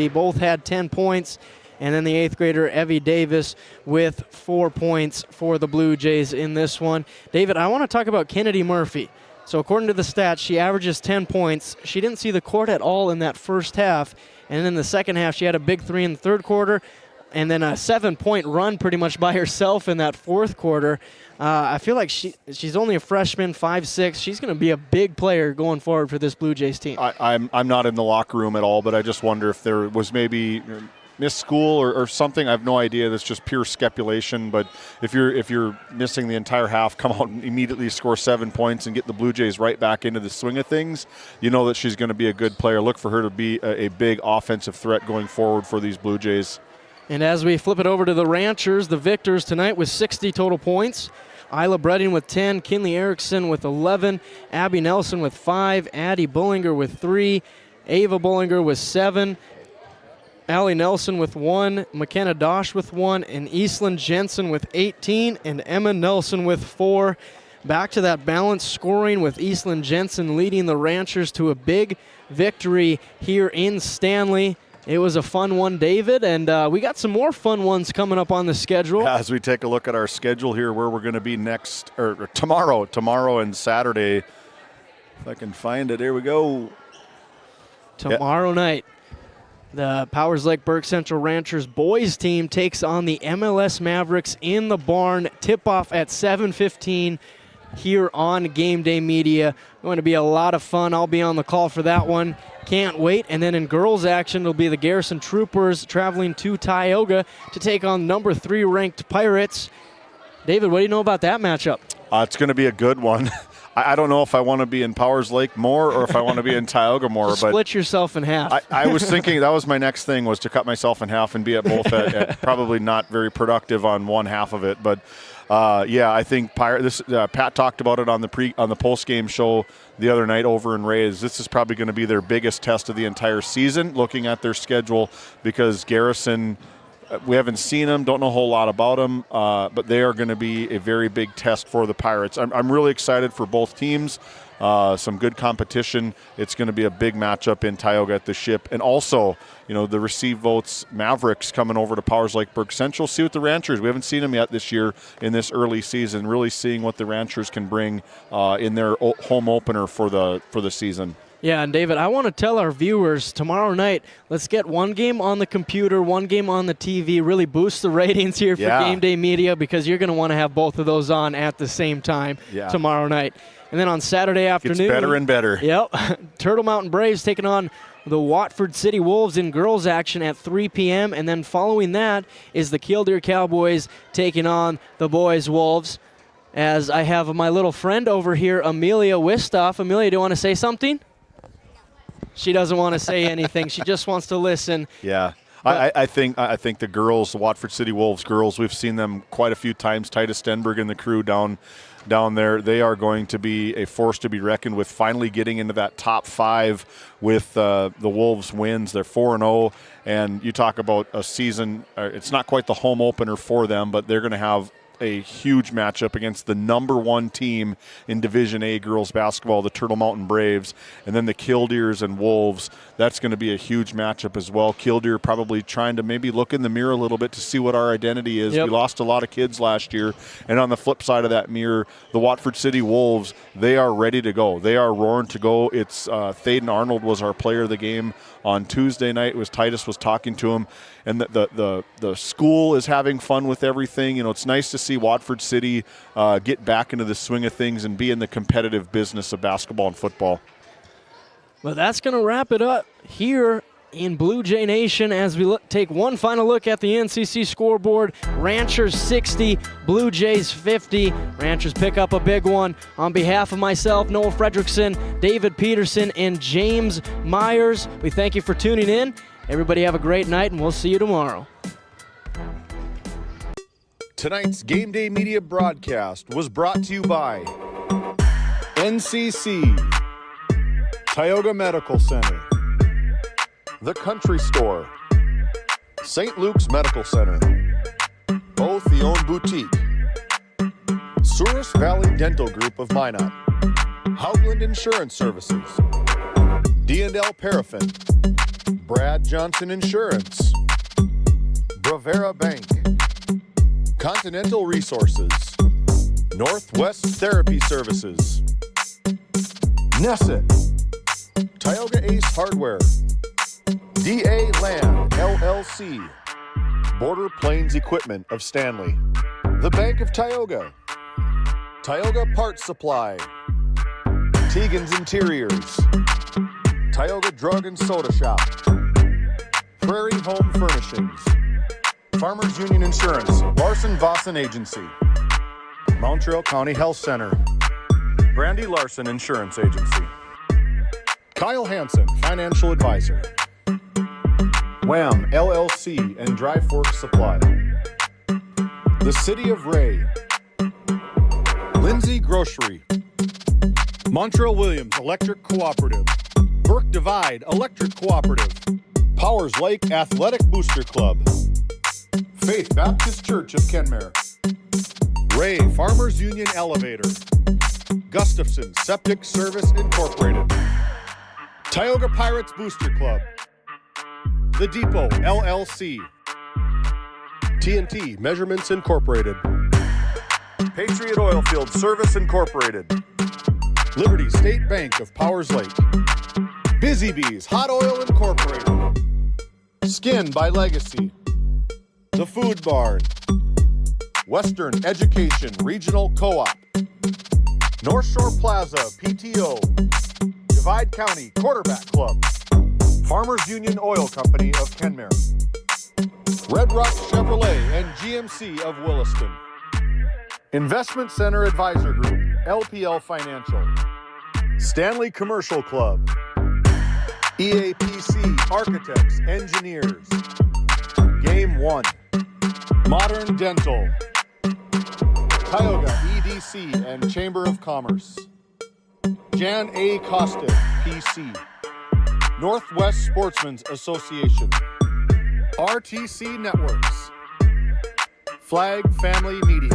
both had 10 points. And then the 8th grader, Evie Davis, with 4 points for the Blue Jays in this one. David, I want to talk about Kennedy Murphy. So according to the stats, she averages 10 points. She didn't see the court at all in that first half. And then in the second half, she had a big 3 in the third quarter, and then a 7-point run pretty much by herself in that fourth quarter. I feel like she's only a freshman, 5'6". She's going to be a big player going forward for this Blue Jays team. I'm not in the locker room at all, but I just wonder if there was maybe missed school or something. I have no idea. That's just pure speculation. But if you're missing the entire half, come out and immediately score 7 points and get the Blue Jays right back into the swing of things, you know that she's going to be a good player. Look for her to be a big offensive threat going forward for these Blue Jays. And as we flip it over to the Ranchers, the victors tonight with 60 total points. Isla Bredding with 10, Kinley Erickson with 11, Abby Nelson with 5, Addie Bullinger with 3, Ava Bullinger with 7, Allie Nelson with 1, McKenna Dosh with 1, and Eastland Jensen with 18, and Emma Nelson with 4. Back to that balanced scoring with Eastland Jensen leading the Ranchers to a big victory here in Stanley. It was a fun one, David, and we got some more fun ones coming up on the schedule. As we take a look at our schedule here, where we're going to be next, or tomorrow and Saturday. If I can find it, here we go. Tomorrow night, the Powers Lake-Burke Central Ranchers boys team takes on the MLS Mavericks in the barn. Tip-off at 7:15 here on Game Day Media. Going to be a lot of fun. I'll be on the call for that one. Can't wait. And then in girls action, it'll be the Garrison Troopers traveling to Tioga to take on number 3 ranked Pirates. David, what do you know about that matchup? It's going to be a good one. I don't know if I want to be in Powers Lake more or if I want to be in Tioga more. But split yourself in half. I was thinking that was my next thing, was to cut myself in half and be at both at probably not very productive on one half of it. But I think Pat talked about it on the postgame show the other night over in Rays. This is probably going to be their biggest test of the entire season, looking at their schedule, because Garrison, we haven't seen them, don't know a whole lot about them, but they are going to be a very big test for the Pirates. I'm really excited for both teams. Some good competition. It's going to be a big matchup in Tioga at the Ship. And also, the Receive Votes Mavericks coming over to Powers Lake-Burke Central. See what the Ranchers, we haven't seen them yet this year in this early season, really seeing what the Ranchers can bring in their home opener for the season. Yeah, and David, I want to tell our viewers tomorrow night, let's get one game on the computer, one game on the TV, really boost the ratings here for Game Day Media, because you're going to want to have both of those on at the same time tomorrow night. And then on Saturday afternoon, it's better and better. Yep. Turtle Mountain Braves taking on the Watford City Wolves in girls action at 3 p.m. And then following that is the Killdeer Cowboys taking on the boys Wolves. As I have my little friend over here, Amelia Wistoff. Amelia, do you want to say something? She doesn't want to say anything. She just wants to listen. Yeah. I think the girls, the Watford City Wolves girls, we've seen them quite a few times. Titus Stenberg and the crew down there. They are going to be a force to be reckoned with, finally getting into that top 5 with the Wolves wins. They're 4-0, and you talk about a season, it's not quite the home opener for them, but they're going to have a huge matchup against the number 1 team in Division A girls basketball, the Turtle Mountain Braves, and then the Killdeers and Wolves. That's going to be a huge matchup as well. Killdeer probably trying to maybe look in the mirror a little bit to see what our identity is. Yep. We lost a lot of kids last year, and on the flip side of that mirror, the Watford City Wolves, they are ready to go. They are roaring to go. It's Thaden Arnold was our player of the game on Tuesday night. Titus was talking to him, and the school is having fun with everything. It's nice to see Watford City get back into the swing of things and be in the competitive business of basketball and football. Well, that's going to wrap it up here in Blue Jay Nation as we take one final look at the NCC scoreboard. Ranchers 60, Blue Jays 50. Ranchers pick up a big one. On behalf of myself, Noel Fredrickson, David Peterson, and James Myers, we thank you for tuning in. Everybody have a great night, and we'll see you tomorrow. Tonight's Game Day Media broadcast was brought to you by NCC, Tioga Medical Center, The Country Store, St. Luke's Medical Center, Both the Own Boutique, Souris Valley Dental Group of Minot, Haugland Insurance Services, D&L Paraffin, Brad Johnson Insurance, Bravera Bank, Continental Resources, Northwest Therapy Services, Nesset, Tioga Ace Hardware, DA Land LLC, Border Plains Equipment of Stanley, The Bank of Tioga, Tioga Parts Supply, Tegan's Interiors, Tioga Drug and Soda Shop, Prairie Home Furnishings, Farmers Union Insurance, Larson Vossen Agency, Montreal County Health Center, Brandy Larson Insurance Agency, Kyle Hansen, Financial Advisor, Wham! LLC and Dry Fork Supply, the City of Ray, Lindsay Grocery, Montreal Williams Electric Cooperative, Burke Divide Electric Cooperative, Powers Lake Athletic Booster Club, Faith Baptist Church of Kenmare, Ray Farmers Union Elevator, Gustafson Septic Service Incorporated, Tioga Pirates Booster Club, The Depot LLC, TNT Measurements Incorporated, Patriot Oilfield Service Incorporated, Liberty State Bank of Powers Lake, Busy Bees Hot Oil Incorporated, Skin by Legacy, The Food Barn, Western Education Regional Co-op, North Shore Plaza PTO, Divide County Quarterback Club, Farmers Union Oil Company of Kenmare, Red Rock Chevrolet and GMC of Williston, Investment Center Advisor Group, LPL Financial, Stanley Commercial Club, EAPC Architects, Engineers, Game 1, Modern Dental, Tioga EDC and Chamber of Commerce, Jan A. Costic, PC, Northwest Sportsmen's Association, RTC Networks, Flag Family Media.